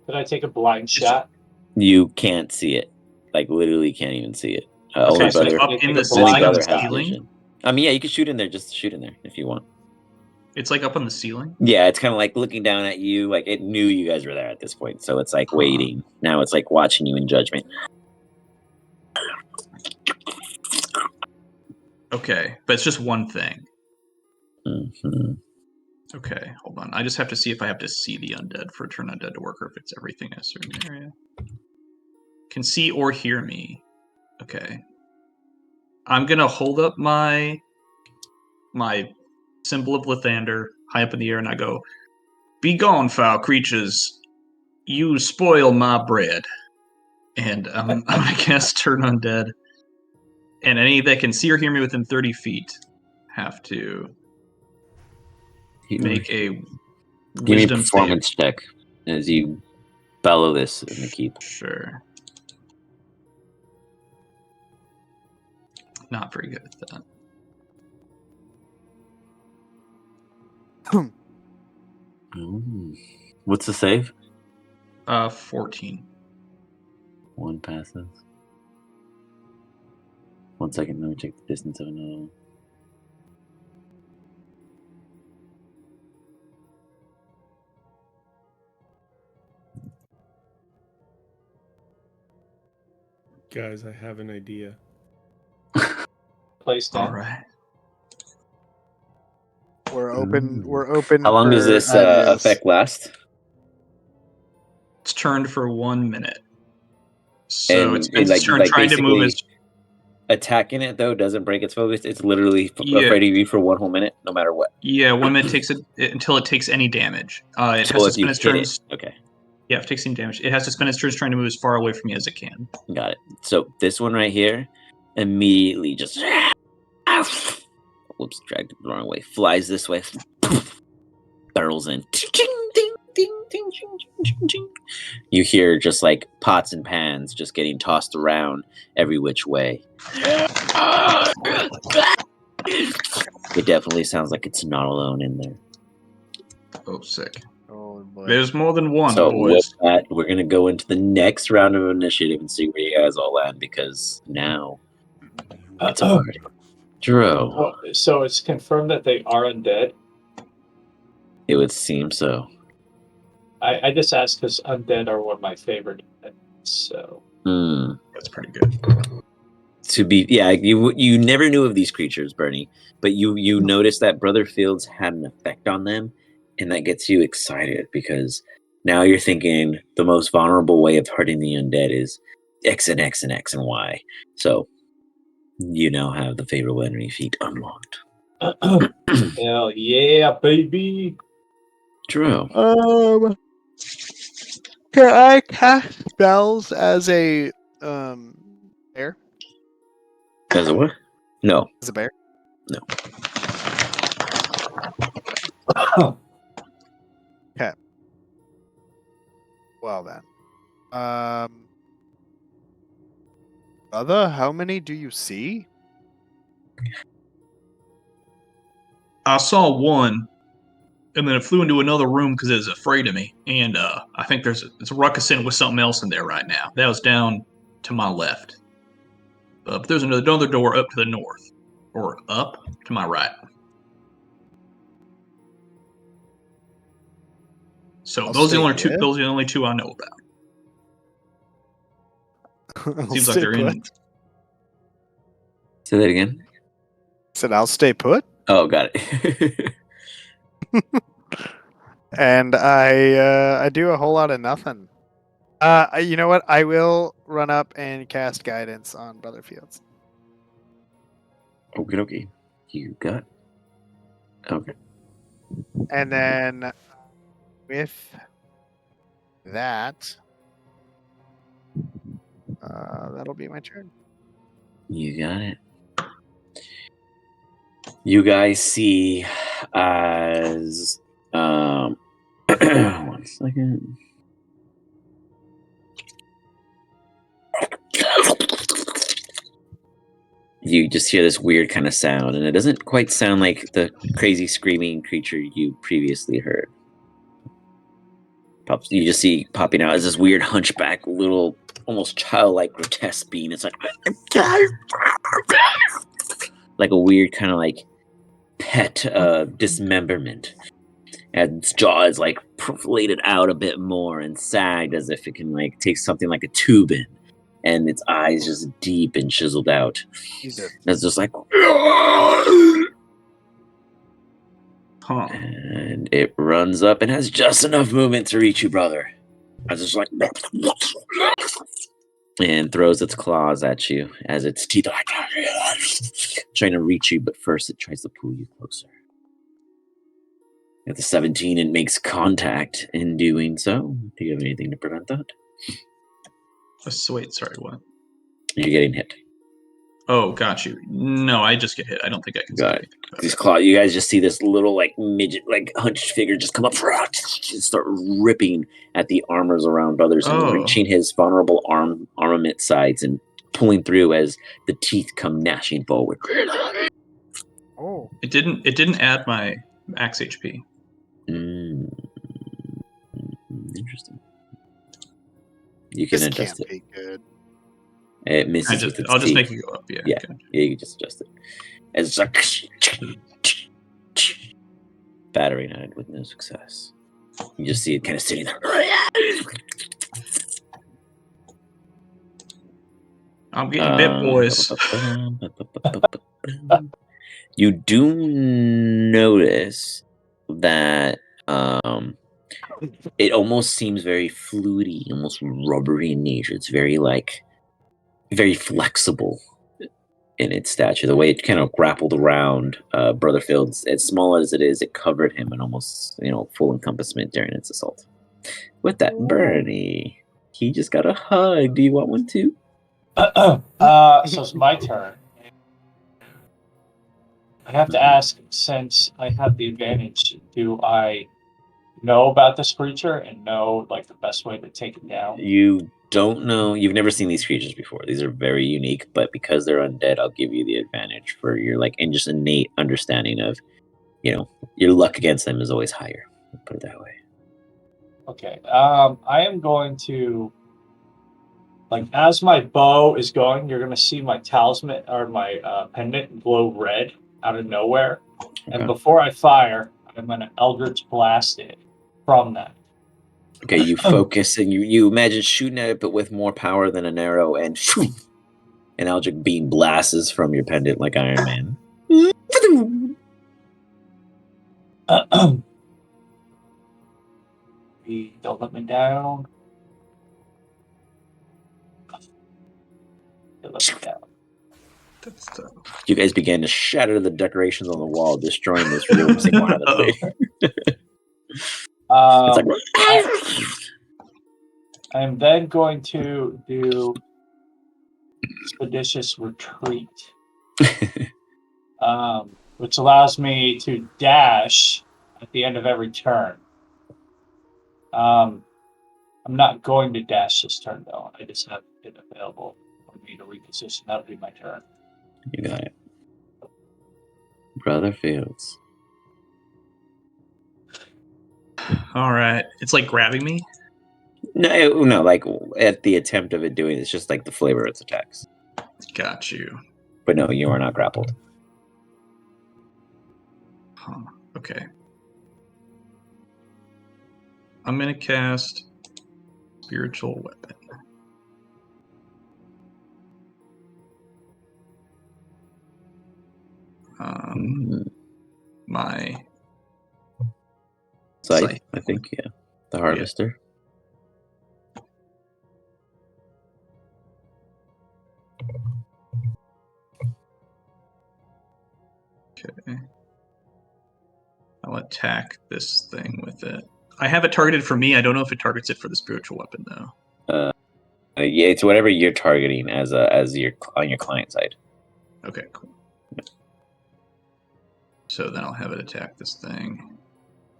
Could I take a blind shot? You can't see it. Like literally can't even see it. Okay, Older so brother, up in Take the a ceiling blind of the brother has ceiling. vision. I mean, yeah, you can shoot in there. Just shoot in there if you want. It's like up on the ceiling. Yeah, it's kind of like looking down at you. Like it knew you guys were there at this point, so it's like waiting. Now it's like watching you in judgment. Okay, but it's just one thing. Mhm. Okay, hold on. I just have to see if I have to see the undead for turn undead to work, or if it's everything in a certain area. Can see or hear me. Okay. I'm gonna hold up my symbol of Lathander high up in the air, and I go, "Be gone, foul creatures! You spoil my bread." And I'm gonna cast turn undead, and any that can see or hear me within 30 feet have to make a Give me a wisdom performance check as you bellow this in the keep. save. Sure. Not very good at that. Ooh. What's the save? 14. 1 passes. 1 second, let me check the distance of another one. Guys, I have an idea. Place All down. right. We're open. Ooh. We're open. How long does for this ideas. effect last? It's turned for 1 minute. So And it's been like turned trying to move as attacking it though doesn't break its focus. It's literally Yeah. afraid of you for 1 whole minute, no matter what. 1 minute takes it until it takes any damage. It So has to if you spend its hit turns. it, okay, Yeah, if it takes any damage, it has to spend its turns trying to move as far away from you as it can. got it. So this one right here, immediately just whoops, dragged it the wrong way. Flies this way, barrels in. You hear just like pots and pans just getting tossed around every which way. It definitely sounds like it's not alone in there. Oh, sick. Oh boy. There's more than one, So boys. with that, we're gonna go into the next round of initiative and see where you guys all land, because now it's a party. Dro, Oh, so it's confirmed that they are undead. it would seem so. I just asked because undead are one of my favorite. So That's pretty good. To be, yeah, you never knew of these creatures, Bernie, but you noticed that Brother Fields had an effect on them, and that gets you excited because now you're thinking the most vulnerable way of hurting the undead is X and X and X and Y. So you now have the favorable enemy feat unlocked. hell yeah, baby. Drew. Can I cast spells as a bear? As a what? No. As a bear? No. Okay. Well then. Brother, how many do you see? I saw one, and then it flew into another room because it was afraid of me. And I think it's ruckusing with something else in there right now. That was down to my left. But there's another door up to the north, or up to my right. So I'll those are the stay only two. here. Those are the only two I know about. I'll Seems like stay they're put. in. Say that again. Said I'll stay put. Oh, got it. And I do a whole lot of nothing. You know what? I will run up and cast guidance on Brother Fields. Okay. You got. Okay. And then with that, that'll be my turn. You got it. You guys see as 1 second. You just hear this weird kind of sound, and it doesn't quite sound like the crazy screaming creature you previously heard. You just see popping out as this weird hunchback, little, almost childlike, grotesque being. It's like a weird kind of like pet dismemberment. And its jaw is like perforated out a bit more and sagged as if it can like take something like a tube in, and its eyes just deep and chiseled out. Jesus. And it's just like, Huh. and it runs up and has just enough movement to reach you, brother. It's just like, and throws its claws at you as its teeth are trying to reach you, but first it tries to pull you closer. At the 17, it makes contact in doing so. Do you have anything to prevent that? Wait, sorry, what? You're getting hit. Oh, got you. No, I just get hit. I don't think I can. Got it. These claws, you guys just see this little like midget, like hunched figure just come up and start ripping at the armors around brothers and reaching his vulnerable armament sides and pulling through as the teeth come gnashing forward. Oh. It didn't add my max HP. Interesting. You can This adjust can't it. be good. It misses with its I'll just teeth. make it go up. Yeah. Yeah. Okay. Yeah, you can just adjust it. It's like battery night with no success. You just see it kind of sitting there. I'm getting bit, boys. You do notice that it almost seems very fluty, almost rubbery in nature. It's very very flexible in its stature. The way it kind of grappled around Brotherfield, as small as it is, it covered him in almost full encompassment during its assault. With that, Bernie, he just got a hug. Do you want one too? So it's my turn. I have to ask, since I have the advantage, do I know about this creature and know like the best way to take it down? You don't know. You've never seen these creatures before. These are very unique, but because they're undead, I'll give you the advantage for your and just innate understanding of, your luck against them is always higher. Put it that way. Okay. I am going to, as my bow is going, you're going to see my talisman or my pendant glow red out of nowhere. Okay. And before I fire, I'm going to Eldritch Blast it from that. Okay, you focus and you imagine shooting at it, but with more power than an arrow, and an eldritch beam blasts from your pendant like Iron Man. Don't let me down. Don't let me down. That's tough. You guys began to shatter the decorations on the wall, destroying this room single-handedly. It's like I am then going to do Expeditious Retreat, which allows me to dash at the end of every turn. I'm not going to dash this turn, though. I just have it available for me to reposition. That would be my turn. You got it. Brother Fields. All right. It's like grabbing me. No, like at the attempt of it doing it's just like the flavor of its attacks. Got you. But no, you are not grappled. Huh. Okay. I'm gonna cast Spiritual Weapon. My Scythe, I think, yeah. The Harvester. Okay. I'll attack this thing with it. I have it targeted for me. I don't know if it targets it for the spiritual weapon though. Yeah, it's whatever you're targeting as your on your client side. Okay, cool. So then I'll have it attack this thing.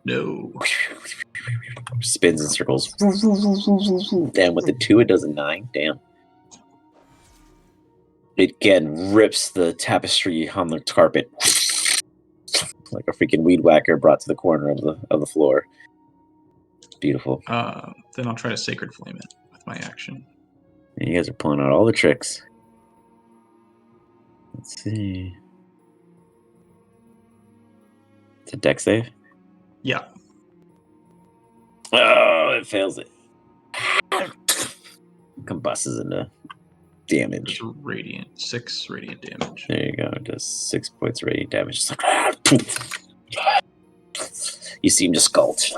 No. Spins in circles. Damn, with the 2, it does a 9. Damn. It again rips the tapestry on the carpet like a freaking weed whacker brought to the corner of the floor. Beautiful. Then I'll try to Sacred Flame it with my action. And you guys are pulling out all the tricks. Let's see. It's a deck save? Yeah. Oh, it fails it. Combustes into damage. It's radiant. 6 radiant damage. There you go. It does 6 points of radiant damage. Just like you see him just sculpt.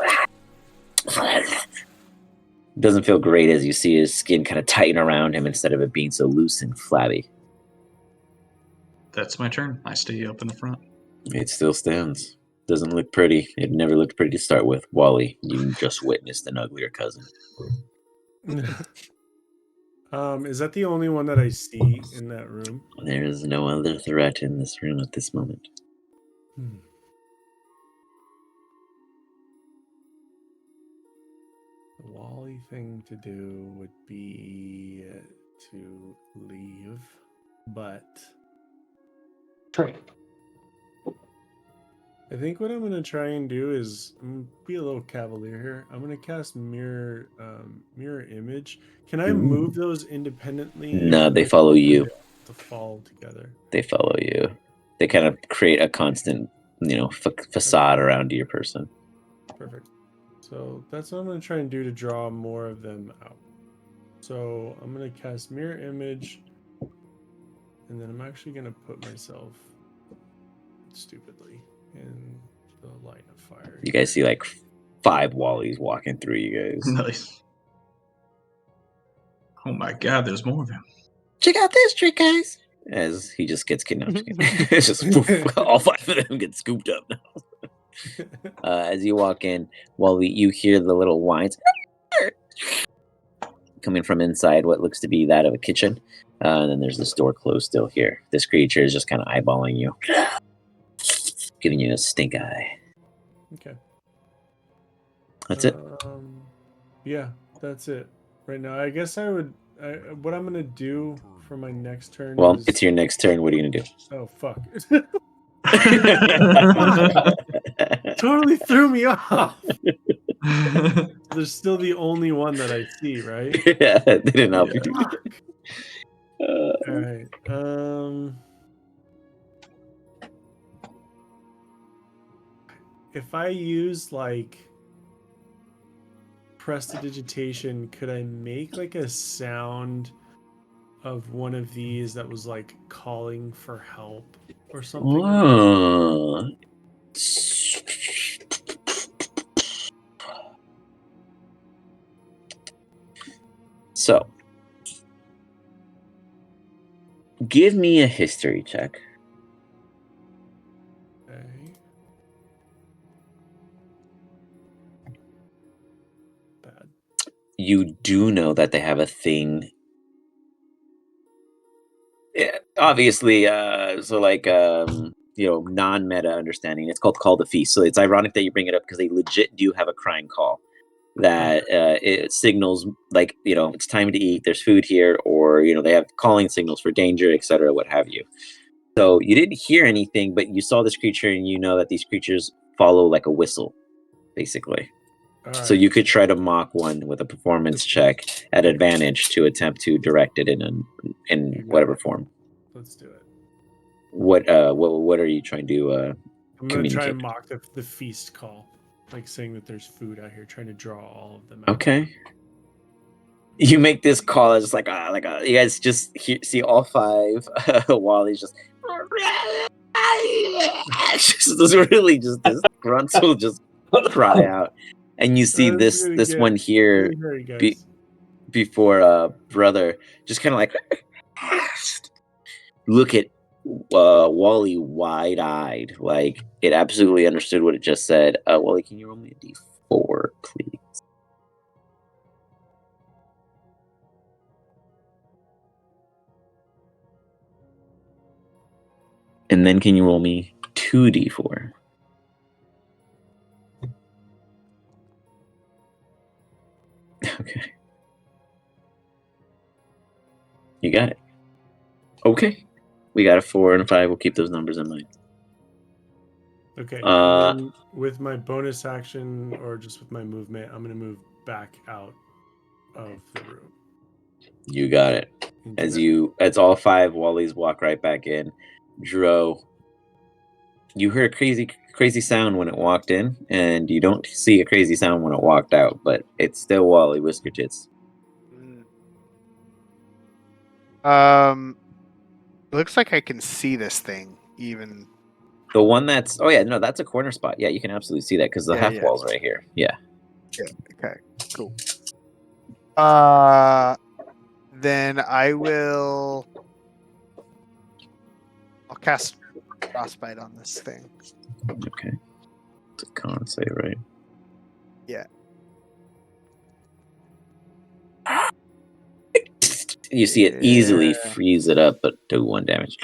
Doesn't feel great as you see his skin kind of tighten around him instead of it being so loose and flabby. That's my turn. I stay up in the front. It still stands. Doesn't look pretty. It never looked pretty to start with. Wally, you just witnessed an uglier cousin. Is that the only one that I see in that room? There is no other threat in this room at this moment. The Wally thing to do would be to leave, but Trade. I think what I'm gonna try and do is be a little cavalier here. I'm gonna cast mirror image. Can I move those independently? No, they or follow do you. they have to fall together. They follow you. They kind of create a constant, facade around your person. Perfect. So that's what I'm gonna try and do to draw more of them out. So I'm gonna cast mirror image, and then I'm actually gonna put myself stupidly in the line of fire. You guys see like 5 Wallies walking through you guys. Nice. Oh my god, there's more of him. Check out this trick, guys. As he just gets kidnapped. It's just poof, all 5 of them get scooped up now. As you walk in, Wally, you hear the little whines coming from inside what looks to be that of a kitchen. And then there's this door closed still here. This creature is just kind of eyeballing you, giving you a stink eye. Okay. That's it. Yeah, that's it. Right now, I guess what I'm gonna do for my next turn. Well, is... it's your next turn. What are you gonna do? Oh fuck! Totally threw me off. There's still the only one that I see, right? Yeah, they didn't help you. All right. If I use like prestidigitation, could I make like a sound of one of these that was like calling for help or something? Whoa. So, give me a history check. Okay. Bad. You do know that they have a thing. Yeah, obviously, non-meta understanding. It's called Call to Feast. So it's ironic that you bring it up because they legit do have a crying call that it signals like, it's time to eat, there's food here, or, they have calling signals for danger, etc., what have you. So you didn't hear anything, but you saw this creature and you know that these creatures follow like a whistle, basically. So you could try to mock one with a performance check at advantage to attempt to direct it in whatever form. Let's do it. What are you trying to I'm gonna try and mock the feast call, like saying that there's food out here, trying to draw all of them out. Okay. You make this call. It's like you guys just see all 5 Wally's just really just this grunts will just cry out, and you see this one here before brother just kind of like look at Wally wide-eyed, like it absolutely understood what it just said. Wally, can you roll me a d4, please? And then can you roll me 2d4? Okay. You got it. Okay. We got a 4 and a 5. We'll keep those numbers in mind. Okay. And then with my bonus action or just with my movement, I'm going to move back out of the room. You got it. As all 5 Wallies walk right back in, Dro, you heard a crazy sound when it walked in, and you don't see a crazy sound when it walked out, but it's still Wally Whisker Tits. Looks like I can see this thing even. The one that's that's a corner spot. Yeah, you can absolutely see that because the half wall's right here. Yeah. Okay. Cool. Then I'll cast Frostbite on this thing. Okay. It's a con save, right? Yeah. You see it easily freeze it up, but do 1 damage.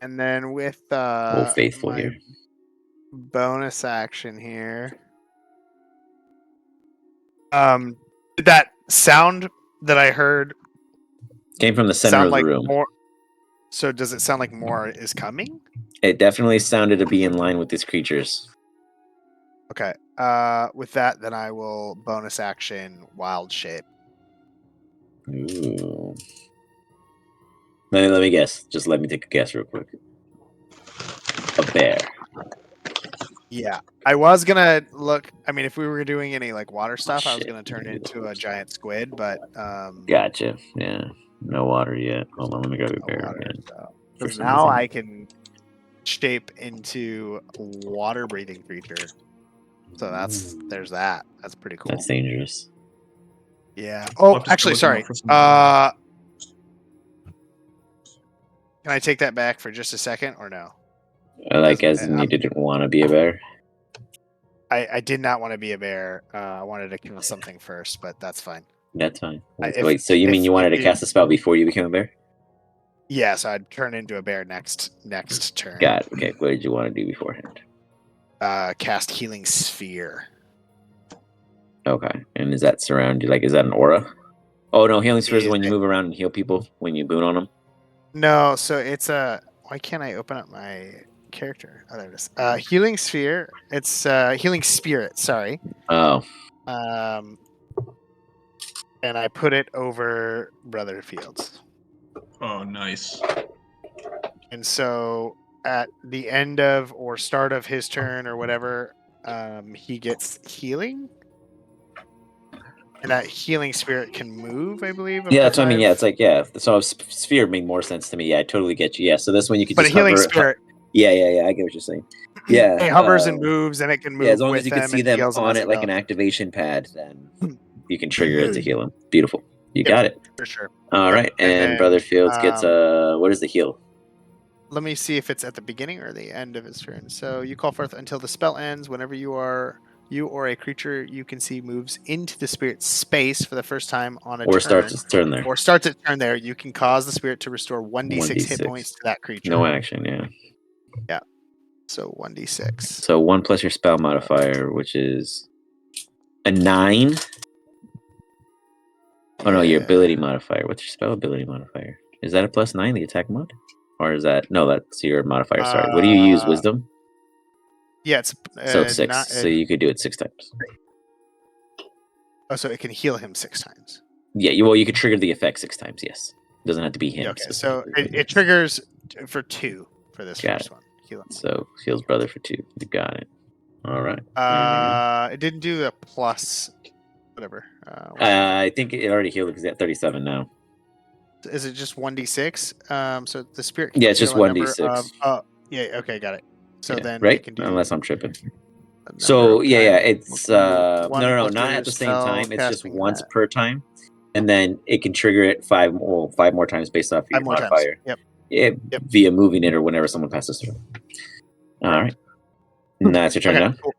And then with Old Faithful my here. bonus action here. Did that sound that I heard came from the center of the room. So does it sound like more is coming? It definitely sounded to be in line with these creatures. Okay. With that, then I will bonus action wild shape. Ooh. Let me guess. Just let me take a guess real quick. A bear. Yeah. I was gonna look. I mean, if we were doing any like water stuff, I was Shit. gonna turn it into a giant squid, but Gotcha. Yeah. No water yet. Hold on, let me grab your no bear water. again. So For some now reason. I can shape into a water breathing creature. So there's that. That's pretty cool. That's dangerous. Yeah. I'll Oh, have to start actually, looking sorry. out for some- Can I take that back for just a second, or no? Like, as in you didn't want to be a bear? I did not want to be a bear. I wanted to kill something first, but that's fine. That's fine. If- Wait, so you mean you wanted to cast a spell before you became a bear? Yeah, so I'd turn into a bear next turn. Got it. Okay, what did you want to do beforehand? Cast Healing Sphere. Okay, and is that surround you? Like, is that an aura? Oh no, healing sphere is Is when you it- move around and heal people when you boon on them. No, so it's a. Why can't I open up my character? Oh, there it is. Healing Sphere. It's Healing Spirit. Sorry. Oh, And I put it over Brother Fields. Oh, nice. And so at the end of or start of his turn or whatever, he gets healing. And that healing spirit can move, I believe. yeah, up that's to what I mean. Yeah, 5. it's like so sphere made more sense to me. Yeah, I totally get you. Yeah, so this one you could But a just healing hover. spirit, Yeah, I get what you're saying. Yeah, it hovers and moves, and it can move yeah, as long with as you can them see and them heals them on as it it like goes. an activation pad, then you can trigger it to heal them. Beautiful. You Yep. got it. For sure. All Yep. right, and then, Brother Fields gets what is the heal? Let me see if it's at the beginning or the end of his turn. So you call forth until the spell ends. Whenever you or a creature you can see moves into the spirit's space for the first time on a Or turn, starts its turn there. or starts its turn there, you can cause the spirit to restore 1d6 hit 1d6. points to that creature. No action, yeah. Yeah. So 1d6. So 1 plus your spell modifier, which is a 9. Oh no, your ability modifier. What's your spell ability modifier? Is that a +9, the attack mod? Or is that no, that's your modifier, sorry. What do you use? Wisdom? Yeah, it's So 6. So you could do it 6 times. Oh, so it can heal him 6 times. Yeah, you could trigger the effect 6 times, yes. It doesn't have to be him. Yeah, okay, so specifically, but it yes. triggers for 2 for this Got first it. one. Heal him. So heals brother for 2. You got it. All right. It didn't do a plus whatever. I think it already healed because it's at 37 now. Is it just 1d6? So the spirit Yeah, it's just heal a number 1d6. of yeah, okay, got it. So Yeah, then right? it can do Unless I'm tripping. a number So of yeah, times it's one no, plus not your at the same spell time. It's just casting once that. per time, and then it can trigger it 5 more times based off your 5 more times. modifier. Yep. Yep. Via moving it or whenever someone passes through. All right. Now it's your turn now. Cool.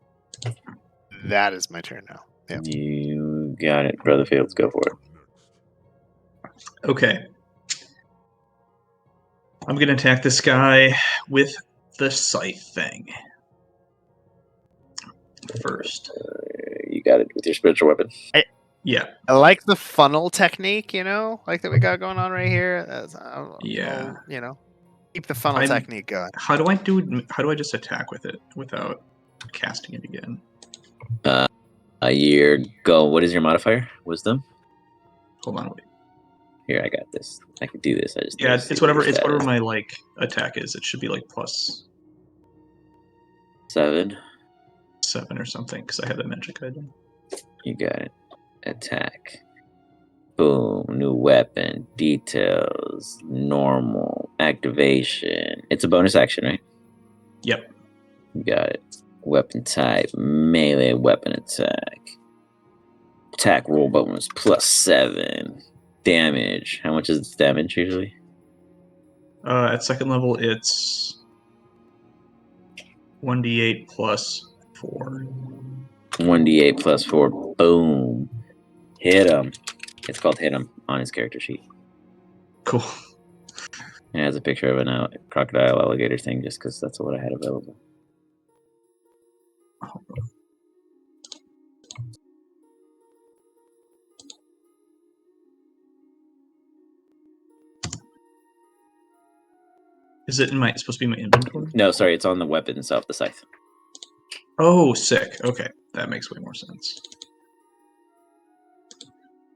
That is my turn now. Yep. You got it, Brother Fields. Go for it. Okay. I'm going to attack this guy with the scythe thing. First. You got it with your spiritual weapon. Yeah. I like the funnel technique, like that we got going on right here. Yeah. Keep the funnel technique going. How do I just attack with it without casting it again? What is your modifier? Wisdom? Hold on, wait. Here, I got this. I can do this. I just it's whatever my attack is. It should be like plus 7. 7 or something because I have that magic item. You got it. Attack. Boom. New weapon. Details. Normal. Activation. It's a bonus action, right? Yep. You got it. Weapon type. Melee weapon attack. Attack roll bonus +7. Damage. How much is its damage usually? At second level, it's 1d8 plus 4. 1d8 plus 4. Boom. Hit him. It's called hit him on his character sheet. Cool. It has a picture of a crocodile alligator thing just because that's what I had available. Is it in my? It's supposed to be in my inventory. No, sorry, it's on the weapon itself, the scythe. Oh, sick. Okay, that makes way more sense.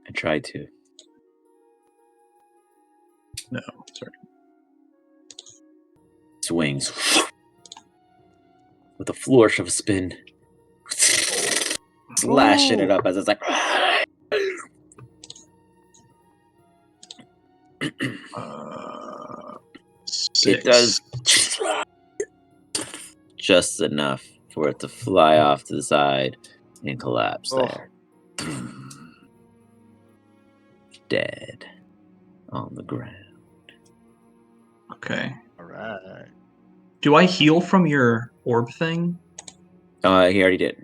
I tried to. No, sorry. Swings with a flourish of a spin, slashing it up as it's like. It does just enough for it to fly off to the side and collapse there. Dead on the ground. Okay. All right. Do I heal from your orb thing? He already did.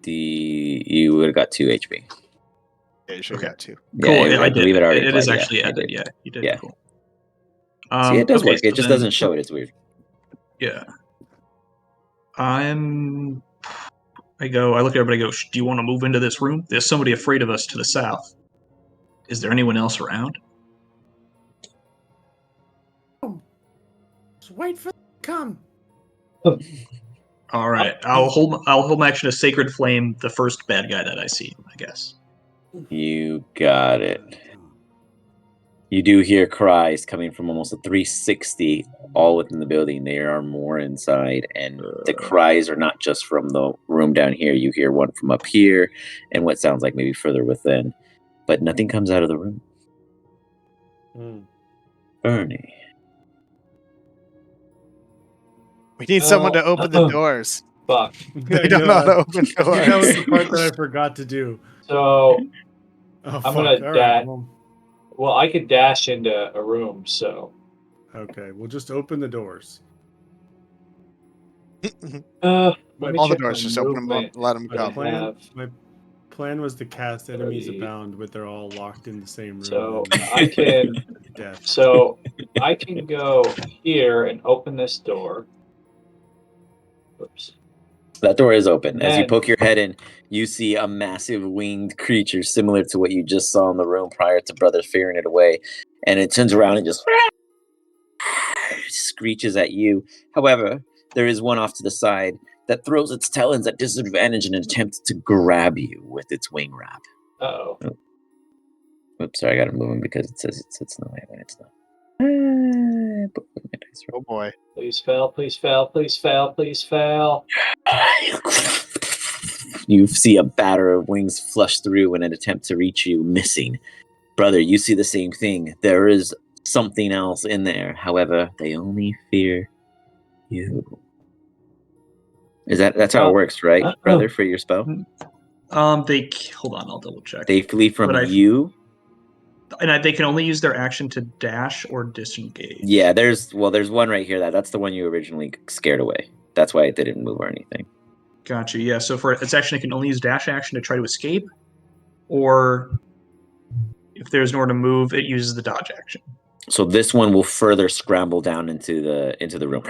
You would have got 2 HP. Yeah, you should have got 2. Yeah, Cool. I believe it already. It is applied, actually yeah, added. it did. Yeah, you did. Yeah. Cool. See, it does okay, work. It so just then- doesn't show it. It's weird. Yeah. I look at everybody. I go. Do you want to move into this room? There's somebody afraid of us to the south. Is there anyone else around? Just wait for them to come. All right. I'll hold my action as Sacred Flame, the first bad guy that I see, I guess. You got it. You do hear cries coming from almost a 360 all within the building. There are more inside, and the cries are not just from the room down here. You hear one from up here and what sounds like maybe further within, but nothing comes out of the room. Bernie. We need someone to open the doors. Fuck. They don't know how to open That was doors. the part that I forgot to do. So Oh, I'm gonna All dash. right, Well, I could dash into a room, so. okay, we'll just open the doors. All All the doors, just open them up, let them come. My plan was to cast enemies abound, but they're all locked in the same room. So and I can. death. So I can go here and open this door. Oops. That door is open. As you Man. poke your head in, you see a massive winged creature similar to what you just saw in the room prior to Brother fearing it away. And it turns around and just screeches at you. However, there is one off to the side that throws its talons at disadvantage in an attempt to grab you with its wing wrap. Uh-oh. Oops, sorry, I gotta move him because it says it sits in the way when it's not. Oh boy. Please fail, please fail, please fail, please fail. You see a batter of wings flush through in an attempt to reach you, missing. Brother, you see the same thing. There is something else in there. However, they only fear you. That's how it works, right, brother, for your spell? Hold on, I'll double check. They flee from But you. And they can only use their action to dash or disengage. Yeah, there's one right here. That's the one you originally scared away. That's why it didn't move or anything. Gotcha. Yeah. So for its action, it can only use dash action to try to escape, or if there's nowhere to move, it uses the dodge action. So this one will further scramble down into the room.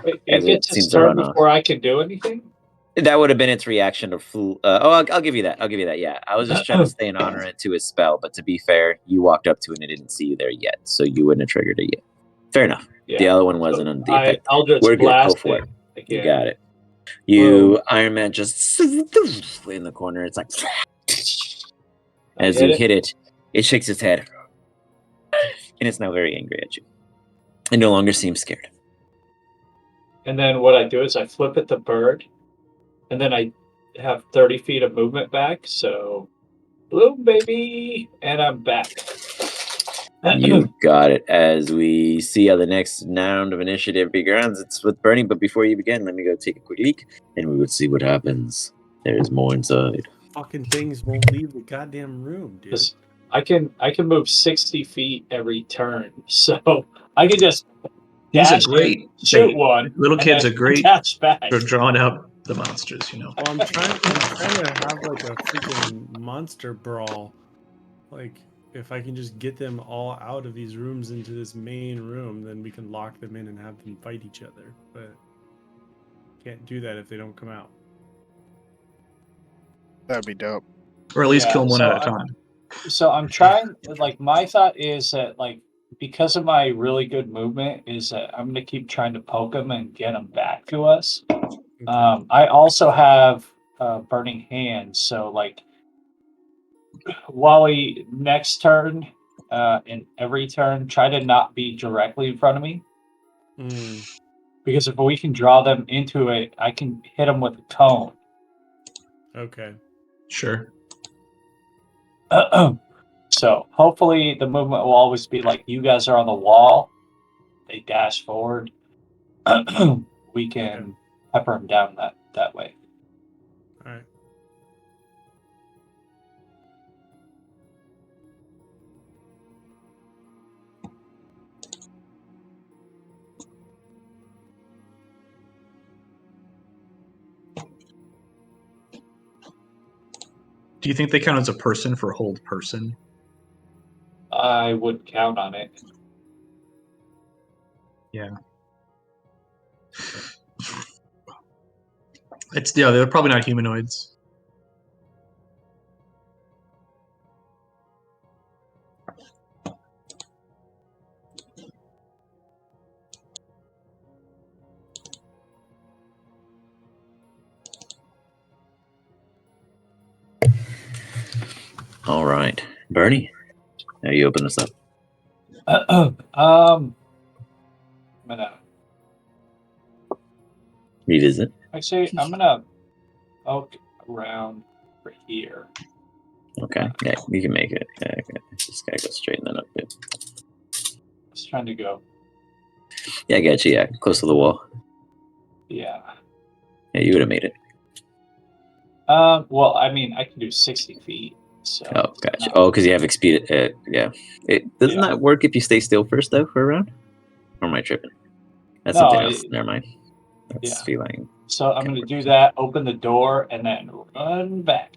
Wait, As it it gets its seems to turn run off. before I can do anything? That would have been its reaction to I'll give you that. Yeah, I was just trying to stay and honor it to his spell, but to be fair, you walked up to it and it didn't see you there yet, so you wouldn't have triggered it yet. Fair enough. Yeah. The other one wasn't on the effect. I'll just We're good. blast Go for it. Again. You got it. You Iron Man just in the corner. It's like as you hit it, it shakes its head, and it's now very angry at you. It no longer seems scared. And then what I do is I flip at the bird, and then I have 30 feet of movement back. So, boom, baby, and I'm back. You got it. As we see how the next round of initiative begins, it's with Bernie. But before you begin, let me go take a quick leak, and we will see what happens. There is more inside. Fucking things won't leave the goddamn room, dude. I can move 60 feet every turn, so I can just He's a dash great shoot one. Little and kid's then a great dash back. for drawing out the monsters, Well, I'm trying to have like a freaking monster brawl. Like, if I can just get them all out of these rooms into this main room, then we can lock them in and have them fight each other. But can't do that if they don't come out. That'd be dope. Or at least kill them one at a time. So I'm trying. Like, my thought is that, like, because of my really good movement, is that I'm gonna keep trying to poke him and get him back to us. I also have burning hands, so like Wally, next turn, in every turn, try to not be directly in front of me. Because if we can draw them into it, I can hit them with a cone. Okay. Sure. So hopefully the movement will always be like you guys are on the wall. They dash forward. We can pepper them down that way. All right. Do you think they count as a person for hold person? I would count on it. Yeah. They're probably not humanoids. All right, Bernie, how do you open this up? I'm gonna Revisit. actually I'm gonna poke around for here. Okay, yeah, you can make it. Yeah, okay. Just gotta go straighten that up a bit. Just trying to go. Yeah, I got you. Yeah, close to the wall. Yeah. Yeah, you would have made it. Well, I mean, I can do 60 feet. So Oh, gotcha. Oh, because you have expedient. Yeah. Doesn't that work if you stay still first though for a round? Or am I tripping? That's No, something else. Never mind. That's feeling. So I'm going to do that, open the door, and then run back.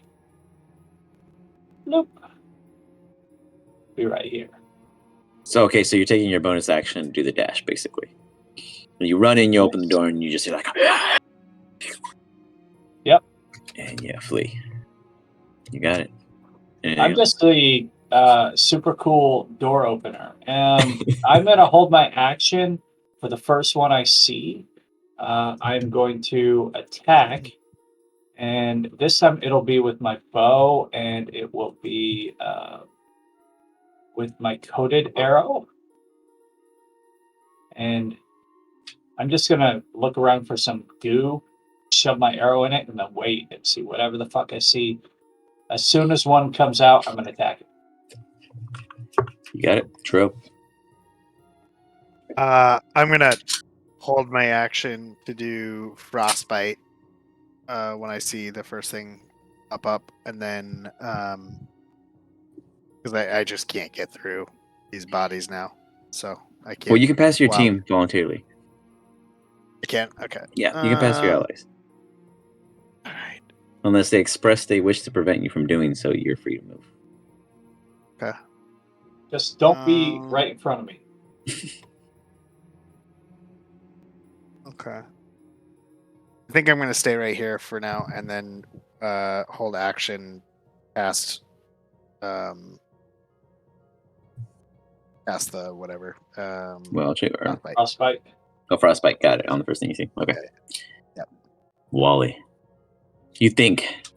Nope. Be right here. So, okay, so you're taking your bonus action to do the dash, basically. When you run in, you open the door, and you just hear like... Yep. And yeah, flee. You got it. I'm just the super cool door opener. I'm going to hold my action for the first one I see. I'm going to attack. And this time it'll be with my bow, and it will be with my coated arrow. And I'm just going to look around for some goo, shove my arrow in it, and then wait and see whatever the fuck I see. As soon as one comes out, I'm going to attack it. You got it. True. I'm going to hold my action to do frostbite when I see the first thing up, and then because I just can't get through these bodies now, so I can't. Well, you can pass your team voluntarily. I can't. Okay. Yeah, you can pass your allies. All right. Unless they express they wish to prevent you from doing so, you're free to move. Okay. Just don't be right in front of me. Okay. I think I'm going to stay right here for now, and then hold action past the whatever. Well, I'll check. Frostbite. Oh, frostbite. Got it. On the first thing you see. Okay. Yep. Wally. You think,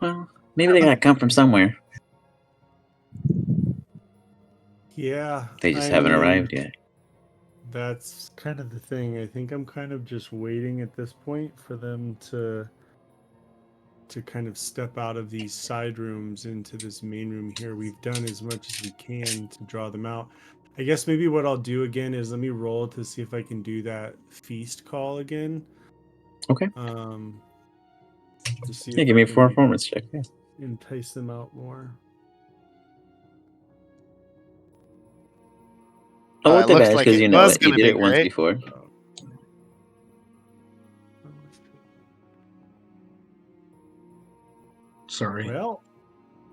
well, maybe they gotta come from somewhere. Yeah. They just haven't arrived yet. That's kind of the thing. I think I'm kind of just waiting at this point for them to kind of step out of these side rooms into this main room here. We've done as much as we can to draw them out. I guess maybe what I'll do again is let me roll to see if I can do that feast call again. Okay. To see yeah, give me a performance check. Yeah. Entice them out more. Oh, with the dash, like because it you know was it. You gonna did be it once great. before. Sorry. Well,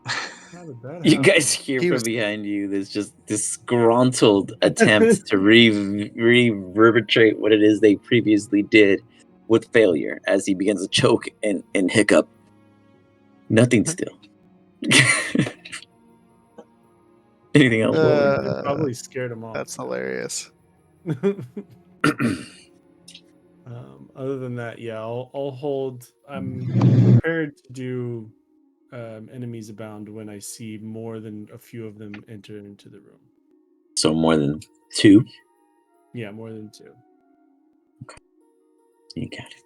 how did that You happen? guys hear from behind you. There's just disgruntled attempts to reverberate what it is they previously did with failure as he begins to choke and hiccup. Nothing still. Anything else? It probably scared him off. That's hilarious. Other than that, yeah, I'll hold. I'm prepared to do enemies abound when I see more than a few of them enter into the room. So more than 2? Yeah, more than 2. You got it.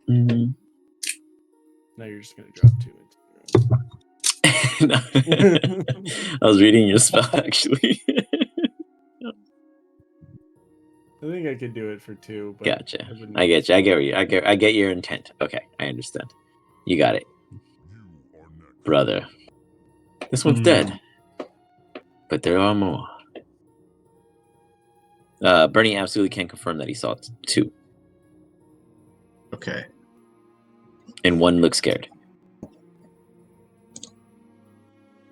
Mm-hmm. Now you're just gonna drop 2 into No. I was reading your spell actually. I think I could do it for 2, but Gotcha. wouldn't I get you. I necessarily- get you. I get your intent. Okay, I understand. You got it, brother. This one's dead, but there are more. Bernie absolutely can confirm that he saw 2, Okay. and 1 looks scared.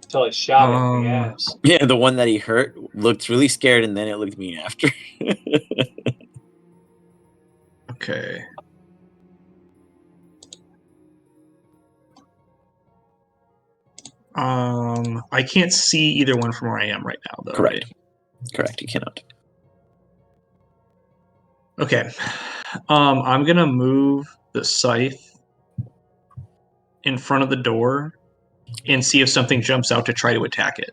Until I shot him in the ass. Yeah, the one that he hurt looked really scared, and then it looked mean after. Okay. I can't see either one from where I am right now, though. Correct. Right? Correct. You cannot. Okay. I'm gonna move the scythe in front of the door and see if something jumps out to try to attack it.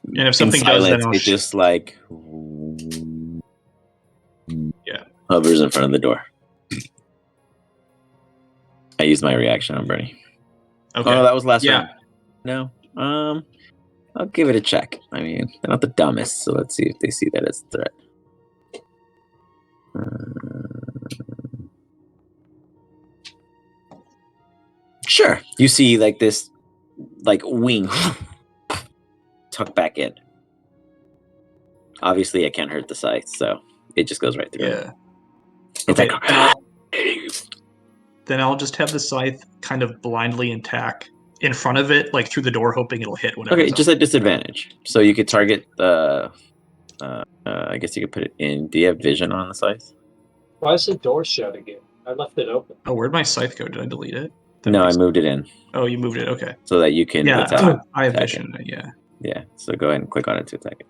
And if something in does, silence, then I'll it just like hovers in front of the door. I used my reaction on Bernie. Okay. Oh no, that was last Yeah. round. No. I'll give it a check. I mean, they're not the dumbest, so let's see if they see that as a threat. Sure. You see like this like wing tuck back in. Obviously, it can't hurt the scythe, so it just goes right through. Yeah. It's Okay. like, Then I'll just have the scythe kind of blindly attack in front of it, like through the door, hoping it'll hit whatever. okay, just at disadvantage. So you could target the. I guess you could put it in. Do you have vision on the scythe? Why is the door shut again? I left it open. Oh, where'd my scythe go? Did I delete it? That No, I makes- moved it in Oh, you moved it. Okay. so that you can Yeah, attack. I have attack vision. Yeah. Yeah, so go ahead and click on it to attack it.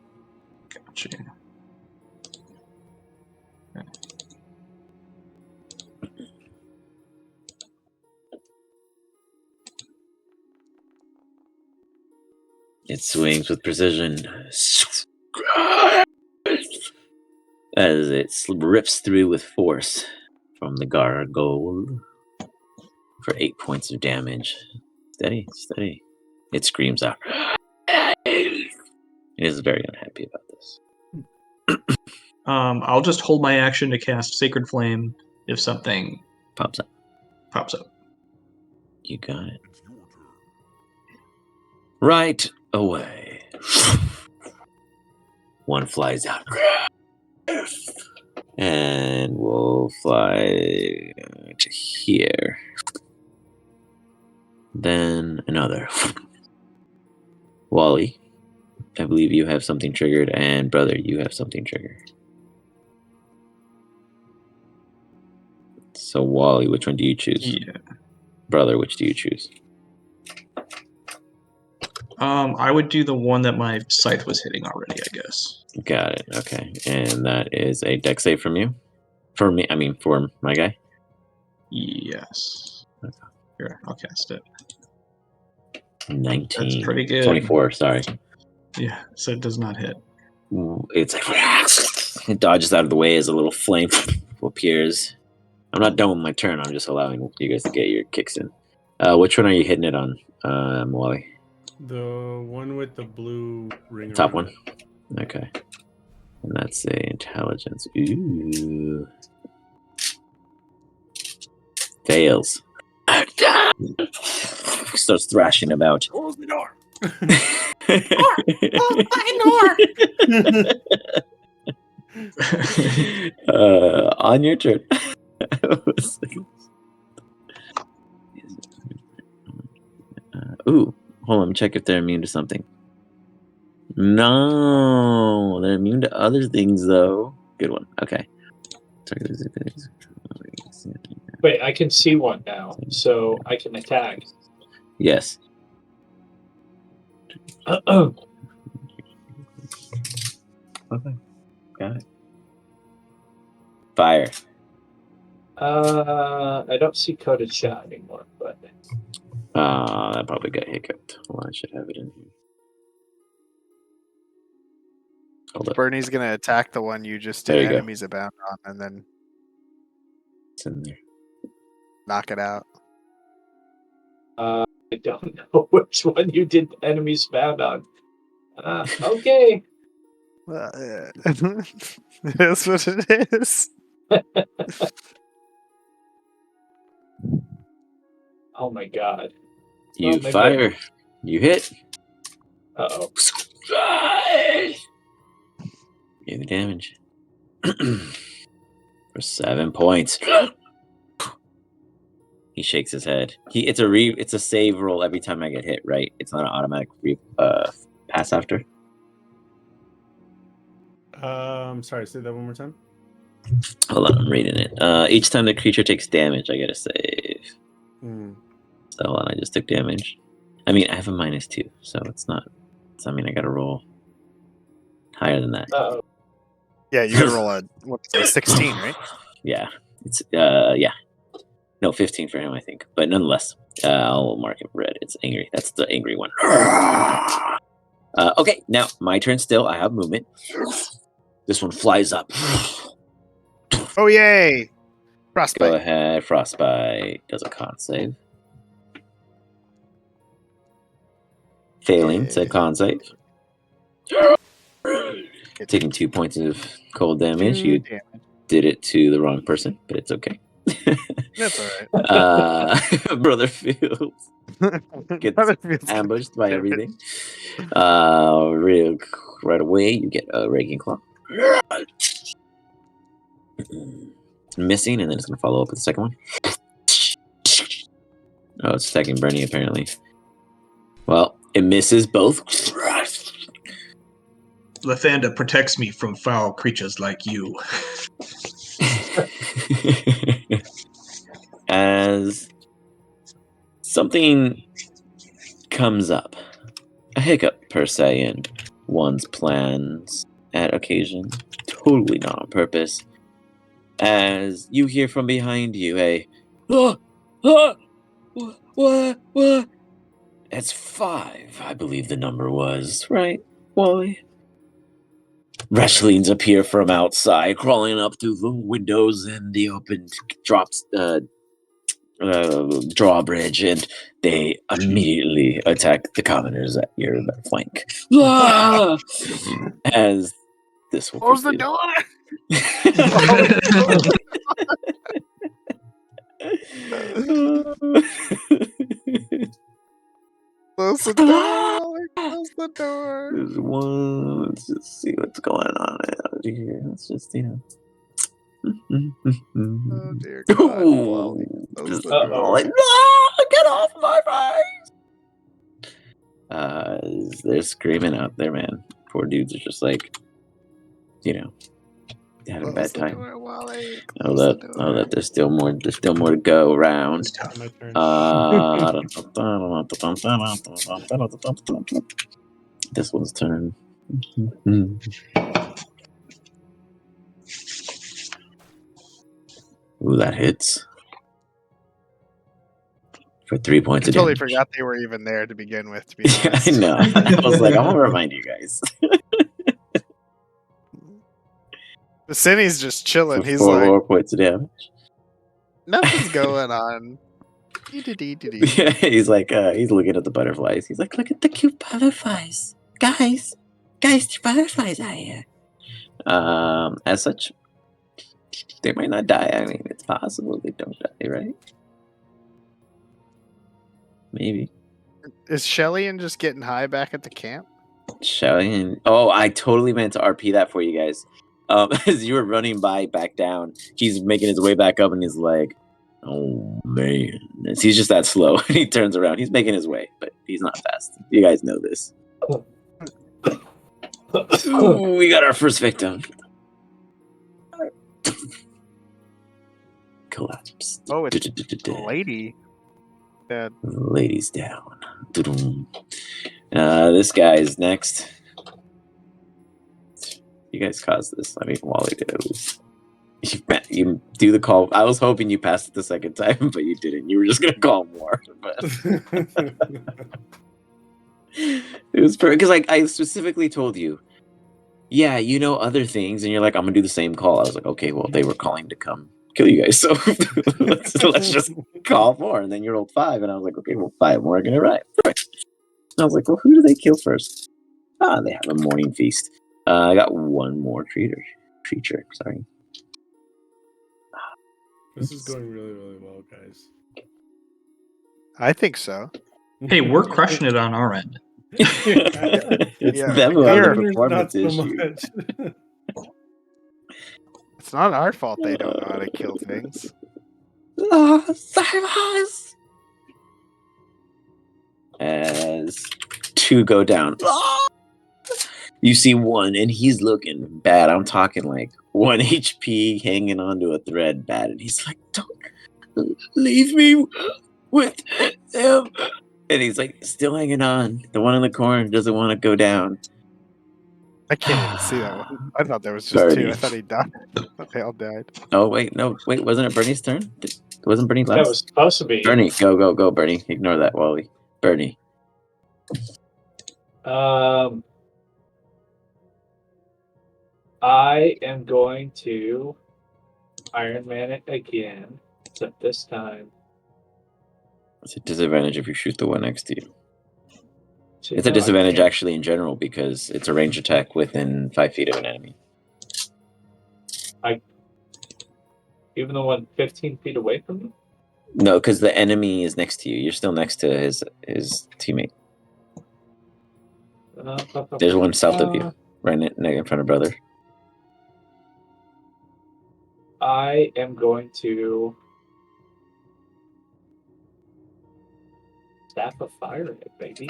Gotcha. It swings with precision as it rips through with force from the gargoyle for 8 points of damage. Steady, steady. It screams out. It is very unhappy about this. I'll just hold my action to cast Sacred Flame if something Pops up. pops up. You got it. Right away. One flies out. And we'll fly to here. Then another. Wally, I believe you have something triggered, and brother, you have something triggered. So Wally, which one do you choose? Yeah. Brother, which do you choose? I would do the one that my scythe was hitting already, I guess. Got it. Okay. And that is a dex save from you? For me, I mean, for my guy? Yes. Here, I'll cast it. 19. That's pretty good. 24, sorry. Yeah, so it does not hit. It's like, it dodges out of the way as a little flame appears. I'm not done with my turn. I'm just allowing you guys to get your kicks in. Which one are you hitting it on, Wally? The one with the blue ring. Top around one? Okay. And that's a intelligence. Ooh. Fails. Starts thrashing about. Close the door. On your turn. Ooh, hold on, let me check if they're immune to something. No, they're immune to other things though. Good one. Okay. Wait, I can see one now, so I can attack. Yes. Okay, got it. Fire. I don't see coded shot anymore, but That probably got hiccuped. Well, I should have it in here. Hold up. Bernie's gonna attack the one you just There did you go. enemies abound on, and then It's in there. knock it out. I don't know which one you did enemies found on. Okay. That's what it is. Oh my god. You Oh, my fire. goodness. You hit. Uh-oh. Give the damage. For 7 points. He shakes his head. It's a save roll every time I get hit, right? It's not an automatic pass after. Sorry, say that one more time. Hold on, I'm reading it. Each time the creature takes damage, I get a save. So hold on, I just took damage. I mean, I have a -2, so it's not. So, I mean, I gotta roll higher than that. Uh-oh. Yeah, you gotta roll a 16, right? Yeah, it's yeah. No, 15 for him, I think. But nonetheless, I'll mark it red. It's angry. That's the angry one. Okay, now my turn still. I have movement. This one flies up. Oh yay! Frostbite. Go ahead, Frostbite. Does a con save. Failing, said con save. Taking 2 points of cold damage. You did it to the wrong person, but it's okay. That's alright. Brother Fields gets ambushed by everything. Right away, you get a Raking Claw. Missing, and then it's going to follow up with the second one. Oh, it's attacking Bernie, apparently. Well, it misses both. Lathander protects me from foul creatures like you. As something comes up, a hiccup per se in one's plans at occasion, totally not on purpose, as you hear from behind you a what? That's 5, I believe the number was, right, Wally? Wrestlings appear from outside, crawling up through the windows and the open drawbridge, and they immediately attack the commoners at your flank. As this will Close the proceed. Close the door. Close the door. There's one. Let's just see what's going on out here. Let's just, Oh dear God. Well, close the door. like, no, get off my face! They're screaming out there, man. Poor dudes are just like, having a bad time. Oh, that there's still more. There's still more to go around. My turn. This one's turn. Ooh, that hits. For 3 points of totally damage. forgot they were even there to begin with, to be Yeah, honest. I know. I was like, I'm gonna remind you guys. The Cinny's just chilling. For He's 4 like, more points of damage. nothing's going on. Yeah, he's like, he's looking at the butterflies. He's like, look at the cute butterflies, guys, the butterflies out here. As such, they might not die. I mean, it's possible they don't die, right? Maybe. Is Shelly just getting high back at the camp? Shelly, oh, I totally meant to RP that for you guys. As you were running back down, he's making his way back up, and he's like, "Oh man!" He's just that slow. And he turns around. He's making his way, but he's not fast. You guys know this. Ooh, we got our first victim. Collapsed. Oh, it's a lady. Dead. Ladies down. This guy is next. You guys caused this. I mean, Wally did at least. You do the call. I was hoping you passed it the second time, but you didn't. You were just gonna call more. But it was because I specifically told you, yeah, you know other things, and you're like, I'm gonna do the same call. I was like, okay, well, they were calling to come kill you guys, so let's just call more. And then you rolled 5, and I was like, okay, well, 5 more are gonna arrive. I was like, well, who do they kill first? They have a morning feast. I got one more creature. Sorry. This is going really, really well, guys. I think so. Hey, we're crushing it on our end. It's Yeah, them who have the Winners, performance not so issue. much. It's not our fault they don't know how to kill things. Save us! As 2 go down. You see 1, and he's looking bad. I'm talking like 1 HP hanging onto a thread bad. And he's like, don't leave me with him. And he's like, still hanging on. The one in the corner doesn't want to go down. I can't even see that one. I thought there was just Bernie. 2. I thought he died. I thought they all died. Oh, wait, no. Wait, wasn't it Bernie's turn? Wasn't Bernie last? That was supposed to be. Bernie, go, Bernie. Ignore that, Wally. Bernie. I am going to Iron Man it again, except this time. It's a disadvantage if you shoot the one next to you. to- It's a no, I disadvantage can't. actually in general because it's a range attack within 5 feet of an enemy. Even the one 15 feet away from me? No, because the enemy is next to you. You're still next to his teammate. There's one south of you, right in front of brother. I am going to Staff of Fire it, baby.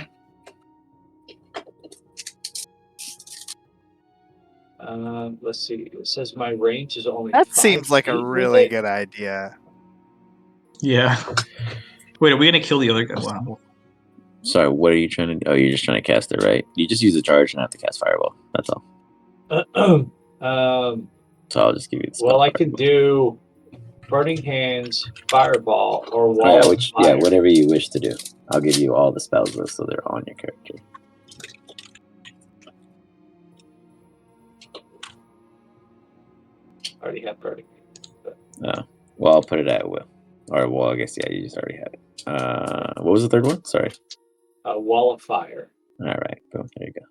Let's see. It says my range is only. That 5 seems like a feet with really it. good idea. Yeah. Wait, are we gonna kill the other guy? Wow. Sorry, what are you trying to do? Oh, you're just trying to cast it, right? You just use the charge and have to cast Fireball. That's all. So I'll just give you the spell. Well, I can do Burning Hands, Fireball, or Wall Oh, of Fire. whatever you wish to do. I'll give you all the spells list so they're on your character. I already have Burning Hands. Well, I'll put it at will. Or, well, I guess, yeah, you just already have it. What was the third one? Sorry. Wall of Fire. All right, boom. There you go.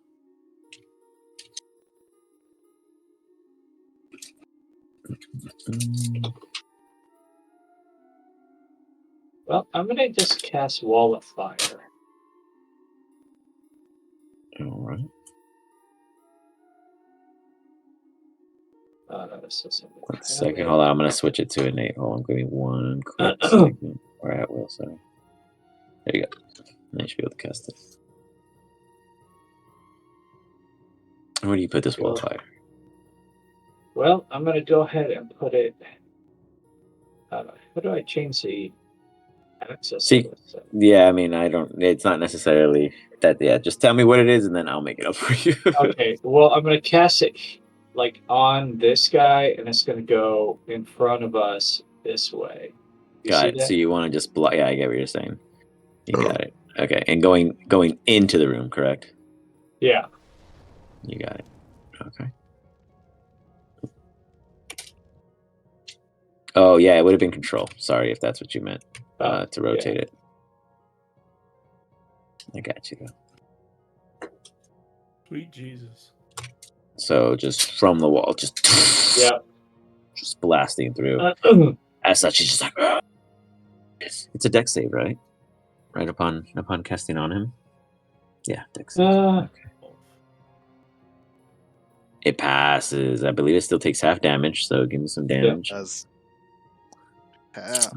Well, I'm gonna just cast Wall of Fire. All right. This is One second. Hold on. I'm going to switch it to innate. Hold on. Give me one quick second. Or at will, sorry. There you go. Now you should be able to cast it. Where do you put this wall of fire? Well, I'm gonna go ahead and put it. How do I change the access? See, yeah, I mean, I don't. It's not necessarily that. Yeah, just tell me what it is, and then I'll make it up for you. Okay. Well, I'm gonna cast it like on this guy, and it's gonna go in front of us this way. Got it. So you want to just block? Yeah, I get what you're saying. You got it. Okay, and going into the room, correct? Yeah. You got it. Okay. Oh yeah, it would have been control. Sorry if that's what you meant. To rotate it. I got you though. Sweet Jesus. So just from the wall, just blasting through. As such, he's just like, "Ugh." It's a dex save, right? Right upon casting on him. Yeah, dex save. Okay. It passes. I believe it still takes half damage, so give me some damage. It does. That's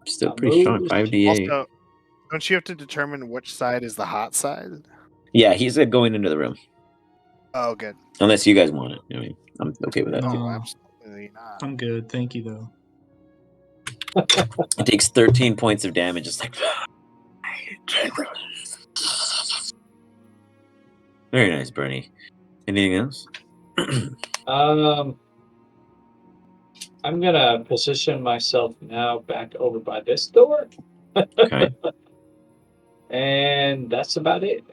still pretty strong. 5d8. Also, don't you have to determine which side is the hot side? Yeah, he's going into the room. Oh, good. Unless you guys want it. I mean, I'm okay with that too. No, absolutely not. I'm good. Thank you, though. It takes 13 points of damage. It's like Very nice, Bernie. Anything else? I'm gonna position myself now back over by this door. Okay. And that's about it.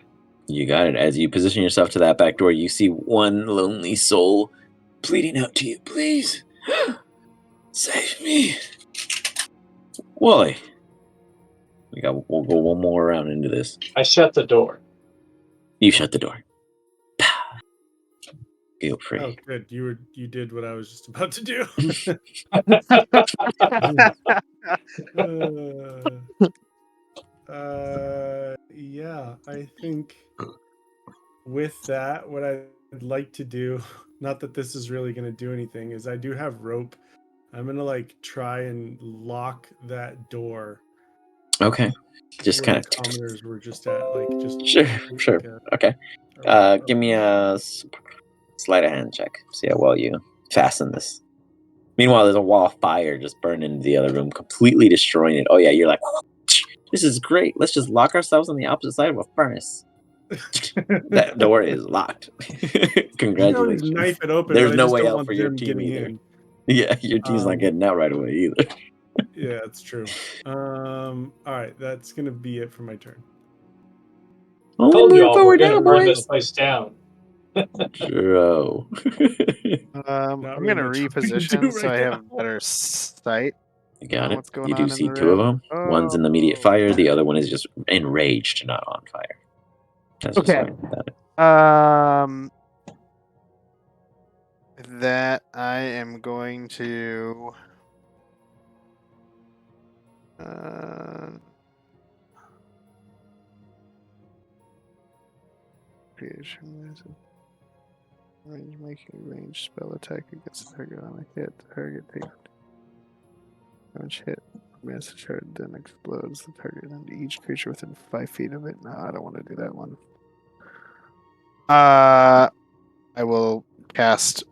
You got it. As you position yourself to that back door, you see one lonely soul pleading out to you. Please, save me. Wally. We'll go one more round into this. I shut the door. You shut the door. Feel free. Oh, good. You did what I was just about to do. Yeah, I think with that, what I'd like to do, not that this is really going to do anything, is I do have rope. I'm going to like try and lock that door. Okay. Just kind of. Commoners were just at, like, just Sure. Okay. Give me a sleight of hand check. See how well you fasten this. Meanwhile, there's a wall of fire just burning into the other room, completely destroying it. Oh yeah, you're like, this is great. Let's just lock ourselves on the opposite side of a furnace. That door is locked. Congratulations. Knife it open. There's no way out for your team either. In. Yeah, your team's not getting out right away either. Yeah, that's true. All right, that's gonna be it for my turn. Told you all, we're gonna burn this place down. True. I'm gonna reposition so I have better sight. You got it. What's going You on do in see the two of room? them. One's in the immediate fire. The other one is just enraged, not on fire. That's Okay. That I am going to. Range making a ranged spell attack against the target on a hit. The target takes damage hit. Massive shard then explodes the target into each creature within 5 feet of it. No, I don't want to do that one. I will cast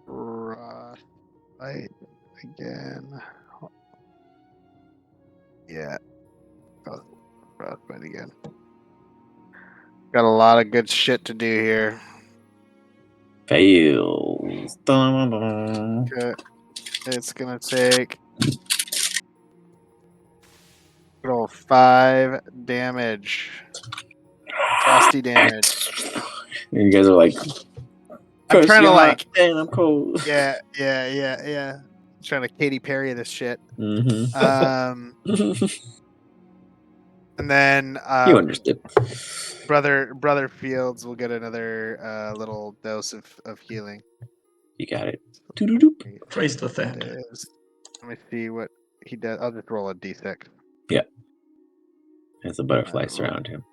Frostbite again. Yeah. Frostbite again. Got a lot of good shit to do here. Fails. Okay. It's gonna take roll 5 damage. Frosty damage. And you guys are like, I'm trying to like, and I'm cold. yeah. Trying to Katy Perry this shit. Mm-hmm. And then You understood. Brother Fields will get another little dose of healing. You got it. Praise the fat. Let me see what he does. I'll just roll a d6. Yeah. As the butterflies surround him.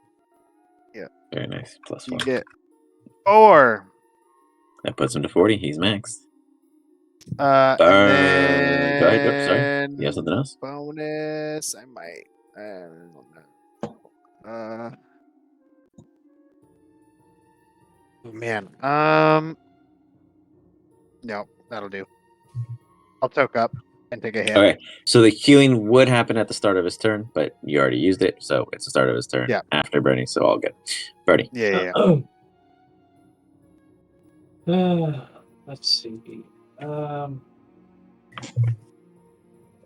Yeah. Very nice. +1. You get 4. That puts him to 40. He's maxed. And then Go ahead. Sorry. You have something else? Bonus. I might. I don't know. Oh man. No, that'll do. I'll toke up and take a hit. Okay. So the healing would happen at the start of his turn, but you already used it, so it's the start of his turn. Yeah. After Bernie, so all good. Bernie. Yeah. Let's see. Well,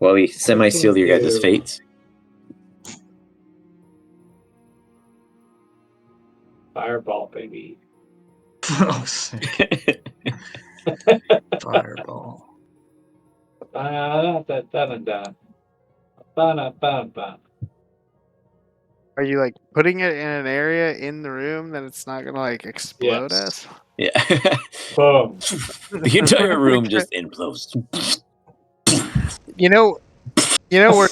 we semi-sealed your guys' fates. Fireball, baby. Oh, sick. Fireball. Are you like putting it in an area in the room that it's not gonna like explode us? Yeah. Boom. The entire room just implodes. You know where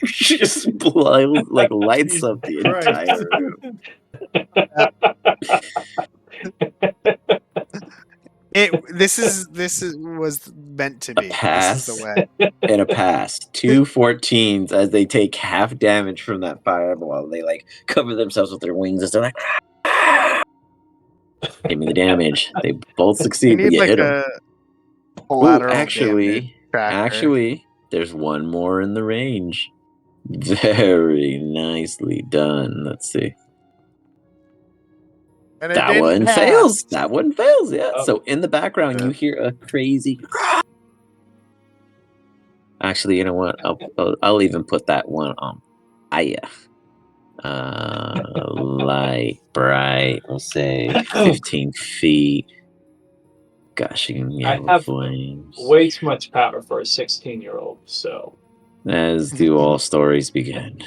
Just like lights up the entire room. this was meant to be. Pass. This is the way. And a pass. 2 14s as they take half damage from that fireball. They like cover themselves with their wings as they're like, give me the damage. They both succeed, but you hit them. Actually, there's one more in the range. Very nicely done. Let's see. And it That didn't one pass. fails. That one fails. Yeah. Oh. So in the background, you hear a crazy. Actually, you know what? I'll even put that one on. Light, bright. We'll say 15 feet. Gushing I yellow have flames. way too much power for a 16-year-old, so As do all stories begin.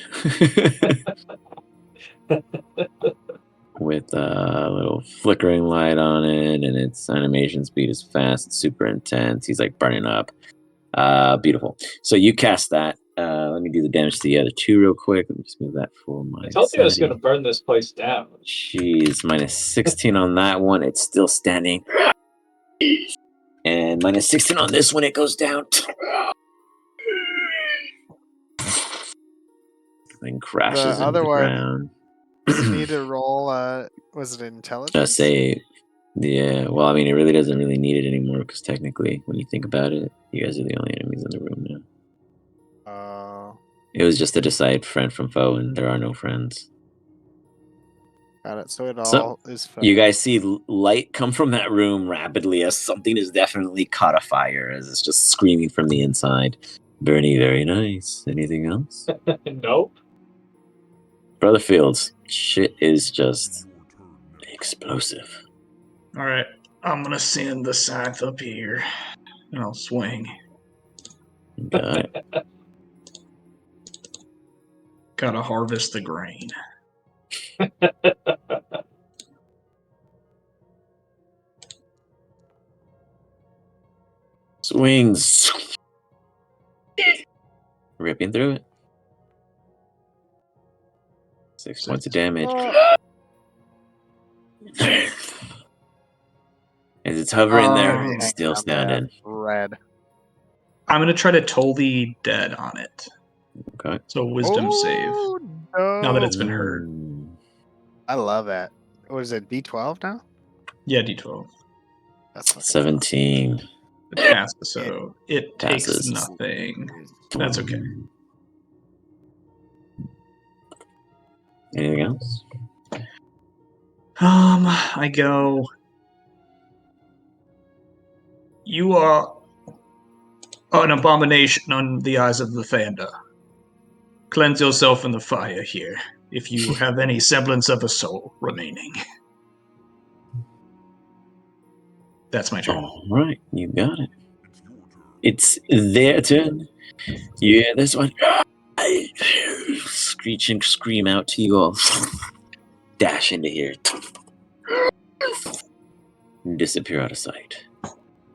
With a little flickering light on it, and its animation speed is fast. It's super intense. He's like burning up. Beautiful. So you cast that. Let me do the damage to the other two real quick. Let me just move that for my I told you I was sanity. going to burn this place down. Jeez, minus 16 on that one. It's still standing. And minus 16 on this one. It goes down. And crashes The into other the one ground. doesn't need to roll. Was it intelligence? Save. Yeah. Well, I mean, it really doesn't really need it anymore because technically, when you think about it, you guys are the only enemies in the room now. It was just to decide friend from foe, and there are no friends. Got it. So it all So, is fun. you guys see light come from that room rapidly as something is definitely caught a fire as it's just screaming from the inside. Bernie, very nice. Anything else? Nope. Brother Fields, shit is just explosive. All right, I'm gonna send the scythe up here, and I'll swing. Got it. Gotta harvest the grain. Swings. Ripping through it. 6 points of damage. As it's hovering there, Oh, it's still standing. Red. I'm gonna try to toll the dead on it. Okay. So wisdom save. No. Now that it's been hurt. I love it. What is it? D12 now? Yeah, D12. That's fucking 17. It passes, so it takes Passes. nothing. That's okay. Anything else? I go. You are an abomination on the eyes of the Fanda. Cleanse yourself in the fire here, if you have any semblance of a soul remaining. That's my turn. All right, you got it. It's their turn. You hear this one? Screeching, scream out to you all. Dash into here. Disappear out of sight.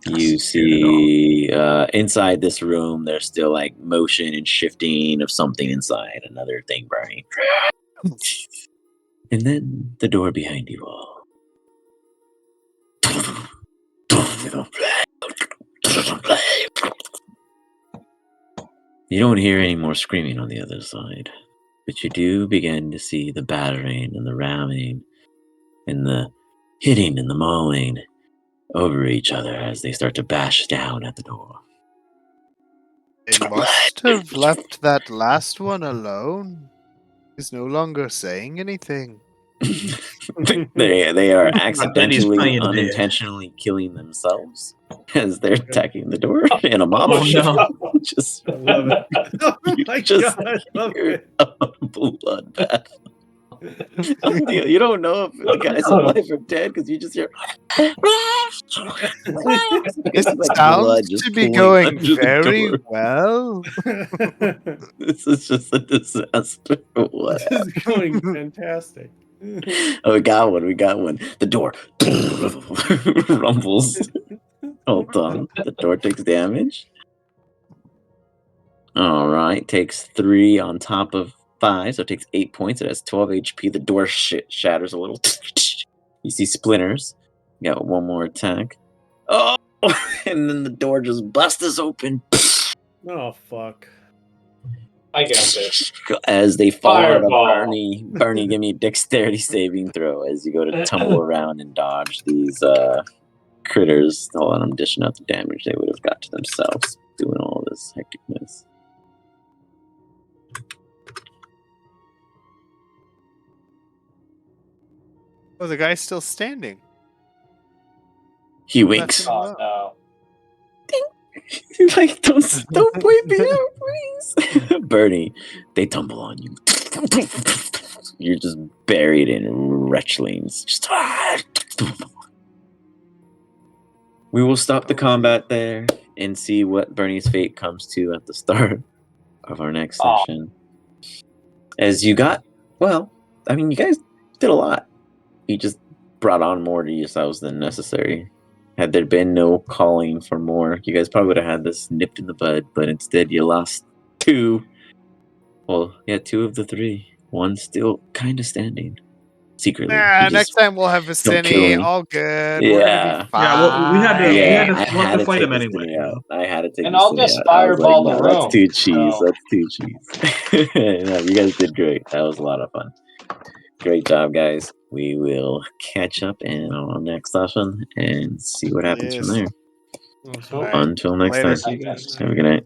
You see inside this room, there's still like motion and shifting of something inside, another thing burning. And then the door behind you all. You don't hear any more screaming on the other side, but you do begin to see the battering and the ramming and the hitting and the mauling over each other as they start to bash down at the door. They must have left that last one alone. He's no longer saying anything. they are I bet he's accidentally, playing dead. unintentionally killing themselves as they're attacking the door in a mob. Oh no! Just, I love it. Oh you my just god, I love hear it. a bloodbath. You don't know if the guy's alive or dead because you just hear. This Like sounds blood just to be pooling going under the very door. well. This is just a disaster. What? This is going fantastic. Oh, we got one. We got one. The door rumbles. Hold on. The door takes damage. All right. Takes 3 on top of 5, so it takes 8 points. It has 12 HP. The door shatters a little. You see splinters. You got one more attack. Oh, and then the door just busts open. Oh fuck. I got this. As they fall out of Fireball. Bernie, give me a dexterity saving throw as you go to tumble around and dodge these critters. Hold on, I'm dishing out the damage they would have got to themselves doing all this hecticness. Oh, the guy's still standing. He winks. Oh no. Like, don't point me out, please. Bernie, they tumble on you. You're just buried in wretchlings. Just we will stop the combat there and see what Bernie's fate comes to at the start of our next session. As you got, well, I mean, you guys did a lot. You just brought on more to yourselves than necessary. Had there been no calling for more, you guys probably would have had this nipped in the bud, but instead you lost 2. Well, yeah, 2 of the 3. One still kind of standing. Secretly. Next time we'll have don't kill Vicini. me. All good. Yeah. We're gonna be fine. Yeah, well, we had to I had to fight take him anyway. Vicini out. I had to take And I'll Vicini just out. I was fireball like, the no, that's room, too cheese. so. That's too cheese. No, you guys did great. That was a lot of fun. Great job, guys. We will catch up in our next session and see what happens from there. Awesome. Right. Until next Later. time. Thanks. Have a good night.